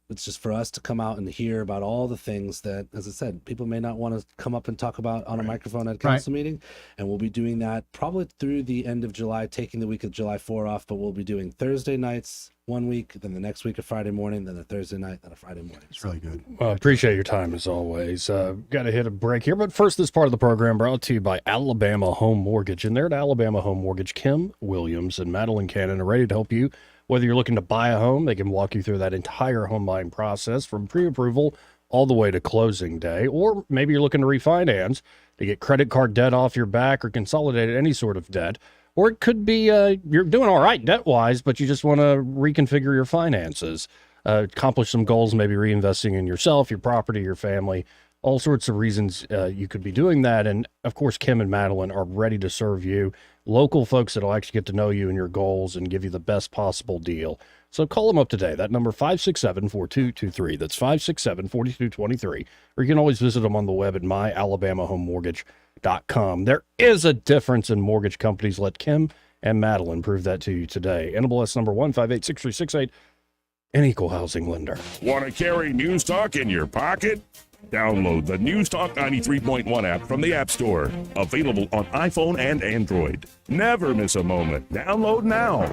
It's just for us to come out and hear about all the things that, as I said, people may not want to come up and talk about on a microphone at a council meeting. And we'll be doing that probably through the end of July, taking the week of July 4 off, but we'll be doing Thursday nights one week, then the next week a Friday morning, then a Thursday night, then a Friday morning. It's really good. Well, appreciate your time as always. Got to hit a break here, but first, this part of the program brought to you by Alabama Home Mortgage. And there at Alabama Home Mortgage, Kim Williams and Madeline Cannon are ready to help you. Whether you're looking to buy a home, they can walk you through that entire home buying process from pre-approval all the way to closing day. Or maybe you're looking to refinance to get credit card debt off your back or consolidate any sort of debt. Or it could be you're doing all right debt-wise, but you just want to reconfigure your finances, accomplish some goals, maybe reinvesting in yourself, your property, your family, all sorts of reasons you could be doing that. And, of course, Kim and Madeline are ready to serve you, local folks that will actually get to know you and your goals and give you the best possible deal. So call them up today. That number, 567-4223. That's 567-4223. Or you can always visit them on the web at myalabamahomemortgage.com. There is a difference in mortgage companies. Let Kim and Madeline prove that to you today. NMLS number 1586368, an equal housing lender. Want to carry News Talk in your pocket? Download the News Talk 93.1 app from the App Store. Available on iPhone and Android. Never miss a moment. Download now.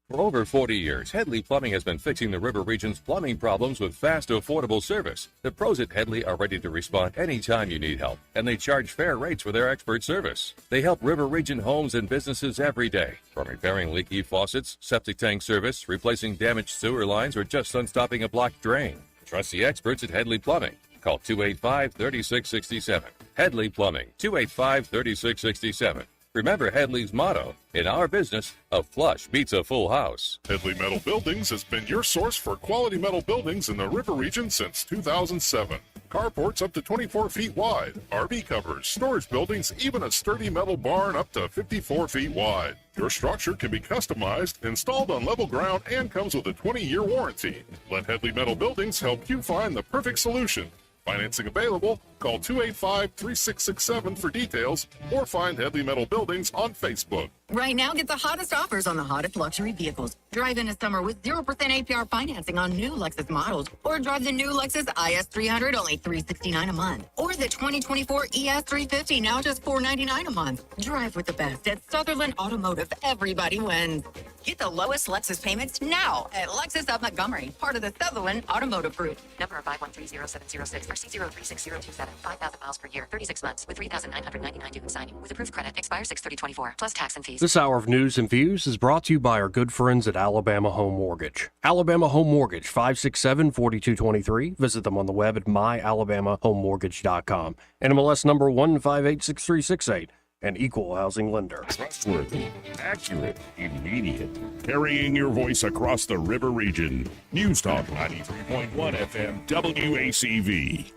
For over 40 years, Headley Plumbing has been fixing the River Region's plumbing problems with fast, affordable service. The pros at Headley are ready to respond anytime you need help, and they charge fair rates for their expert service. They help River Region homes and businesses every day, from repairing leaky faucets, septic tank service, replacing damaged sewer lines, or just unstopping a blocked drain. Trust the experts at Headley Plumbing. Call 285-3667. Headley Plumbing, 285-3667. Remember Headley's motto, in our business, a flush beats a full house. Headley Metal Buildings has been your source for quality metal buildings in the River Region since 2007. Carports up to 24 feet wide, RV covers, storage buildings, even a sturdy metal barn up to 54 feet wide. Your structure can be customized, installed on level ground, and comes with a 20-year warranty. Let Headley Metal Buildings help you find the perfect solution. Financing available. Call 285-3667 for details or find Headley Metal Buildings on Facebook. Right now, get the hottest offers on the hottest luxury vehicles. Drive in a summer with 0% APR financing on new Lexus models. Or drive the new Lexus IS300, only $369 a month. Or the 2024 ES350, now just $499 a month. Drive with the best at Sutherland Automotive. Everybody wins. Get the lowest Lexus payments now at Lexus of Montgomery, part of the Sutherland Automotive Group. Number 5130706 for C0360027. 5,000 miles per year, 36 months with 3,999 due in signing. With approved credit, expires 6/30/24, plus tax and fees. This hour of news and views is brought to you by our good friends at Alabama Home Mortgage. Alabama Home Mortgage, 567-4223. Visit them on the web at myalabamahomemortgage.com. NMLS number 1586368. An equal housing lender. Trustworthy, accurate, immediate. Carrying your voice across the River Region. News Talk 93.1 FM WACV.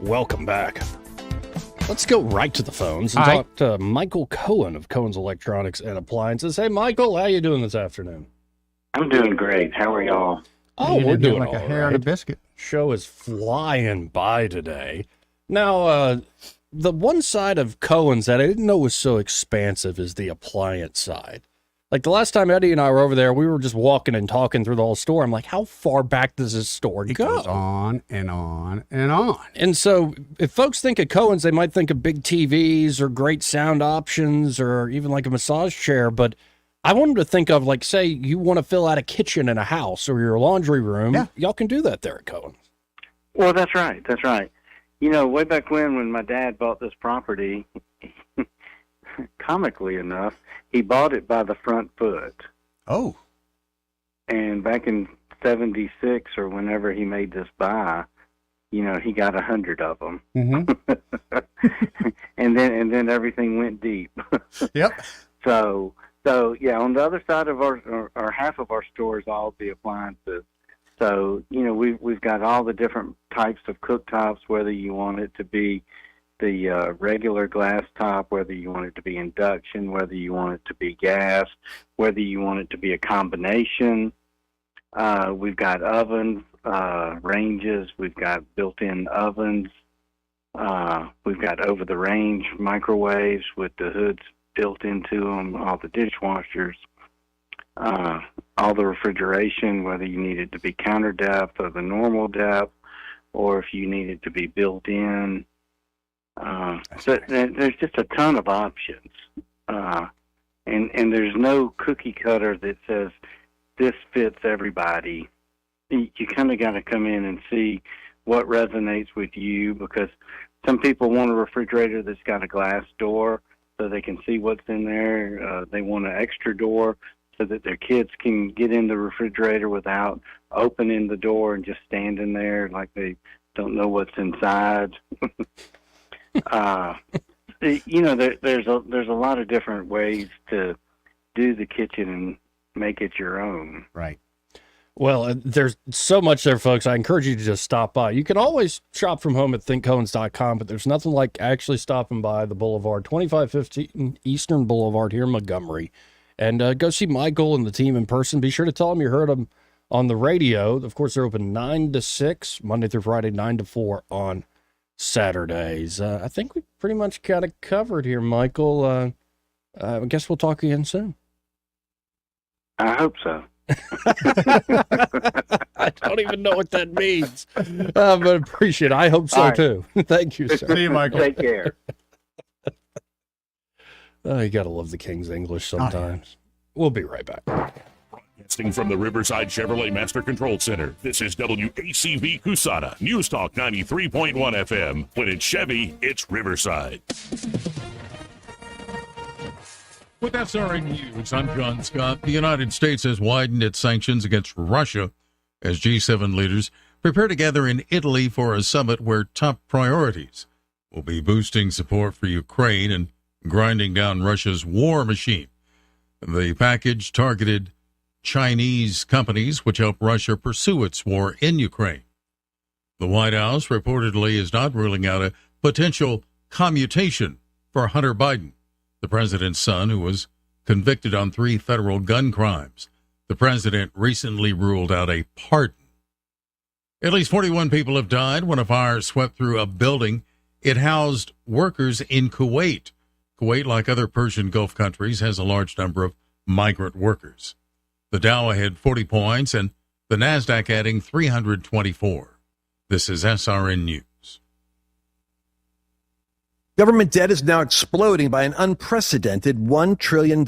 Welcome back. Let's go right to the phones and talk to Michael Cohen of Cohen's Electronics and Appliances. Hey, Michael, how you doing this afternoon? I'm doing great. How are y'all? Oh, we're doing like a hair on a biscuit. Show is flying by today. Now, the one side of Cohen's that I didn't know was so expansive is the appliance side. Like the last time Eddie and I were over there, we were just walking and talking through the whole store. I'm like, how far back does this store go? It goes on and on and on. And so if folks think of Cohen's, they might think of big TVs or great sound options or even like a massage chair. But I want them to think of, like, say you want to fill out a kitchen in a house or your laundry room. Yeah. Y'all can do that there at Cohen's. Well, that's right. That's right. You know, way back when my dad bought this property, comically enough, he bought it by the front foot. Oh. And back in 76 or whenever he made this buy, he got 100 of them. Mm-hmm. and then everything went deep. Yep. So yeah, on the other side of our half of our store is all the appliances. So we've got all the different types of cooktops, whether you want it to be the regular glass top, whether you want it to be induction, whether you want it to be gas, whether you want it to be a combination. We've got ovens, ranges, we've got built-in ovens, we've got over-the-range microwaves with the hoods built into them, all the dishwashers, all the refrigeration, whether you need it to be counter depth or the normal depth, or if you need it to be built in. So there's just a ton of options. And there's no cookie cutter that says this fits everybody. You kind of got to come in and see what resonates with you, because some people want a refrigerator that's got a glass door so they can see what's in there. They want an extra door so that their kids can get in the refrigerator without opening the door and just standing there like they don't know what's inside. There's a lot of different ways to do the kitchen and make it your own. Right. Well, there's so much there, folks. I encourage you to just stop by. You can always shop from home at thinkcohens.com, but there's nothing like actually stopping by the Boulevard, 2515 Eastern Boulevard here in Montgomery, and go see Michael and the team in person. Be sure to tell them you heard them on the radio. Of course, they're open 9 to 6, Monday through Friday, 9 to 4 on Saturdays. I think we pretty much got it covered here, Michael. I guess we'll talk again soon. I hope so. I don't even know what that means, but appreciate it. I hope so too. Thank you, sir. See you, Michael. Take care. You gotta love the King's English sometimes. We'll be right back. Broadcasting from the Riverside Chevrolet Master Control Center, this is WACV Cusana, News Talk 93.1 FM. When it's Chevy, it's Riverside. With SRN News, I'm John Scott. The United States has widened its sanctions against Russia as G7 leaders prepare to gather in Italy for a summit where top priorities will be boosting support for Ukraine and grinding down Russia's war machine. The package targeted Chinese companies which help Russia pursue its war in Ukraine. The White House reportedly is not ruling out a potential commutation for Hunter Biden, the president's son, who was convicted on 3 federal gun crimes. The president recently ruled out a pardon. At least 41 people have died when a fire swept through a building. It housed workers in Kuwait. Kuwait, like other Persian Gulf countries, has a large number of migrant workers. The Dow had 40 points and the NASDAQ adding 324. This is SRN News. Government debt is now exploding by an unprecedented $1 trillion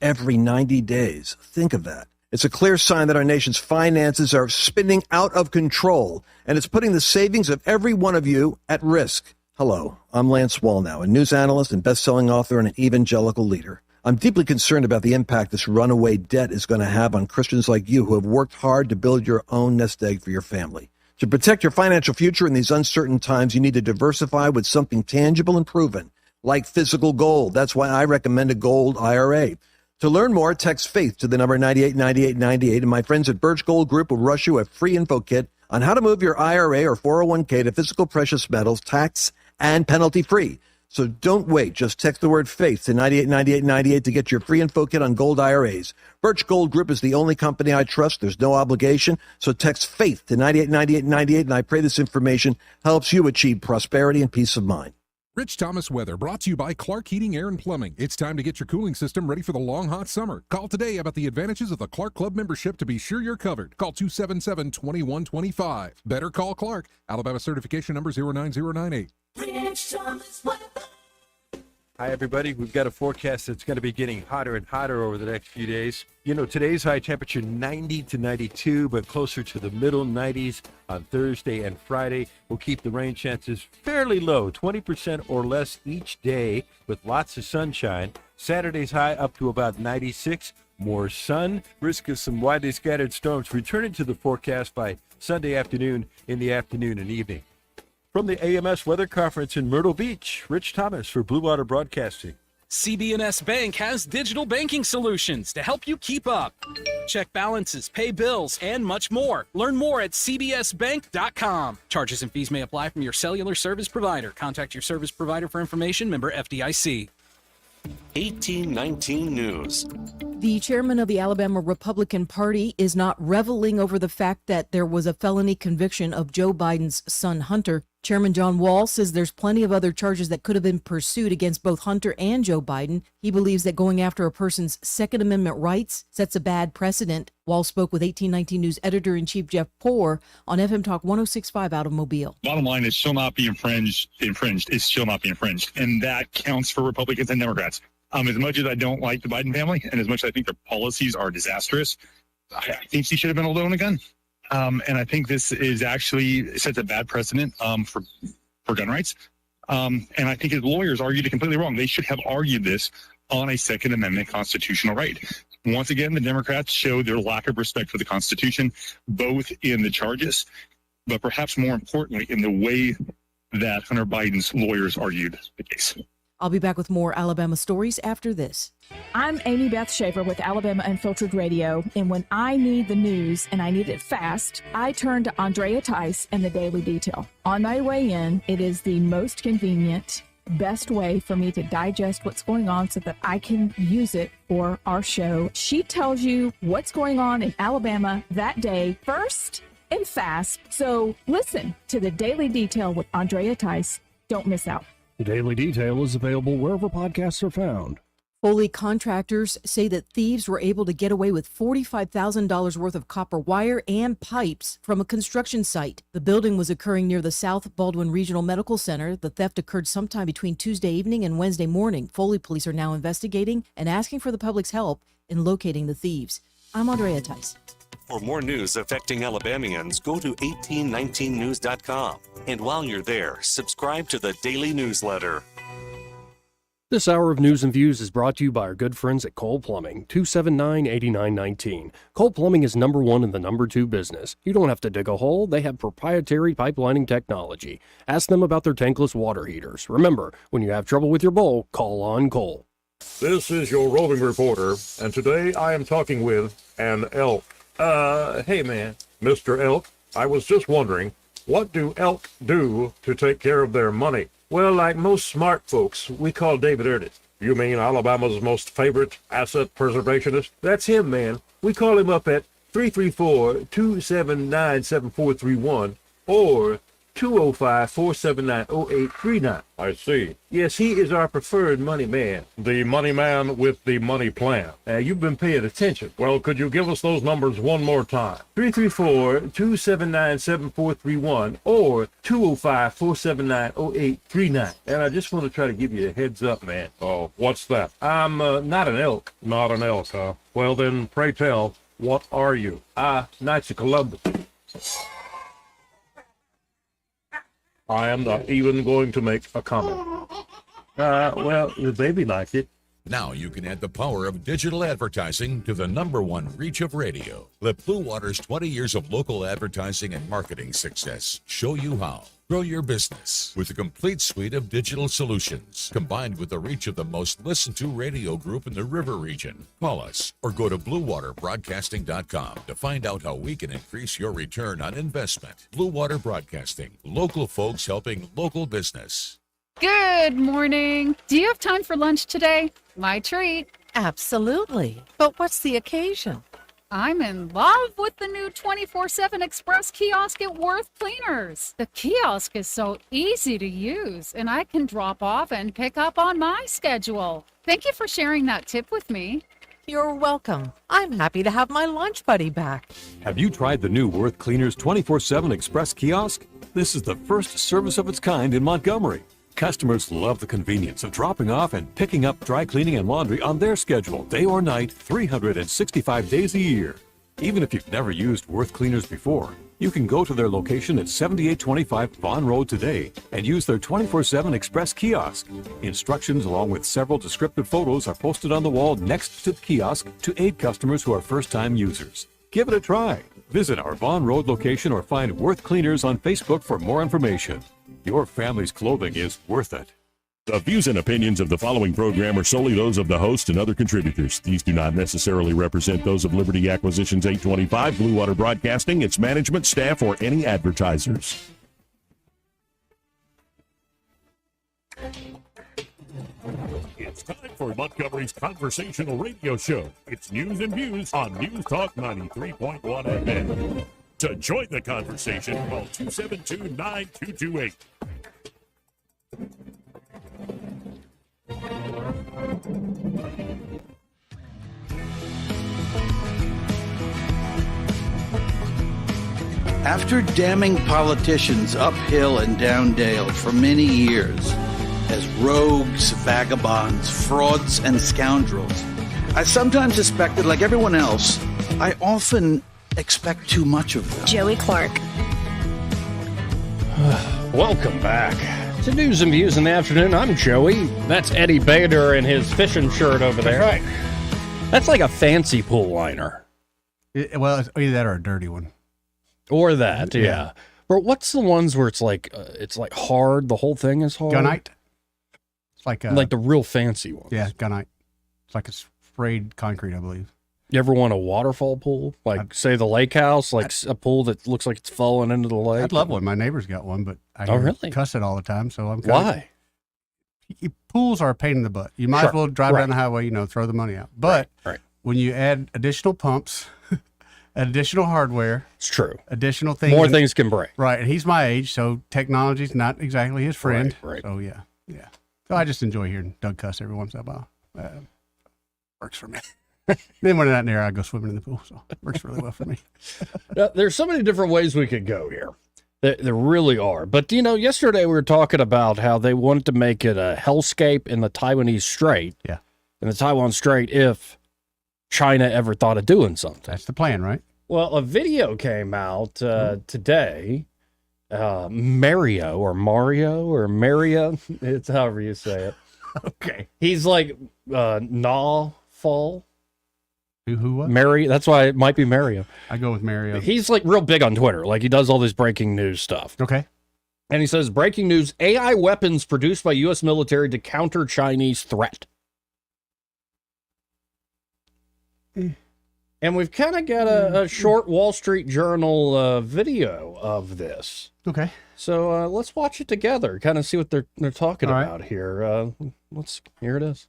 every 90 days. Think of that. It's a clear sign that our nation's finances are spinning out of control, and it's putting the savings of every one of you at risk. Hello, I'm Lance Wallnow, a news analyst and best-selling author and an evangelical leader. I'm deeply concerned about the impact this runaway debt is going to have on Christians like you who have worked hard to build your own nest egg for your family. To protect your financial future in these uncertain times, you need to diversify with something tangible and proven, like physical gold. That's why I recommend a gold IRA. To learn more, text FAITH to the number 989898, and my friends at Birch Gold Group will rush you a free info kit on how to move your IRA or 401k to physical precious metals, tax and penalty free. So don't wait. Just text the word FAITH to 989898 to get your free info kit on gold IRAs. Birch Gold Group is the only company I trust. There's no obligation. So text FAITH to 989898, and I pray this information helps you achieve prosperity and peace of mind. Rich Thomas Weather, brought to you by Clark Heating, Air, and Plumbing. It's time to get your cooling system ready for the long, hot summer. Call today about the advantages of the Clark Club membership to be sure you're covered. Call 277-2125. Better call Clark. Alabama certification number 09098. Rich Thomas Weather. Hi, everybody. We've got a forecast that's going to be getting hotter and hotter over the next few days. Today's high temperature 90 to 92, but closer to the middle 90s on Thursday and Friday. We'll keep the rain chances fairly low, 20% or less each day with lots of sunshine. Saturday's high up to about 96. More sun, risk of some widely scattered storms returning to the forecast by Sunday afternoon in the afternoon and evening. From the AMS Weather Conference in Myrtle Beach, Rich Thomas for Blue Water Broadcasting. CB&S Bank has digital banking solutions to help you keep up. Check balances, pay bills, and much more. Learn more at cbsbank.com. Charges and fees may apply from your cellular service provider. Contact your service provider for information. Member FDIC. 1819 News. The chairman of the Alabama Republican Party is not reveling over the fact that there was a felony conviction of Joe Biden's son, Hunter. Chairman John Wall says there's plenty of other charges that could have been pursued against both Hunter and Joe Biden. He believes that going after a person's Second Amendment rights sets a bad precedent. Wall spoke with 1819 News editor-in-chief Jeff Poore on FM Talk 106.5 out of Mobile. Bottom line is shall not be infringed. It shall not be infringed. And that counts for Republicans and Democrats. As much as I don't like the Biden family and as much as I think their policies are disastrous, I think she should have been able to own a gun. And I think this is actually sets a bad precedent for gun rights. And I think his lawyers argued it completely wrong. They should have argued this on a Second Amendment constitutional right. Once again, the Democrats showed their lack of respect for the Constitution, both in the charges, but perhaps more importantly, in the way that Hunter Biden's lawyers argued the case. I'll be back with more Alabama stories after this. I'm Amy Beth Schaefer with Alabama Unfiltered Radio, and when I need the news and I need it fast, I turn to Andrea Tice and the Daily Detail. On my way in, it is the most convenient, best way for me to digest what's going on so that I can use it for our show. She tells you what's going on in Alabama that day first and fast. So listen to the Daily Detail with Andrea Tice. Don't miss out. The Daily Detail is available wherever podcasts are found. Foley contractors say that thieves were able to get away with $45,000 worth of copper wire and pipes from a construction site. The building was occurring near the South Baldwin Regional Medical Center. The theft occurred sometime between Tuesday evening and Wednesday morning. Foley police are now investigating and asking for the public's help in locating the thieves. I'm Andrea Tice. For more news affecting Alabamians, go to 1819news.com. And while you're there, subscribe to the daily newsletter. This hour of news and views is brought to you by our good friends at Cole Plumbing, 279-8919. Cole Plumbing is number one in the number two business. You don't have to dig a hole. They have proprietary pipelining technology. Ask them about their tankless water heaters. Remember, when you have trouble with your bowl, call on Cole. This is your roving reporter, and today I am talking with an elk. Hey man, Mr. Elk, I was just wondering, what do elk do to take care of their money? Well, like most smart folks, we call David Ernest. You mean Alabama's most favorite asset preservationist? That's him, man. We call him up at 334-279-7431 or 205-479-0839. I see. Yes, he is our preferred money man. The money man with the money plan. You've been paying attention. Well, could you give us those numbers one more time? 334-279-7431 or 205-479-0839. And I just want to try to give you a heads up, man. Oh, what's that? I'm not an elk. Not an elk, huh? Well, then, pray tell, what are you? Knights of Columbus. I am not even going to make a comment. Well, the baby liked it. Now you can add the power of digital advertising to the #1 reach of radio. Let Blue Water's 20 years of local advertising and marketing success show you how. Grow your business with a complete suite of digital solutions, combined with the reach of the most listened to radio group in the River region. Call us or go to BlueWaterBroadcasting.com to find out how we can increase your return on investment. Blue Water Broadcasting, local folks helping local business. Good morning. Do you have time for lunch today? My treat. Absolutely. But what's the occasion? I'm in love with the new 24/7 Express kiosk at Worth Cleaners. The kiosk is so easy to use, and I can drop off and pick up on my schedule. Thank you for sharing that tip with me. You're welcome. I'm happy to have my lunch buddy back. Have you tried the new Worth Cleaners 24/7 Express kiosk? This is the first service of its kind in Montgomery. Customers love the convenience of dropping off and picking up dry cleaning and laundry on their schedule, day or night, 365 days a year. Even if you've never used Worth Cleaners before, you can go to their location at 7825 Vaughn Road today and use their 24/7 Express kiosk. Instructions along with several descriptive photos are posted on the wall next to the kiosk to aid customers who are first-time users. Give it a try. Visit our Vaughn Road location or find Worth Cleaners on Facebook for more information. Your family's clothing is worth it. The views and opinions of the following program are solely those of the host and other contributors. These do not necessarily represent those of Liberty Acquisitions 825, Blue Water Broadcasting, its management, staff, or any advertisers. It's time for Montgomery's conversational radio show. It's News and Views on News Talk 93.1 FM. To join the conversation, call 272-9228. After damning politicians uphill and down dale for many years as rogues, vagabonds, frauds, and scoundrels, I sometimes suspect that, like everyone else, I often expect too much of them. Joey Clark. Welcome back to News and Views in the Afternoon. I'm Joey. That's Eddie Bader in his fishing shirt over there. That's right. That's like a fancy pool liner. Well, it's either that or a dirty one. Or that, yeah. But what's the ones where it's like hard, the whole thing is hard? Gunite. It's like the real fancy ones. Yeah, gunite. It's like a sprayed concrete, I believe. You ever want a waterfall pool? Like, say, the lake house, like a pool that looks like it's falling into the lake? I'd love one. My neighbor's got one, but I really? cuss it all the time, so I'm Why? Pools are a pain in the butt. You might as well drive down the highway, throw the money out. But when you add additional pumps, additional hardware. It's true. Additional things. More things can break. Right. And he's my age, so technology's not exactly his friend. Right. So, yeah. So I just enjoy hearing Doug cuss every once in a while. Works for me. Then when I'm not near, I go swimming in the pool, so it works really well for me. There's so many different ways we could go here. There really are. But, yesterday we were talking about how they wanted to make it a hellscape in the Taiwanese Strait. Yeah. In the Taiwan Strait if China ever thought of doing something. That's the plan, right? Well, a video came out today. Mario, it's however you say it. Okay. He's like Nawful. Who what? Mary. That's why it might be Mario. I go with Mario. He's like real big on Twitter. Like he does all this breaking news stuff. Okay. And he says, breaking news, AI weapons produced by U.S. military to counter Chinese threat. And we've kind of got a short Wall Street Journal video of this. Okay. So let's watch it together, kind of see what they're talking about here. Here it is.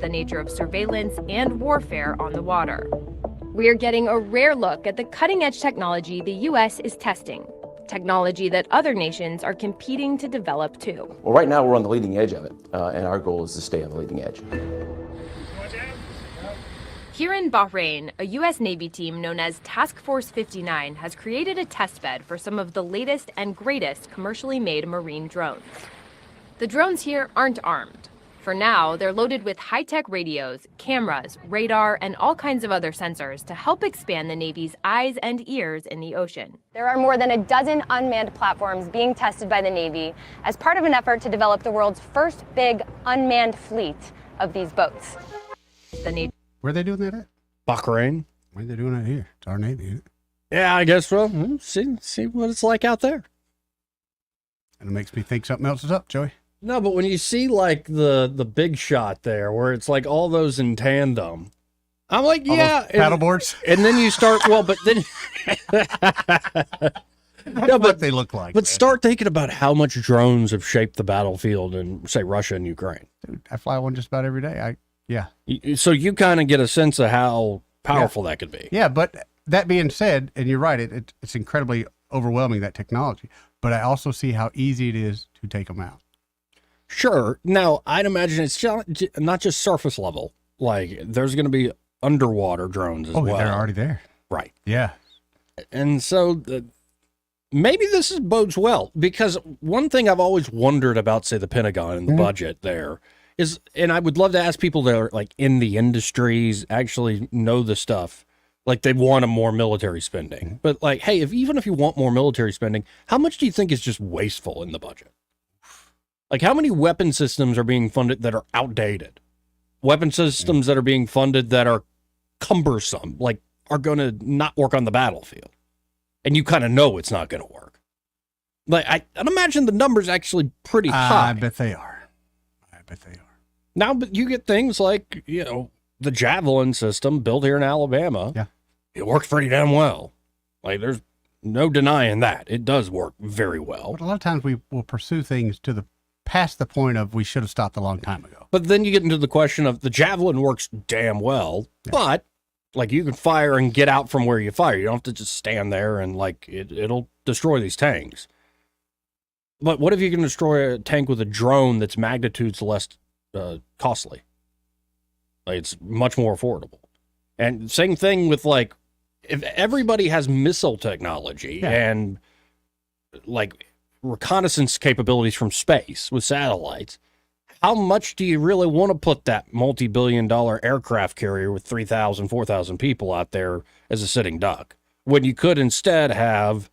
The nature of surveillance and warfare on the water. We're getting a rare look at the cutting-edge technology the U.S. is testing. Technology that other nations are competing to develop too. Well, right now we're on the leading edge of it, and our goal is to stay on the leading edge. Here in Bahrain, a U.S. Navy team known as Task Force 59 has created a testbed for some of the latest and greatest commercially made marine drones. The drones here aren't armed. For now, they're loaded with high-tech radios, cameras, radar, and all kinds of other sensors to help expand the Navy's eyes and ears in the ocean. There are more than a dozen unmanned platforms being tested by the Navy as part of an effort to develop the world's first big unmanned fleet of these boats. Where are they doing that at? Bahrain. Why are they doing that here? It's our Navy, isn't it? Yeah, I guess so. See what it's like out there. And it makes me think something else is up, Joey. No, but when you see like the big shot there where it's like all those in tandem, I'm like, yeah. Paddle boards? And then you start, but then. No, but they look like. But start thinking about how much drones have shaped the battlefield in, say, Russia and Ukraine. Dude, I fly one just about every day. So you kind of get a sense of how powerful that could be. Yeah, but that being said, and you're right, it's incredibly overwhelming, that technology. But I also see how easy it is to take them out. Sure. Now, I'd imagine it's not just surface level. Like, there's going to be underwater drones as well. Oh, they're already there. Right. Yeah. And so maybe this bodes well, because one thing I've always wondered about, say, the Pentagon and the budget there is, and I would love to ask people that are like in the industries, actually know the stuff, like they want a more military spending. But like, hey, even if you want more military spending, how much do you think is just wasteful in the budget? Like, how many weapon systems are being funded that are outdated? Weapon systems that are being funded that are cumbersome, like are going to not work on the battlefield. And you kind of know it's not going to work. Like I'd imagine the number's actually pretty high. I bet they are. Now, but you get things like, the Javelin system built here in Alabama. Yeah. It works pretty damn well. Like, there's no denying that. It does work very well. But a lot of times we will pursue things past the point of we should have stopped a long time ago. But then you get into the question of the Javelin works damn well, but like you can fire and get out from where you fire. You don't have to just stand there and like it'll destroy these tanks. But what if you can destroy a tank with a drone that's magnitudes less costly? Like it's much more affordable. And same thing with like, if everybody has missile technology and like reconnaissance capabilities from space with satellites, how much do you really want to put that multi-billion-dollar aircraft carrier with 3,000, 4,000 people out there as a sitting duck when you could instead have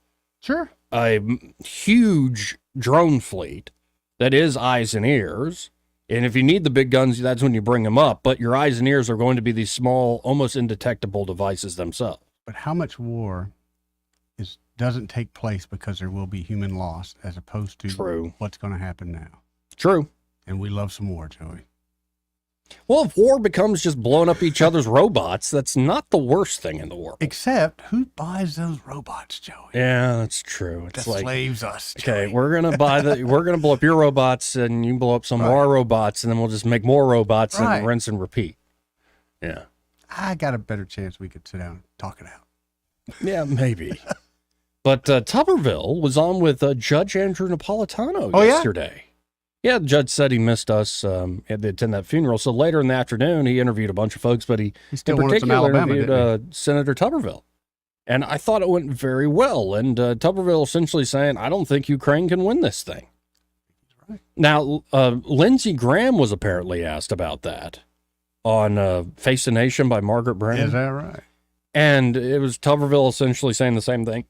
a huge drone fleet that is eyes and ears? And if you need the big guns, that's when you bring them up. But your eyes and ears are going to be these small, almost indetectable devices themselves. But how much war doesn't take place because there will be human loss as opposed to what's going to happen now? True. And we love some war, Joey. Well, if war becomes just blowing up each other's robots, that's not the worst thing in the world. Except who buys those robots, Joey? Yeah, that's true. It's that like slaves us. Joey. Okay, we're gonna blow up your robots, and you blow up some of our robots, and then we'll just make more robots and rinse and repeat. Yeah, I got a better chance we could sit down and talk it out. Yeah, maybe. But Tuberville was on with Judge Andrew Napolitano yesterday. Yeah, the judge said he missed us. Had to attend that funeral. So later in the afternoon, he interviewed a bunch of folks, but he still in wanted some particular Alabama, interviewed Senator Tuberville. And I thought it went very well. And Tuberville essentially saying, I don't think Ukraine can win this thing. Right. Now, Lindsey Graham was apparently asked about that on Face the Nation by Margaret Brennan. Is that right? And it was Tuberville essentially saying the same thing.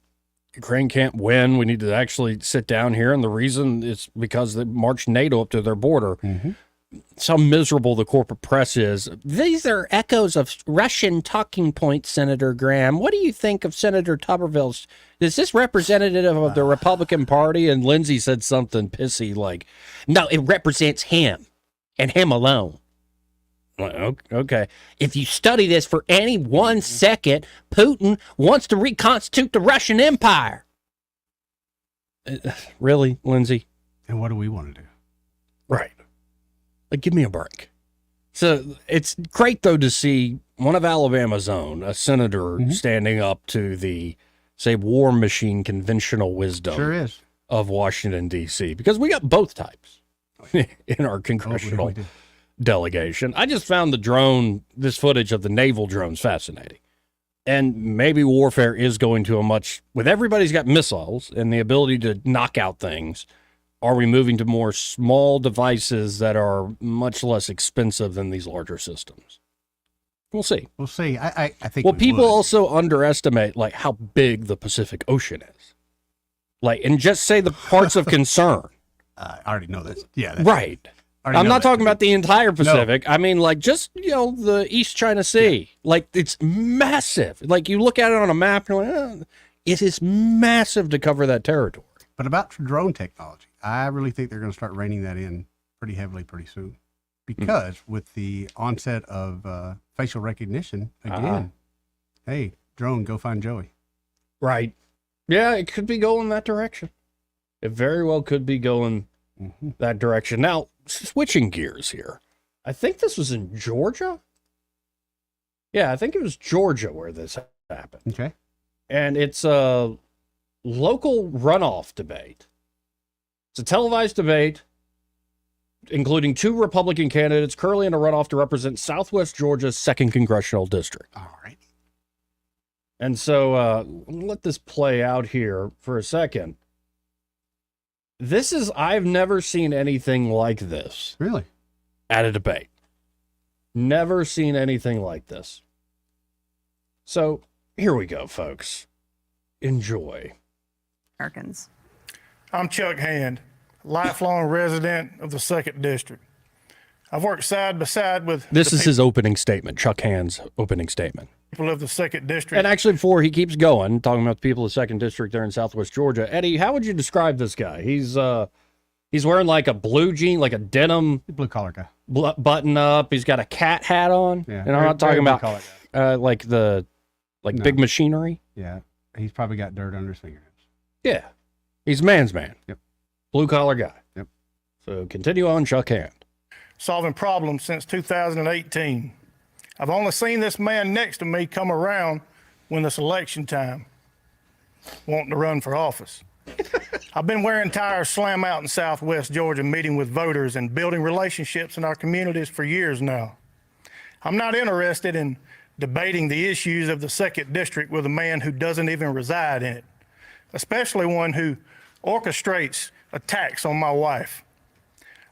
Ukraine can't win. We need to actually sit down here. And the reason is because they marched NATO up to their border. Mm-hmm. It's how miserable the corporate press is. These are echoes of Russian talking points, Senator Graham. What do you think of Senator Tuberville's? Is this representative of the Republican Party? And Lindsey said something pissy like, no, it represents him and him alone. Okay. If you study this for any 1 second, Putin wants to reconstitute the Russian Empire. Really, Lindsey? And what do we want to do? Right. Like, give me a break. So it's great, though, to see one of Alabama's own, a senator, standing up to the, say, war machine conventional wisdom of Washington, D.C., because we got both types in our congressional delegation. I just found this footage of the naval drones fascinating. And maybe warfare is going to with everybody's got missiles and the ability to knock out things. Are we moving to more small devices that are much less expensive than these larger systems? We'll see. We'll see. I think. Well, people also underestimate like how big the Pacific Ocean is. Like, and just say the parts of concern. I already know that. Yeah. Right. I'm not talking about the entire Pacific. No. I mean, like, just, the East China Sea. Yeah. Like, it's massive. Like, you look at it on a map, and you're like, it is massive to cover that territory. But about drone technology, I really think they're going to start reining that in pretty heavily pretty soon. Because with the onset of facial recognition, again, hey, drone, go find Joey. Right. Yeah, it could be going that direction. It very well could be going that direction. Now, switching gears here. I think this was in Georgia. Yeah, I think it was Georgia where this happened. Okay. And it's a local runoff debate. It's a televised debate, including 2 Republican candidates currently in a runoff to represent Southwest Georgia's 2nd Congressional District. All right. And so let this play out here for a second. I've never seen anything like this. Really? At a debate. Never seen anything like this. So here we go, folks. Enjoy. Americans. I'm Chuck Hand, lifelong resident of the 2nd District. I've worked side by side with... This is his opening statement, Chuck Hand's opening statement. people of the 2nd District. And actually, before he keeps going, talking about the people of the 2nd District there in Southwest Georgia, Eddie, how would you describe this guy? He's wearing like a blue jean, like a denim blue collar guy, button up. He's got a cat hat on. Yeah, and I'm not talking about like No. big machinery. Yeah, he's probably got dirt under his fingernails. Yeah, he's a man's man. Yep, blue collar guy. Yep. So continue on, Chuck Hand. Solving problems since 2018. I've only seen this man next to me come around when it's election time, wanting to run for office. I've been wearing tires slam out in Southwest Georgia, meeting with voters and building relationships in our communities for years now. I'm not interested in debating the issues of the 2nd District with a man who doesn't even reside in it, especially one who orchestrates attacks on my wife.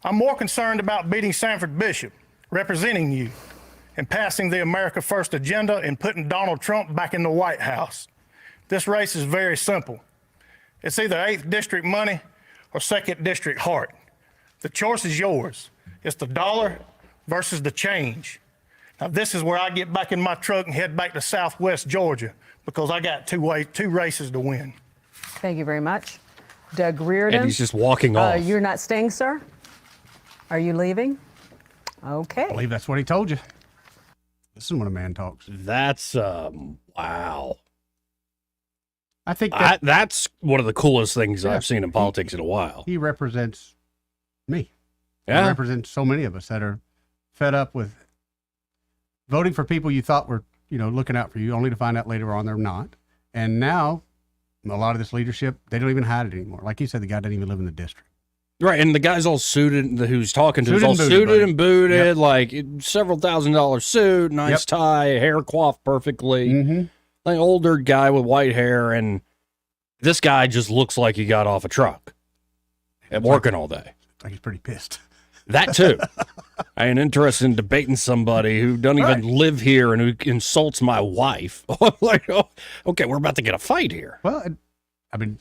I'm more concerned about beating Sanford Bishop, representing you, and passing the America First agenda and putting Donald Trump back in the White House. This race is very simple. It's either 8th District money or 2nd District heart. The choice is yours. It's the dollar versus the change. Now, this is where I get back in my truck and head back to Southwest Georgia because I got two races to win. Thank you very much. Doug Reardon. And he's just walking off. You're not staying, sir? Are you leaving? Okay. I believe that's what he told you. Listen when a man talks. That's, wow. I think that's one of the coolest things I've seen in politics in a while. He represents me. Yeah. He represents so many of us that are fed up with voting for people you thought were, looking out for you, only to find out later on they're not. And now, a lot of this leadership, they don't even hide it anymore. Like you said, the guy doesn't even live in the district. Right, and the guy's all suited, who's talking to, is all Suited suited buddy. and booted, Yep. like several $1,000 suit, nice tie, hair coiffed perfectly. Mm-hmm. Like older guy with white hair, and this guy just looks like he got off a truck and working all day. Like he's pretty pissed. That too. I ain't interested in debating somebody who doesn't even live here and who insults my wife. Like, oh, okay, we're about to get a fight here. Well, I mean,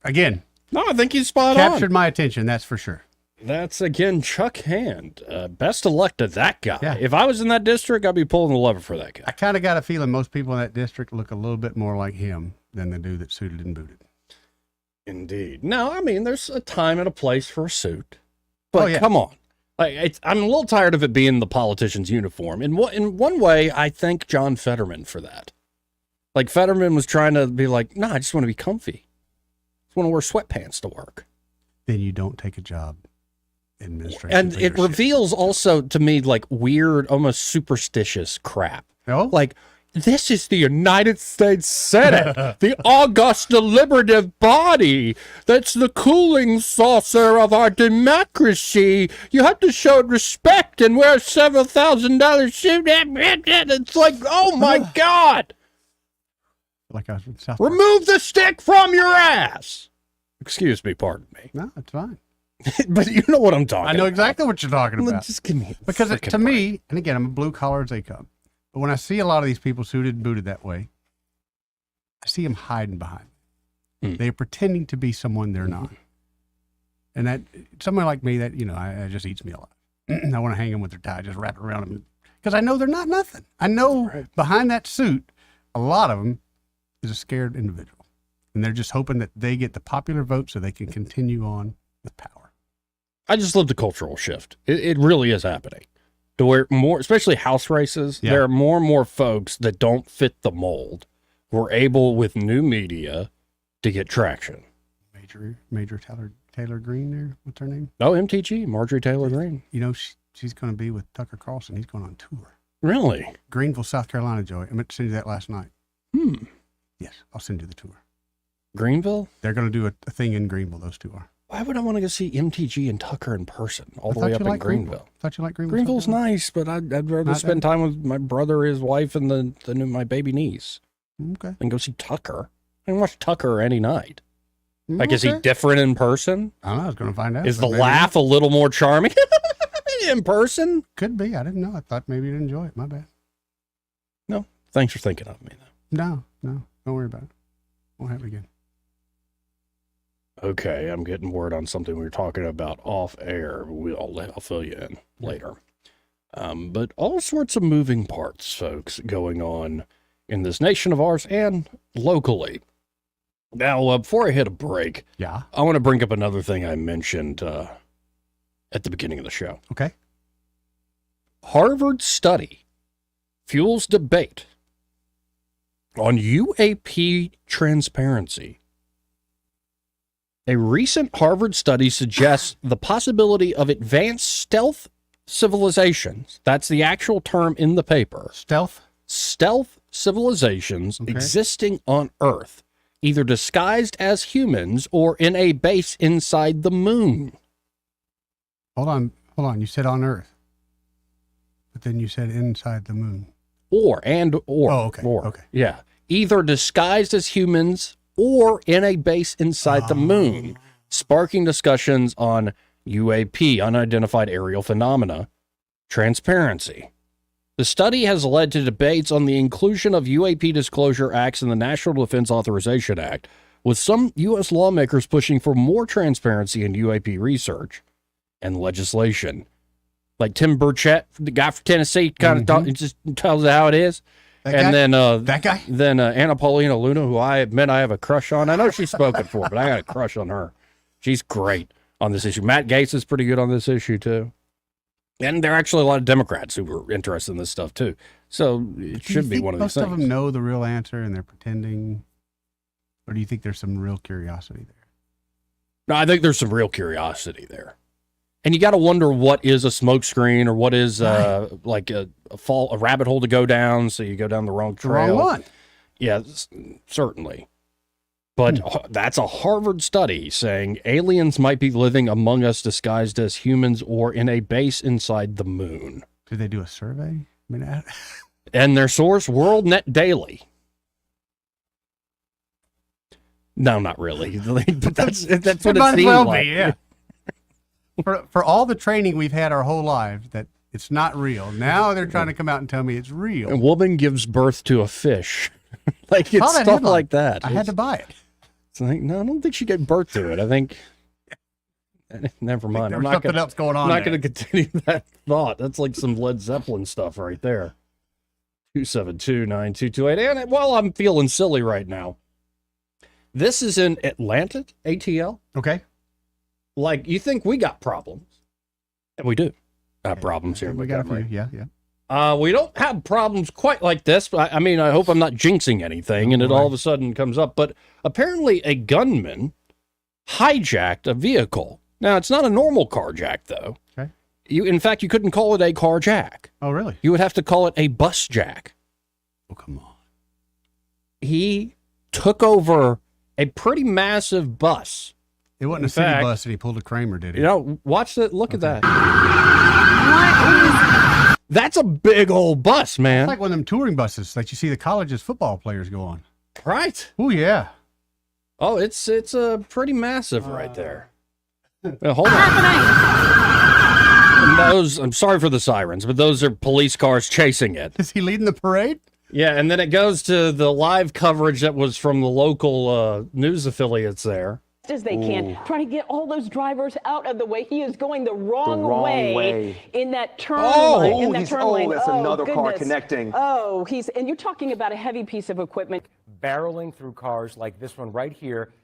again. No, I think he's spot on. Captured my attention, that's for sure. That's, again, Chuck Hand. Best of luck to that guy. Yeah. If I was in that district, I'd be pulling the lever for that guy. I kind of got a feeling most people in that district look a little bit more like him than they do that suited and booted. Indeed. No, I mean, there's a time and a place for a suit. But come on. I'm a little tired of it being the politician's uniform. In one way, I thank John Fetterman for that. Like, Fetterman was trying to be like, no, I just want to be comfy. I just want to wear sweatpants to work. Then you don't take a job in administration. And it reveals also to me like weird, almost superstitious crap. Oh? Like, this is the United States Senate, the august deliberative body. That's the cooling saucer of our democracy. You have to show respect and wear a several $1,000 suit. It's like, oh my God. Like I was in South. Remove the stick from your ass. Excuse me, pardon me. No, it's fine. But you know what I'm talking about. I know exactly what you're talking about. Just give me because to me, and again, I'm a blue collar as they come. But when I see a lot of these people suited and booted that way, I see them hiding behind. They're pretending to be someone they're not. And that someone like me, that it just eats me alive. I want to hang them with their tie, just wrap it around them, because I know they're not nothing. I know behind that suit, a lot of them is a scared individual, and they're just hoping that they get the popular vote so they can continue on with power. I just love the cultural shift. It really is happening. To where more, especially house races, there are more and more folks that don't fit the mold who are able with new media to get traction. Major Taylor Greene there. What's her name? Oh, MTG, Marjorie Taylor Greene. She's going to be with Tucker Carlson. He's going on tour. Really? Greenville, South Carolina, Joey. I meant to send you that last night. Yes, I'll send you the tour. Greenville? They're going to do a thing in Greenville, those two are. Why would I want to go see MTG and Tucker in person all the way up in Greenville? I thought you liked Greenville. Greenville's nice, but I'd rather spend time with my brother, his wife, and my baby niece. Okay. And go see Tucker. I can watch Tucker any night. Like, is he different in person? I don't know. I was going to find out. Is the laugh a little more charming in person? Could be. I didn't know. I thought maybe you'd enjoy it. My bad. No. Thanks for thinking of me, though. No. Don't worry about it. Won't happen again. Okay, I'm getting word on something we were talking about off air. I'll fill you in later. But all sorts of moving parts, folks, going on in this nation of ours and locally. Now, before I hit a break, yeah, I want to bring up another thing I mentioned at the beginning of the show. Okay. Harvard study fuels debate on UAP transparency. A recent Harvard study suggests the possibility of advanced stealth civilizations, that's the actual term in the paper. Stealth civilizations existing on Earth, either disguised as humans or in a base inside the moon. Hold on. You said on Earth, but then you said inside the moon. Or. Oh, okay. Okay. Yeah. Either disguised as humans or in a base inside the moon, sparking discussions on UAP, unidentified aerial phenomena, transparency. The study has led to debates on the inclusion of UAP disclosure acts in the National Defense Authorization Act, with some U.S. lawmakers pushing for more transparency in UAP research and legislation. Like Tim Burchett, the guy from Tennessee, kind of just tells it how it is. Then that guy? Then Anna Paulina Luna, who I admit I have a crush on. I know she's spoken for, but I got a crush on her. She's great on this issue. Matt Gaetz is pretty good on this issue, too. And there are actually a lot of Democrats who were interested in this stuff, too. So it should be one of these things. Most of them know the real answer and they're pretending? Or do you think there's some real curiosity there? No, I think there's some real curiosity there. And you got to wonder what is a smokescreen or what is like a rabbit hole to go down, so you go down the wrong trail. The wrong one. Yeah, certainly. But that's a Harvard study saying aliens might be living among us disguised as humans or in a base inside the moon. Did they do a survey? And their source, WorldNet Daily. No, not really. But that's what it seems like. Yeah. For all the training we've had our whole lives that it's not real. Now they're trying to come out and tell me it's real. A woman gives birth to a fish. Like it's stuff headline. like that. I had to buy it. It's like, no, I don't think she gave birth to it. I think never mind. There was something else going on. I'm not going to continue that thought. That's like some Led Zeppelin stuff right there. 272-9228. And while I'm feeling silly right now, this is in Atlanta, ATL. Okay. Like, you think we got problems. And we do have problems here. We got a few, yeah. We don't have problems quite like this. I mean, I hope I'm not jinxing anything and it all of a sudden comes up. But apparently a gunman hijacked a vehicle. Now, it's not a normal carjack, though. Okay. In fact, you couldn't call it a carjack. Oh, really? You would have to call it a bus jack. Oh, come on. He took over a pretty massive bus. It wasn't a city bus that he pulled a Kramer, did he? You know, watch that. Look at that. That's a big old bus, man. It's like one of them touring buses that you see the college's football players go on. Right. Oh, yeah. Oh, it's pretty massive right there. Hold on. Those, I'm sorry for the sirens, but those are police cars chasing it. Is he leading the parade? Yeah, and then it goes to the live coverage that was from the local news affiliates there. As they can, trying to get all those drivers out of the way. He is going the wrong way in that turn lane. That's another car connecting. And you're talking about a heavy piece of equipment. Barreling through cars like this one right here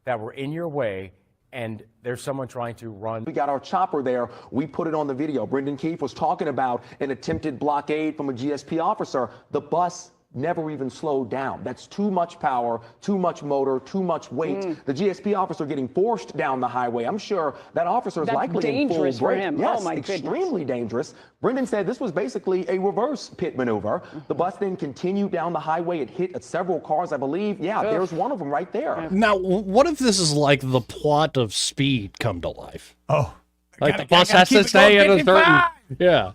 that were in your way, and there's someone trying to run. We got our chopper there. We put it on the video. Brendan Keefe was talking about an attempted blockade from a GSP officer. The bus never even slowed down. That's too much power, too much motor, too much weight. The GSP officer getting forced down the highway. I'm sure that officer is likely in full dangerous for brake. him. Yes, Oh my goodness. extremely dangerous. Brendan said this was basically a reverse pit maneuver. The bus then continued down the highway. It hit several cars, I believe. Yeah, there's one of them right there. Now, what if this is like the plot of Speed come to life? Oh. Like the bus has to stay at a certain... Yeah.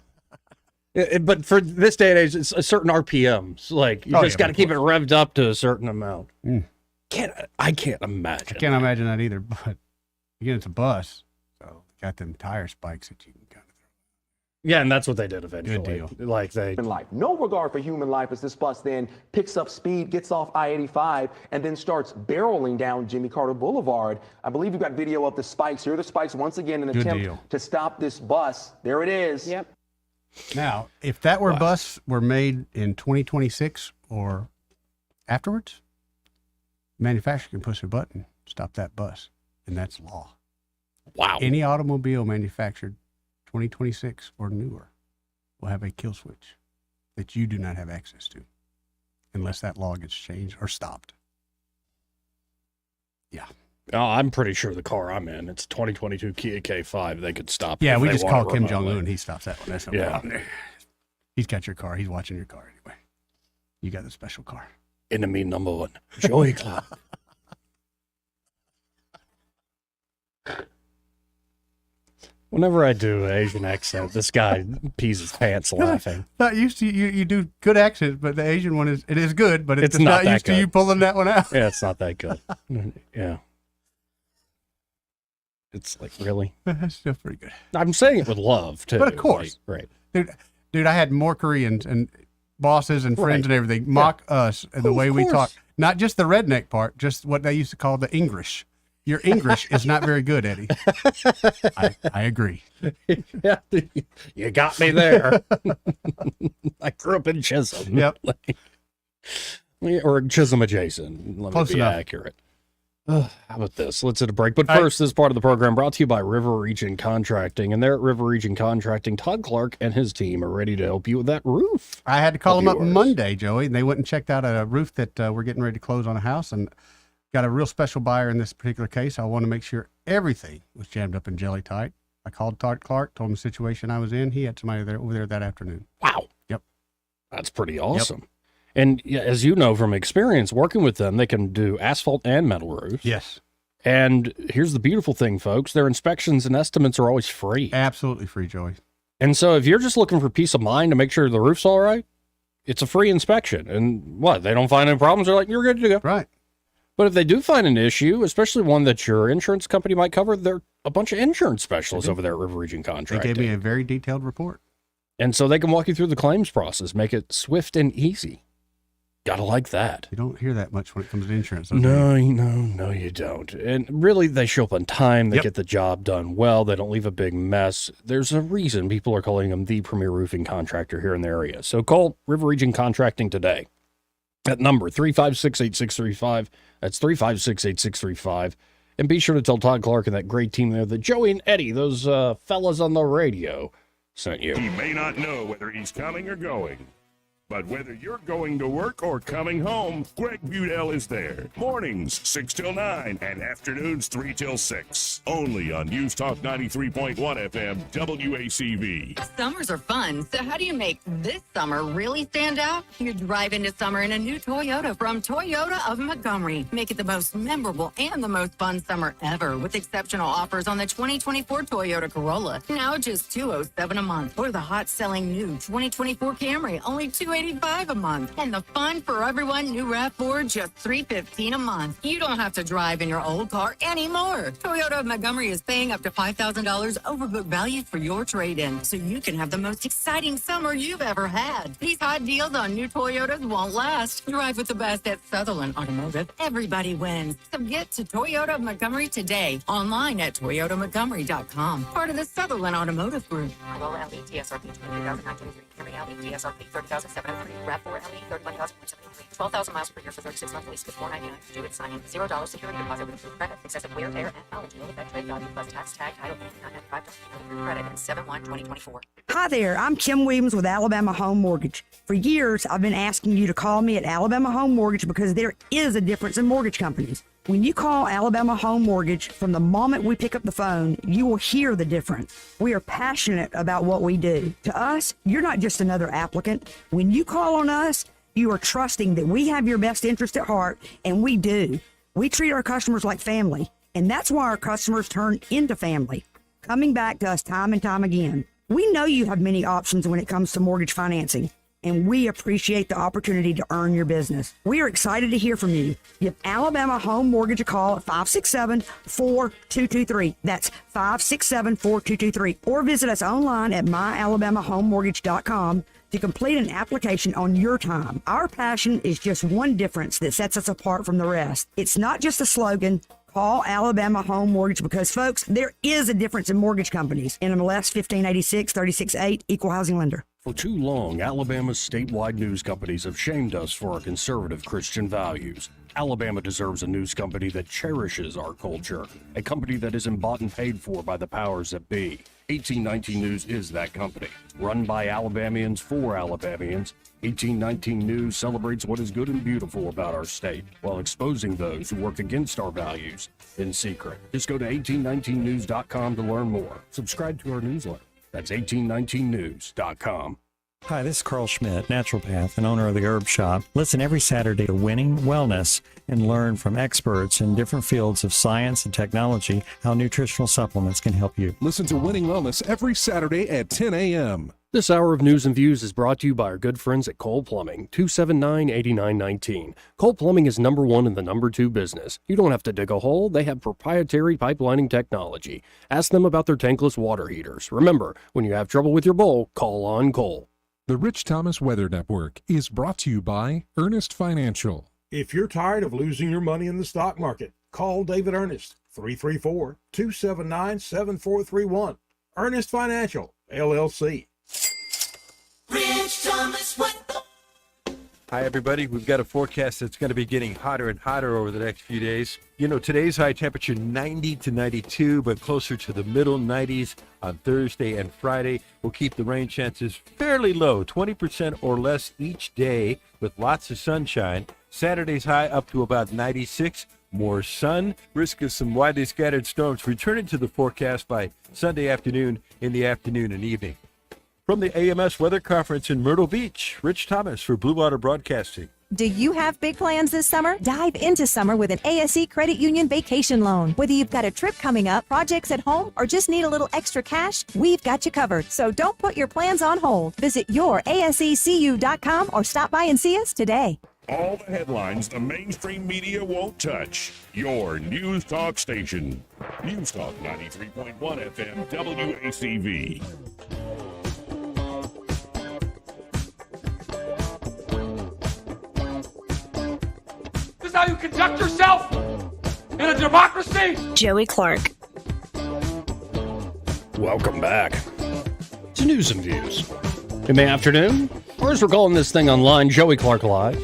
But for this day and age, it's a certain RPMs. Like, you just got to keep it revved up to a certain amount. I can't imagine. I can't imagine that either, but again, it's a bus, so got them tire spikes that you can kind of throw. Yeah, and that's what they did eventually. Good deal. Like they... No regard for human life as this bus then picks up speed, gets off I-85, and then starts barreling down Jimmy Carter Boulevard. I believe you've got video of the spikes. Here are the spikes once again in an attempt to stop this bus. There it is. Yep. Now, if that were bus were made in 2026 or afterwards, manufacturer can push a button, stop that bus, and that's law. Wow. Any automobile manufactured 2026 or newer will have a kill switch that you do not have access to unless that law gets changed or stopped. Yeah. Oh, I'm pretty sure the car I'm in, it's 2022 Kia K5. They could stop. Yeah, if we they just want call it Kim remotely. Jong-un. He stops that one. That's no problem. He's got your car. He's watching your car anyway. You got the special car. Enemy number one, Joey Clark. Whenever I do an Asian accent, this guy pees his pants laughing. Not used to you do good accents, but the Asian one is good, but it's not not that used to good. you pulling that one out. Yeah, it's not that good. Yeah. It's like, really? That's still pretty good. I'm saying it with love, too. But of course. Right. Dude, I had more Koreans and bosses and friends and everything mock us and the way we talk. Not just the redneck part, just what they used to call the English. Your English is not very good, Eddie. I agree. Yeah, you got me there. I grew up in Chisholm. Yep. Or Chisholm adjacent. Let Close me be enough. accurate. How about this? Let's hit a break. But first, this part of the program brought to you by River Region Contracting. And there at River Region Contracting, Todd Clark and his team are ready to help you with that roof. I had to call of them up yours. Monday, Joey, and they went and checked out a roof that we're getting ready to close on a house, and got a real special buyer in this particular case. I want to make sure everything was jammed up and jelly tight. I called Todd Clark, told him the situation I was in. He had somebody over there that afternoon. Wow. Yep. That's pretty awesome. And yeah, as you know from experience working with them, they can do asphalt and metal roofs. Yes. And here's the beautiful thing, folks. Their inspections and estimates are always free. Absolutely free, Joey. And so if you're just looking for peace of mind to make sure the roof's all right, it's a free inspection. And what, they don't find any problems, they're like, you're good to go. Right. But if they do find an issue, especially one that your insurance company might cover, there are a bunch of insurance specialists over there at River Region They Contracting. gave me a very detailed report. And so they can walk you through the claims process, make it swift and easy. Gotta like that. You don't hear that much when it comes to insurance. don't No, you? no, you don't. And really, they show up on time. They Yep. get the job done well. They don't leave a big mess. There's a reason people are calling them the premier roofing contractor here in the area. So call River Region Contracting today. At number 356-8635. That's 356-8635. And be sure to tell Todd Clark and that great team there that Joey and Eddie, those fellas on the radio, sent you. He may not know whether he's coming or going, but whether you're going to work or coming home, Greg Budell is there. Mornings 6 till 9 and afternoons 3 till 6. Only on News Talk 93.1 FM WACV. Summers are fun, so how do you make this summer really stand out? You drive into summer in a new Toyota from Toyota of Montgomery. Make it the most memorable and the most fun summer ever with exceptional offers on the 2024 Toyota Corolla. Now just $207 a month. Or the hot-selling new 2024 Camry, only $285 a month. And the fun for everyone new RAV4, just $315 a month. You don't have to drive in your old car anymore. Toyota of Montgomery is paying up to $5,000 overbook value for your trade-in, so you can have the most exciting summer you've ever had. These hot deals on new Toyotas won't last. Drive with the best at Sutherland Automotive. Everybody wins. So get to Toyota of Montgomery today. Online at toyotamontgomery.com. Part of the Sutherland Automotive Group. Corolla LE TSRP 2009-23. Camry LE TSRP 30,703. RAV4 LE 31,173. 12,000 miles per year for 36-month lease with $499 due at signing. $0 security deposit with approved credit. Excessive wear, tear, and allergy. Look at trade value plus tax tag title. Not at $5 approved credit and 7/1/2024. Hi there, I'm Kim Williams with Alabama Home Mortgage. For years, I've been asking you to call me at Alabama Home Mortgage because there is a difference in mortgage companies. When you call Alabama Home Mortgage, from the moment we pick up the phone, you will hear the difference. We are passionate about what we do. To us, you're not just another applicant. When you call on us, you are trusting that we have your best interest at heart, and we do. We treat our customers like family, and that's why our customers turn into family, coming back to us time and time again. We know you have many options when it comes to mortgage financing, and we appreciate the opportunity to earn your business. We are excited to hear from you. Give Alabama Home Mortgage a call at 567-4223. That's 567-4223. Or visit us online at myalabamahomemortgage.com to complete an application on your time. Our passion is just one difference that sets us apart from the rest. It's not just a slogan. Call Alabama Home Mortgage because, folks, there is a difference in mortgage companies. NMLS 1586-36-8, Equal Housing Lender. For too long, Alabama's statewide news companies have shamed us for our conservative Christian values. Alabama deserves a news company that cherishes our culture, a company that isn't bought and paid for by the powers that be. 1819 News is that company. Run by Alabamians for Alabamians, 1819 News celebrates what is good and beautiful about our state, while exposing those who work against our values in secret. Just go to 1819news.com to learn more. Subscribe to our newsletter. That's 1819news.com. Hi, this is Carl Schmidt, naturopath and owner of the Herb Shop. Listen every Saturday to Winning Wellness and learn from experts in different fields of science and technology how nutritional supplements can help you. Listen to Winning Wellness every Saturday at 10 a.m. This hour of News and Views is brought to you by our good friends at Cole Plumbing, 279-8919. Cole Plumbing is number one in the number two business. You don't have to dig a hole. They have proprietary pipelining technology. Ask them about their tankless water heaters. Remember, when you have trouble with your bowl, call on Cole. The Rich Thomas Weather Network is brought to you by Earnest Financial. If you're tired of losing your money in the stock market, call David Earnest, 334-279-7431. Earnest Financial, LLC. Rich Thomas Weather. Hi, everybody. We've got a forecast that's going to be getting hotter and hotter over the next few days. You know, today's high temperature 90 to 92, but closer to the middle 90s on Thursday and Friday. We'll keep the rain chances fairly low, 20% or less each day with lots of sunshine. Saturday's high up to about 96. More sun, risk of some widely scattered storms returning to the forecast by Sunday afternoon in the afternoon and evening. From the AMS Weather Conference in Myrtle Beach, Rich Thomas for Blue Water Broadcasting. Do you have big plans this summer? Dive into summer with an ASE Credit Union vacation loan. Whether you've got a trip coming up, projects at home, or just need a little extra cash, we've got you covered. So don't put your plans on hold. Visit yourasecu.com or stop by and see us today. All the headlines the mainstream media won't touch. Your News Talk station. News Talk 93.1 FM WACV. This is how you conduct yourself in a democracy? Joey Clark. Welcome back to News and Views. In the afternoon, or as we're calling this thing online, Joey Clark Live.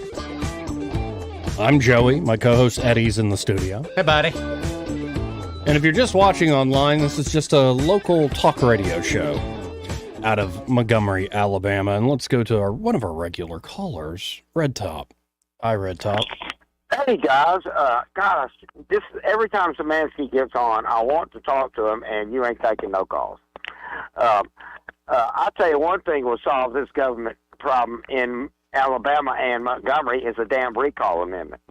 I'm Joey. My co-host Eddie's in the studio. Hey, buddy. And if you're just watching online, this is just a local talk radio show out of Montgomery, Alabama. And let's go to one of our regular callers, Red Top. Hi, Red Top. Hey, guys. Gosh, every time Szymanski gets on, I want to talk to him, and you ain't taking no calls. I'll tell you one thing will solve this government problem in Alabama and Montgomery is a damn recall amendment.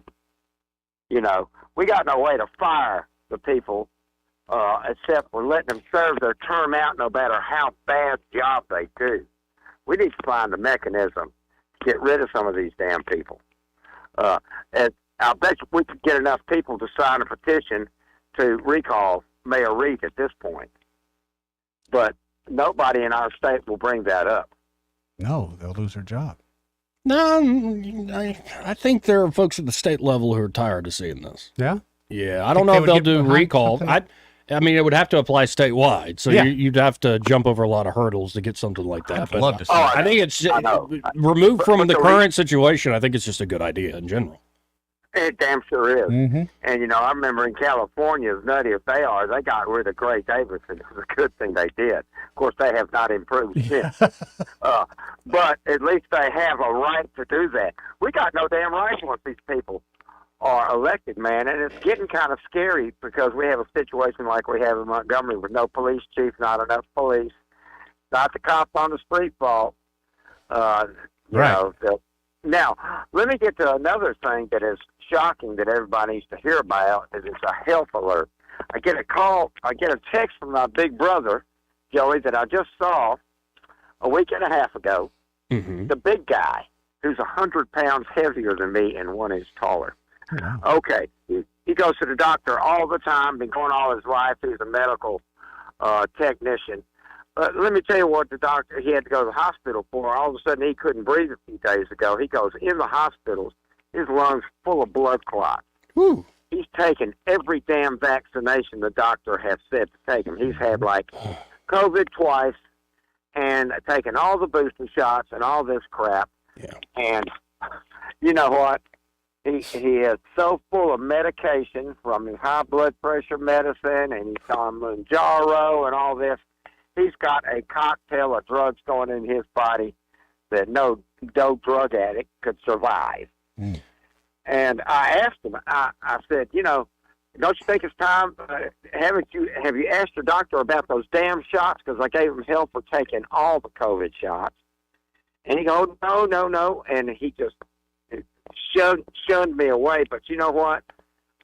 You know, we got no way to fire the people except we're letting them serve their term out no matter how bad job they do. We need to find a mechanism to get rid of some of these damn people. And I bet you we could get enough people to sign a petition to recall Mayor Reed at this point. But nobody in our state will bring that up. No, they'll lose their job. No, I think there are folks at the state level who are tired of seeing this. Yeah? Yeah, I don't know if they'll do recall. I mean, it would have to apply statewide, so you'd have to jump over a lot of hurdles to get something like that. But love to see I think it's removed from the current situation. I think it's just a good idea in general. It damn sure is. Mm-hmm. And, you know, I remember in California, as nutty as they are, they got rid of Gray Davidson. It was a good thing they did. Of course, they have not improved since. But at least they have a right to do that. We got no damn right once these people are elected, man. And it's getting kind of scary because we have a situation like we have in Montgomery with no police chief, not enough police, not the cops on the street fault. Now, let me get to another thing that is shocking that everybody needs to hear about. Is it's a health alert. I get a text from my big brother, Joey, that I just saw a week and a half ago. Mm-hmm. The big guy who's 100 pounds heavier than me and 1 inch taller. Yeah. Okay, he goes to the doctor all the time, been going all his life. He's a medical technician. But let me tell you what he had to go to the hospital for. All of a sudden, he couldn't breathe a few days ago. He goes in the hospitals, his lungs full of blood clots. Woo. He's taken every damn vaccination the doctor has said to take him. He's had like COVID twice, and taking all the booster shots and all this crap. Yeah. And you know what? He is so full of medication from his high blood pressure medicine, and he's on Mounjaro and all this. He's got a cocktail of drugs going in his body that no drug addict could survive. Mm. And I asked him, I said, you know, don't you think it's time? Have you asked your doctor about those damn shots? Because I gave him hell for taking all the COVID shots. And he goes, no. And he just shunned me away. But you know what?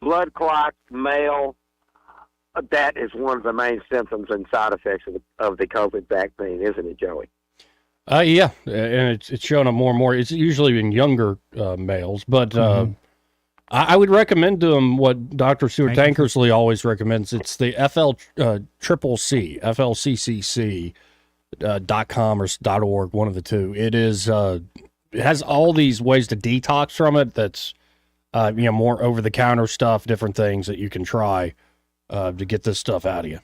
Blood clots, male, that is one of the main symptoms and side effects of the COVID vaccine, isn't it, Joey? Yeah, and it's showing up more and more. It's usually in younger males, but I would recommend to him what Dr. Stuart Tankersley always recommends. It's the FLCCC.com or .org, one of the two. It is it has all these ways to detox from it. That's more over the counter stuff, different things that you can try to get this stuff out of you.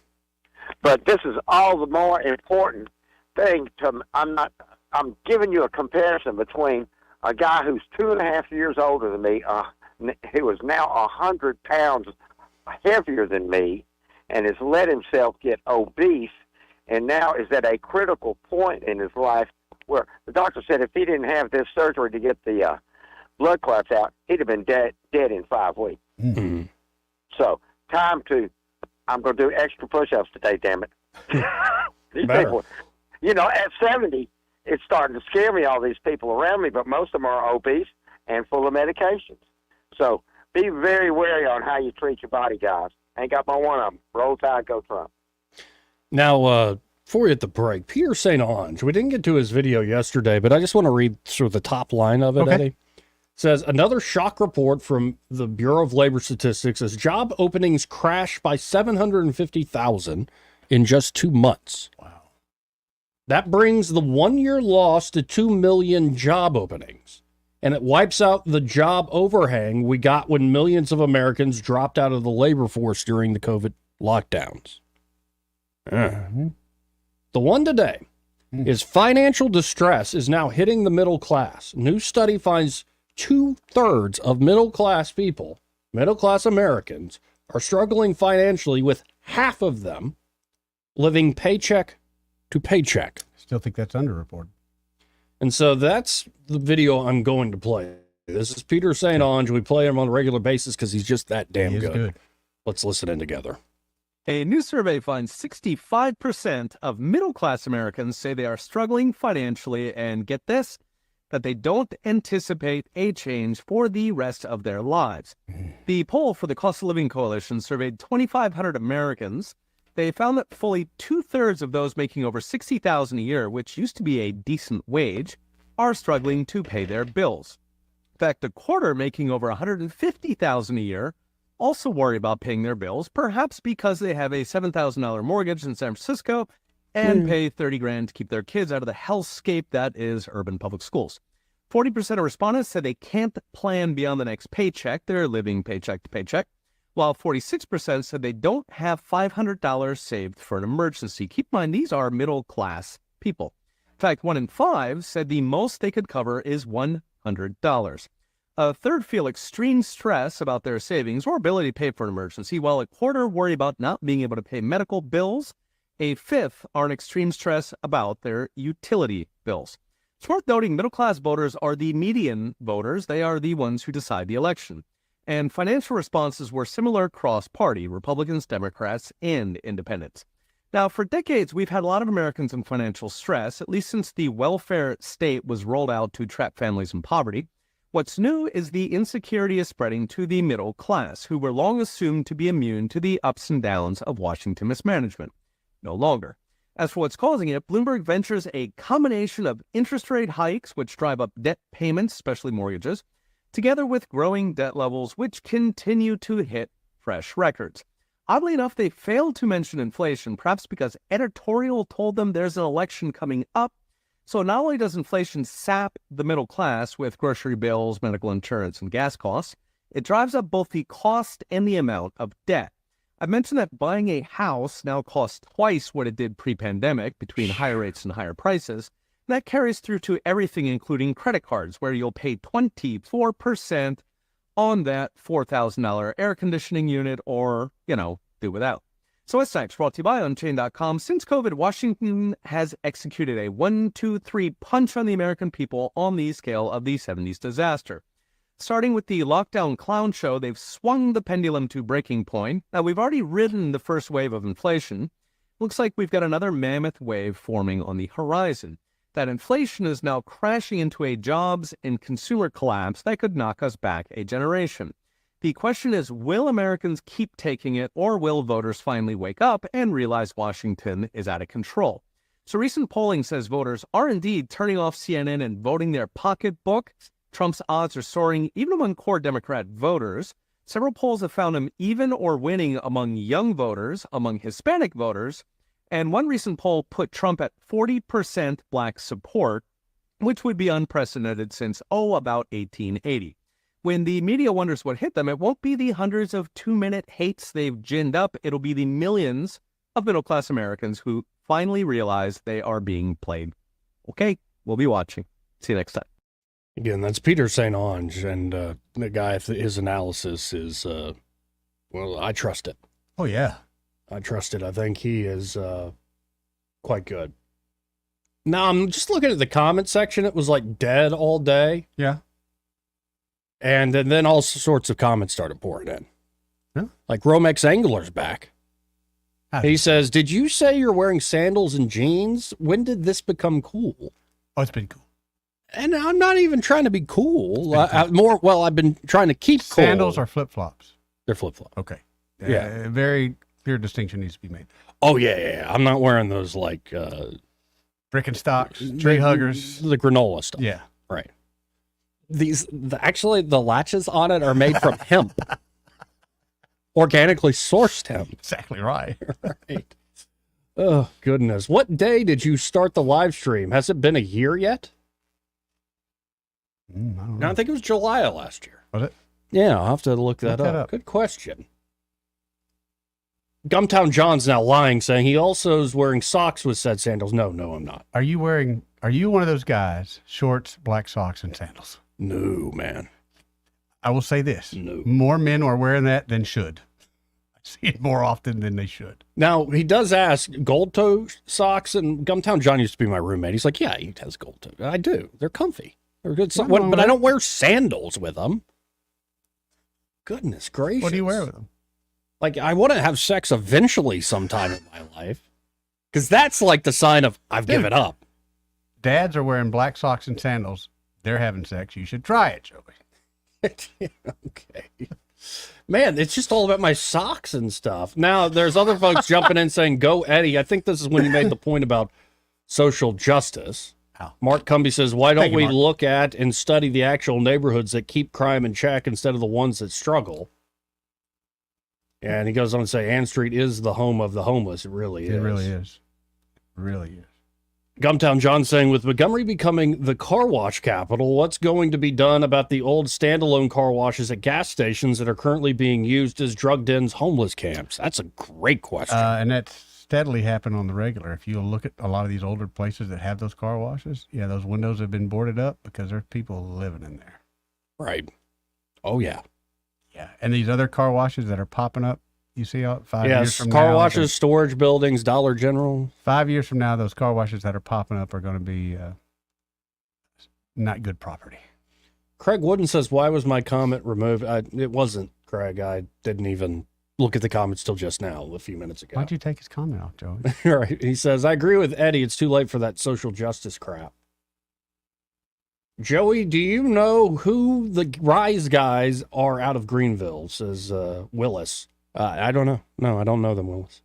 But this is all the more important thing to. I'm giving you a comparison between a guy who's 2.5 years older than me, who is now 100 pounds heavier than me, and has let himself get obese, and now is at a critical point in his life where the doctor said if he didn't have this surgery to get the blood clots out, he'd have been dead in 5 weeks. Mm-hmm. So, I'm going to do extra push-ups today, damn it. These people, at 70, it's starting to scare me, all these people around me, but most of them are obese and full of medications. So be very wary on how you treat your body, guys. Ain't got my one of them. Roll Tide, go Trump. Now, before we hit the break, Peter St. Onge, we didn't get to his video yesterday, but I just want to read through the top line of it, Okay. Eddie. It says, another shock report from the Bureau of Labor Statistics as job openings crash by 750,000 in just 2 months. Wow. That brings the 1-year loss to 2 million job openings. And it wipes out the job overhang we got when millions of Americans dropped out of the labor force during the COVID lockdowns. The one today is financial distress is now hitting the middle class. New study finds 2/3 of middle class people, middle class Americans, are struggling financially, with half of them living paycheck to paycheck. Still think that's underreported. And so that's the video I'm going to play. This is Peter St. Onge. We play him on a regular basis because he's just that damn good. Let's listen in together. A new survey finds 65% of middle-class Americans say they are struggling financially, and get this, that they don't anticipate a change for the rest of their lives. The poll for the Cost of Living Coalition surveyed 2,500 Americans. They found that fully 2/3 of those making over $60,000 a year, which used to be a decent wage, are struggling to pay their bills. In fact, a quarter making over $150,000 a year also worry about paying their bills, perhaps because they have a $7,000 mortgage in San Francisco and pay $30,000 to keep their kids out of the hellscape that is urban public schools. 40% of respondents said they can't plan beyond the next paycheck. They're living paycheck to paycheck, while 46% said they don't have $500 saved for an emergency. Keep in mind, these are middle-class people. In fact, 1 in 5 said the most they could cover is $100. A third feel extreme stress about their savings or ability to pay for an emergency, while a quarter worry about not being able to pay medical bills. A fifth are in extreme stress about their utility bills. It's worth noting middle-class voters are the median voters. They are the ones who decide the election. And financial responses were similar cross-party, Republicans, Democrats, and independents. Now, for decades, we've had a lot of Americans in financial stress, at least since the welfare state was rolled out to trap families in poverty. What's new is the insecurity is spreading to the middle class, who were long assumed to be immune to the ups and downs of Washington mismanagement. No longer. As for what's causing it, Bloomberg ventures a combination of interest rate hikes, which drive up debt payments, especially mortgages, together with growing debt levels, which continue to hit fresh records. Oddly enough, they failed to mention inflation, perhaps because editorial told them there's an election coming up. So not only does inflation sap the middle class with grocery bills, medical insurance, and gas costs, it drives up both the cost and the amount of debt. I've mentioned that buying a house now costs twice what it did pre-pandemic between higher rates and higher prices. And that carries through to everything, including credit cards, where you'll pay 24% on that $4,000 air conditioning unit or, do without. So what's next? Brought to you by Unchained.com. Since COVID, Washington has executed a 1-2-3 punch on the American people on the scale of the 70s disaster. Starting with the lockdown clown show, they've swung the pendulum to breaking point. Now, we've already ridden the first wave of inflation. Looks like we've got another mammoth wave forming on the horizon. That inflation is now crashing into a jobs and consumer collapse that could knock us back a generation. The question is, will Americans keep taking it, or will voters finally wake up and realize Washington is out of control? So recent polling says voters are indeed turning off CNN and voting their pocketbook. Trump's odds are soaring even among core Democrat voters. Several polls have found him even or winning among young voters, among Hispanic voters, and one recent poll put Trump at 40% black support, which would be unprecedented since, about 1880. When the media wonders what hit them, it won't be the hundreds of 2-minute hates they've ginned up. It'll be the millions of middle-class Americans who finally realize they are being played. Okay, we'll be watching. See you next time. Again, that's Peter St. Onge, and the guy, his analysis is, I trust it. Oh, yeah. I trust it. I think he is quite good. Now, I'm just looking at the comment section. It was like dead all day. Yeah. And then all sorts of comments started pouring in. Huh? Like Romex Angler's back. He says, did you say you're wearing sandals and jeans? When did this become cool? Oh, it's been cool. And I'm not even trying to be cool. I've been trying to keep cool. Sandals or flip-flops? They're flip-flops. Okay. Yeah. Very clear distinction needs to be made. Oh, yeah. I'm not wearing those like... Birkenstocks, tree huggers. The granola stuff. Yeah. Right. Actually, the latches on it are made from hemp. Organically sourced hemp. Exactly right. Right. Oh, goodness. What day did you start the live stream? Has it been a year yet? I don't know. No, I think it was July of last year. Was it? Yeah, I'll have to look that up. Good question. Gumtown John's now lying, saying he also is wearing socks with said sandals. No, I'm not. Are you one of those guys, shorts, black socks, and sandals? No, man. I will say this. No. More men are wearing that than should. I see it more often than they should. Now, he does ask gold toe socks, and Gumtown John used to be my roommate. He's like, yeah, he has gold toe. I do. They're comfy. They're good. But I don't wear sandals with them. Goodness gracious. What do you wear with them? Like, I want to have sex eventually sometime in my life. Because that's like the sign of I've given up. Dads are wearing black socks and sandals. They're having sex. You should try it, Joey. Okay. Man, it's just all about my socks and stuff. Now, there's other folks jumping in saying, go Eddie. I think this is when you made the point about social justice. How? Mark Cumby says, why don't we Mark. look at and study the actual neighborhoods that keep crime in check instead of the ones that struggle? And he goes on to say, Ann Street is the home of the homeless. It really is. It really is. It really is. Gumtown John saying, with Montgomery becoming the car wash capital, what's going to be done about the old standalone car washes at gas stations that are currently being used as drug dens, homeless camps? That's a great question. And that's steadily happened on the regular. If you look at a lot of these older places that have those car washes, yeah, those windows have been boarded up because there's people living in there. Right. Oh, yeah. Yeah. And these other car washes that are popping up, you see 5 years Yes, from car now. washes, storage buildings, Dollar General. 5 years from now, those car washes that are popping up are going to be not good property. Craig Wooden says, why was my comment removed? It wasn't, Craig. I didn't even look at the comments till just now, a few minutes ago. Why'd you take his comment off, Joey? Right. He says, I agree with Eddie. It's too late for that social justice crap. Joey, do you know who the Rise guys are out of Greenville? Says Willis. I don't know. No, I don't know them, Willis.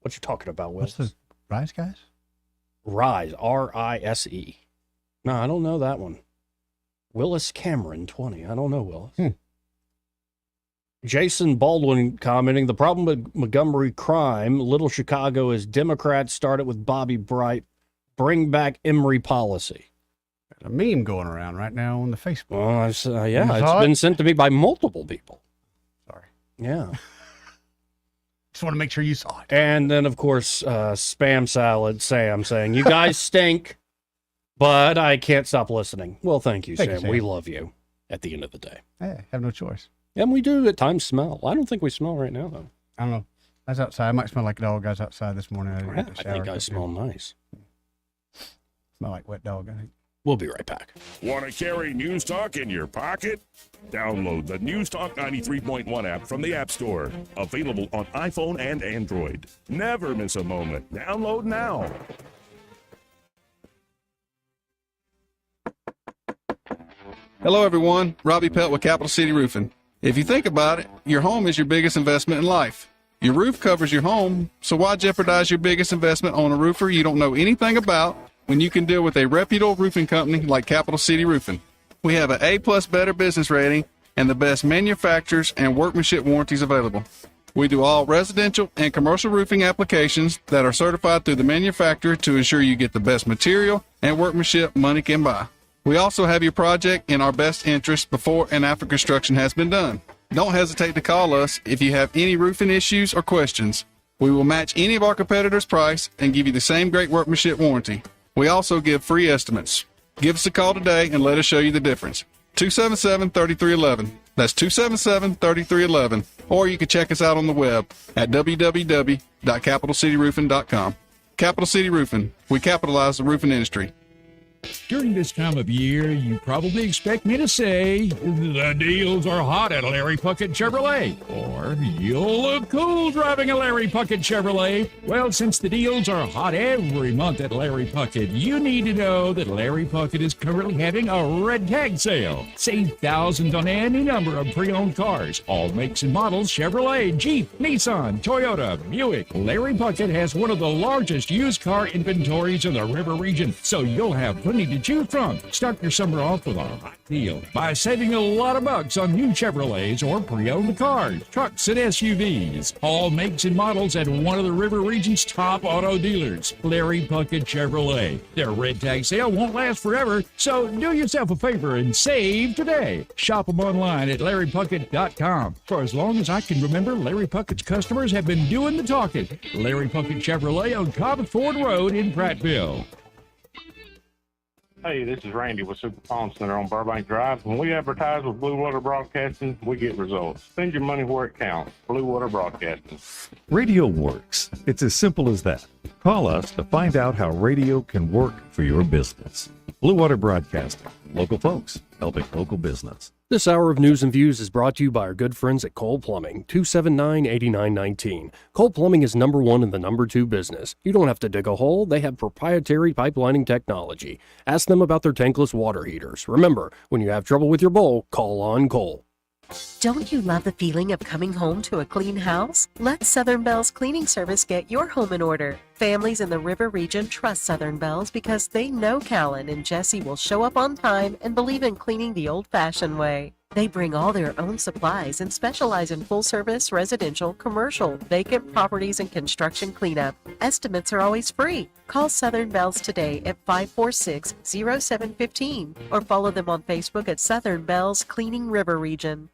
What you talking about, Willis? What's the Rise guys? Rise, R-I-S-E. No, I don't know that one. Willis Cameron, 20. I don't know Willis. Jason Baldwin commenting, the problem with Montgomery crime, Little Chicago, is Democrats started with Bobby Bright, bring back Emory policy. There's a meme going around right now on the Facebook. Well, yeah, it's been sent to me by multiple people. Sorry. Yeah. Just want to make sure you saw it. And then, of course, Spam Salad Sam saying, you guys stink, but I can't stop listening. Well, thank you, Sam. We love you at the end of the day. Hey, have no choice. And we do at times smell. I don't think we smell right now, though. I don't know. I was outside. I might smell like a dog. I was outside this morning. I think I smell nice. Smell like wet dog, I think. We'll be right back. Want to carry News Talk in your pocket? Download the News Talk 93.1 app from the App Store. Available on iPhone and Android. Never miss a moment. Download now. Hello, everyone. Robbie Pelt with Capital City Roofing. If you think about it, your home is your biggest investment in life. Your roof covers your home, so why jeopardize your biggest investment on a roofer you don't know anything about when you can deal with a reputable roofing company like Capital City Roofing? We have an A+ Better Business rating and the best manufacturers and workmanship warranties available. We do all residential and commercial roofing applications that are certified through the manufacturer to ensure you get the best material and workmanship money can buy. We also have your project in our best interest before and after construction has been done. Don't hesitate to call us if you have any roofing issues or questions. We will match any of our competitors' price and give you the same great workmanship warranty. We also give free estimates. Give us a call today and let us show you the difference. 277-3311. That's 277-3311. Or you can check us out on the web at www.capitalcityroofing.com. Capital City Roofing. We capitalize the roofing industry. During this time of year, you probably expect me to say, the deals are hot at Larry Puckett Chevrolet, or you'll look cool driving a Larry Puckett Chevrolet. Well, since the deals are hot every month at Larry Puckett, you need to know that Larry Puckett is currently having a red tag sale. Save thousands on any number of pre-owned cars, all makes and models: Chevrolet, Jeep, Nissan, Toyota, Buick. Larry Puckett has one of the largest used car inventories in the River region, so you'll have plenty to choose from. Start your summer off with a hot deal by saving a lot of bucks on new Chevrolets or pre-owned cars, trucks, and SUVs. All makes and models at one of the River region's top auto dealers, Larry Puckett Chevrolet. Their red tag sale won't last forever, so do yourself a favor and save today. Shop them online at LarryPuckett.com. For as long as I can remember, Larry Puckett's customers have been doing the talking. Larry Puckett Chevrolet on Cobb Ford Road in Prattville. Hey, this is Randy with Super Phone Center on Burbank Drive. When we advertise with Blue Water Broadcasting, we get results. Spend your money where it counts. Blue Water Broadcasting. Radio works. It's as simple as that. Call us to find out how radio can work for your business. Blue Water Broadcasting. Local folks helping local business. This hour of News and Views is brought to you by our good friends at Cole Plumbing, 279-8919. Cole Plumbing is number one in the number two business. You don't have to dig a hole. They have proprietary pipelining technology. Ask them about their tankless water heaters. Remember, when you have trouble with your bowl, call on Cole. Don't you love the feeling of coming home to a clean house? Let Southern Bell's cleaning service get your home in order. Families in the River region trust Southern Bell's because they know Callan and Jesse will show up on time and believe in cleaning the old-fashioned way. They bring all their own supplies and specialize in full-service, residential, commercial, vacant properties, and construction cleanup. Estimates are always free. Call Southern Bell's today at 546-0715 or follow them on Facebook at Southern Bell's Cleaning River Region.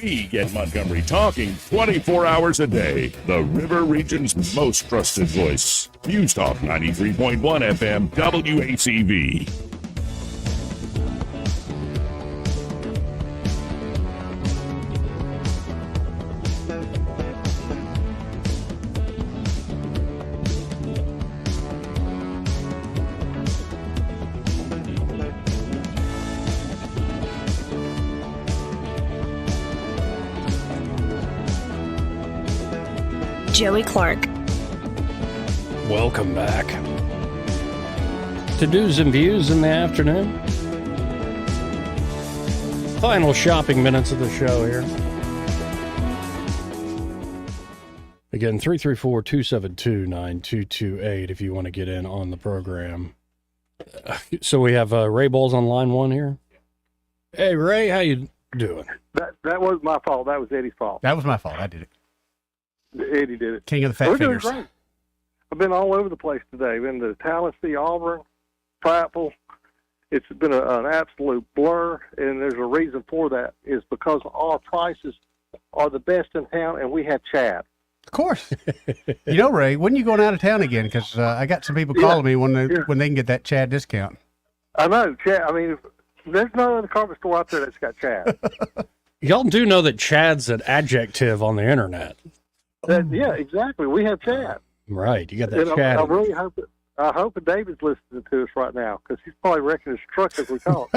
We get Montgomery talking 24 hours a day. The River Region's most trusted voice. News Talk 93.1 FM WACV. Joey Clark. Welcome back to News and Views in the afternoon. Final shopping minutes of the show here. Again, 334-272-9228 if you want to get in on the program. So we have Ray Bowles on line one here. Hey, Ray, how you doing? That was my fault. That was Eddie's fault. That was my fault. I did it. Eddie did it. King of the fat We're fingers. Doing great. I've been all over the place today. Been to Tallahassee, Auburn, Prattville. It's been an absolute blur, and there's a reason for that. Is because our prices are the best in town, and we have Chad. Of course. You know, Ray, when you going out of town again? Because I got some people calling me when they can get that Chad discount. I know, Chad. I mean, there's no other carpet store out there that's got Chad. Y'all do know that Chad's an adjective on the internet. Yeah, exactly. We have Chad. Right. You got that And Chad. I really hope that David's listening to us right now because he's probably wrecking his truck as we talk.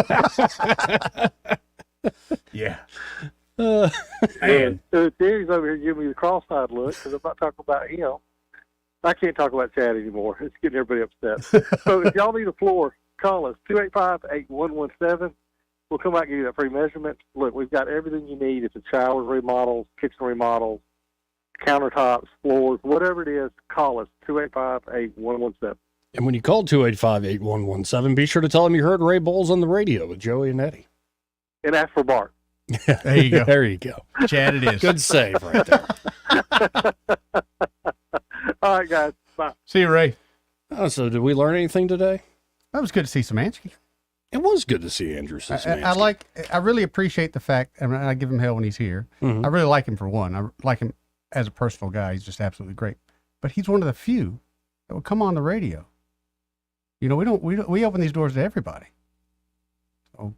Yeah. And Terry's over here giving me the cross-eyed look because I'm not talking about him. I can't talk about Chad anymore. It's getting everybody upset. So if y'all need a floor, call us, 285-8117. We'll come out and give you that free measurement. Look, we've got everything you need. If it's showers, remodels, kitchen remodels, countertops, floors, whatever it is, call us, 285-8117. And when you call 285-8117, be sure to tell them you heard Ray Bowles on the radio with Joey and Eddie. And ask for Bart. There you go. There you go. Chad it is. Good save right there. All right, guys. Bye. See you, Ray. Oh, so did we learn anything today? That was good to see Szymanski. It was good to see Andrew Szymanski. I really appreciate the fact, and I give him hell when he's here. Mhm. I really like him for one. I like him as a personal guy. He's just absolutely great. But he's one of the few that will come on the radio. You know, we open these doors to everybody. So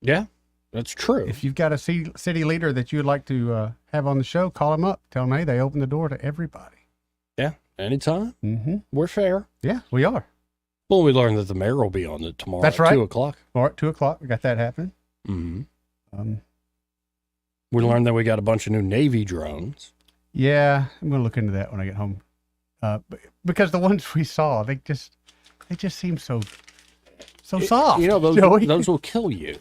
Yeah, that's true. if you've got a city leader that you'd like to have on the show, call him up. Tell him, hey, they open the door to everybody. Yeah, anytime. Mm-hmm. We're fair. Yeah, we are. Well, we learned that the mayor will be on it tomorrow That's at right. 2 o'clock. All right, 2 o'clock. We got that happening. Mm-hmm. We learned that we got a bunch of new Navy drones. Yeah, I'm going to look into that when I get home. Because the ones we saw, they just seem so soft. You know, Joey. those will kill you.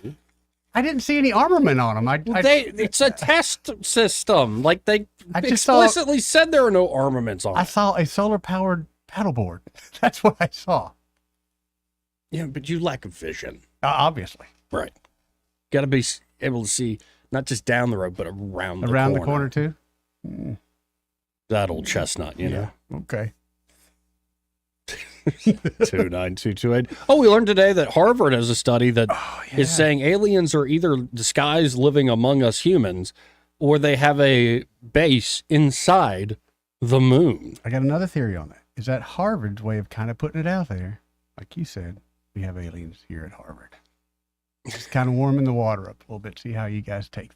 I didn't see any armament on them. It's a test system. Like they I just saw- explicitly said there are no armaments on I it. saw a solar-powered paddleboard. That's what I saw. Yeah, but you lack of vision. Obviously. Right. Got to be able to see not just down the road, but around the Around corner. the corner, too? Mm. That old chestnut, you know. Okay. 29228. Oh, we learned today that Harvard has a study that is saying aliens are either disguised living among us humans or they have a base inside the moon. I got another theory on that. Is that Harvard's way of kind of putting it out there? Like you said, we have aliens here at Harvard. Just kind of warming the water up a little bit, see how you guys take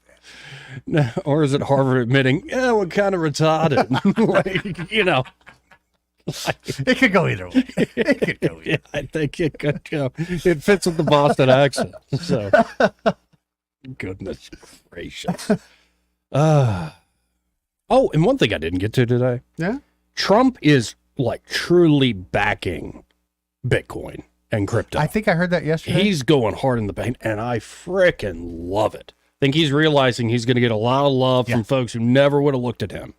that. Or is it Harvard admitting, yeah, we're kind of retarded? Like, you know. It could go either way. It could go either Yeah, I think it could go. It fits with the Boston accent. So, goodness gracious. Oh, and one thing I didn't get to today. Yeah? Trump is like truly backing Bitcoin and crypto. I think I heard that yesterday. He's going hard in the paint, and I frickin' love it. I think he's realizing he's going to get a lot of love from folks who never would have looked at him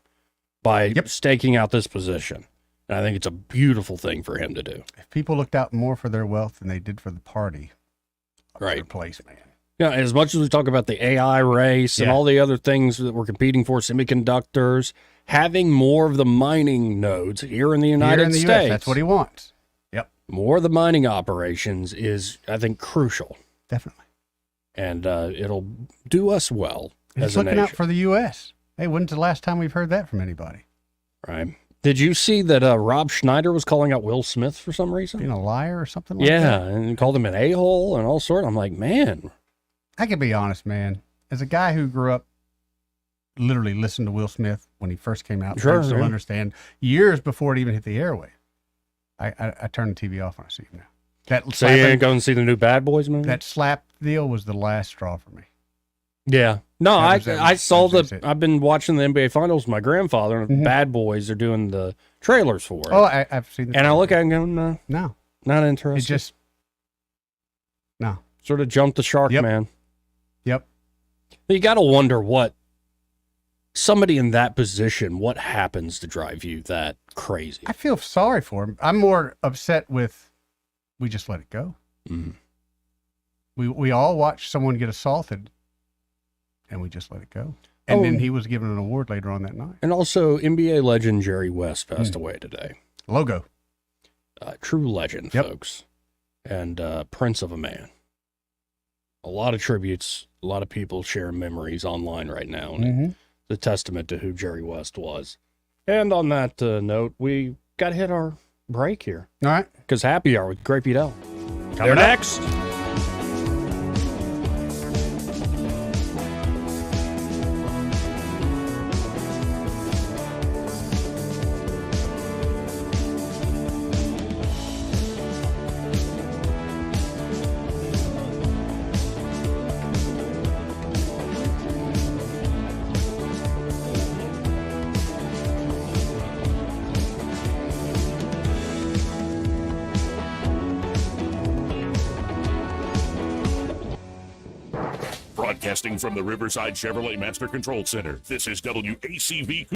by staking out this position. And I think it's a beautiful thing for him to do. If people looked out more for their wealth than they did for the party, Right. place, man. Yeah, as much as we talk about the AI race and all the other things that we're competing for, semiconductors, having more of the mining nodes here in the United Here in the States. US, that's what he wants. Yep. More of the mining operations is, I think, crucial. Definitely. And it'll do us well He's as a looking nation. out for the U.S. Hey, when's the last time we've heard that from anybody? Right. Did you see that Rob Schneider was calling out Will Smith for some reason? Being a liar or something like Yeah, that? and called him an a-hole and all sorts. I'm like, man. I can be honest, man. As a guy who grew up, literally listened to Will Smith when he first came out, Sure, still yeah. understand, years before it even hit the airway. I turned the TV off when I see him now. That So you slapping- ain't going to see the new Bad Boys movie? That slap deal was the last straw for me. Yeah. No, That I was saw it. I've been watching the NBA Finals with my grandfather, and Bad Boys are doing the trailers for it. Oh, I've seen it. And I look at it and go, no. No. Not interested. It just, no. Sort of jumped the shark, man. Yep. You got to wonder what somebody in that position, what happens to drive you that crazy? I feel sorry for him. I'm more upset with, we just let it go. Mm-hmm. We all watched someone get assaulted, and we just let it go. And then he was given an award later on that night. And also, NBA legend Jerry West passed away today. Logo. True legend, folks. And Prince of a Man. A lot of tributes, a lot of people sharing memories online right now. And it's a testament to who Jerry West was. And on that note, we got to hit our break here. All right. Because Happy Hour with Great Pete L. Coming up next. Broadcasting from the Riverside Chevrolet Master Control Center, this is WACV.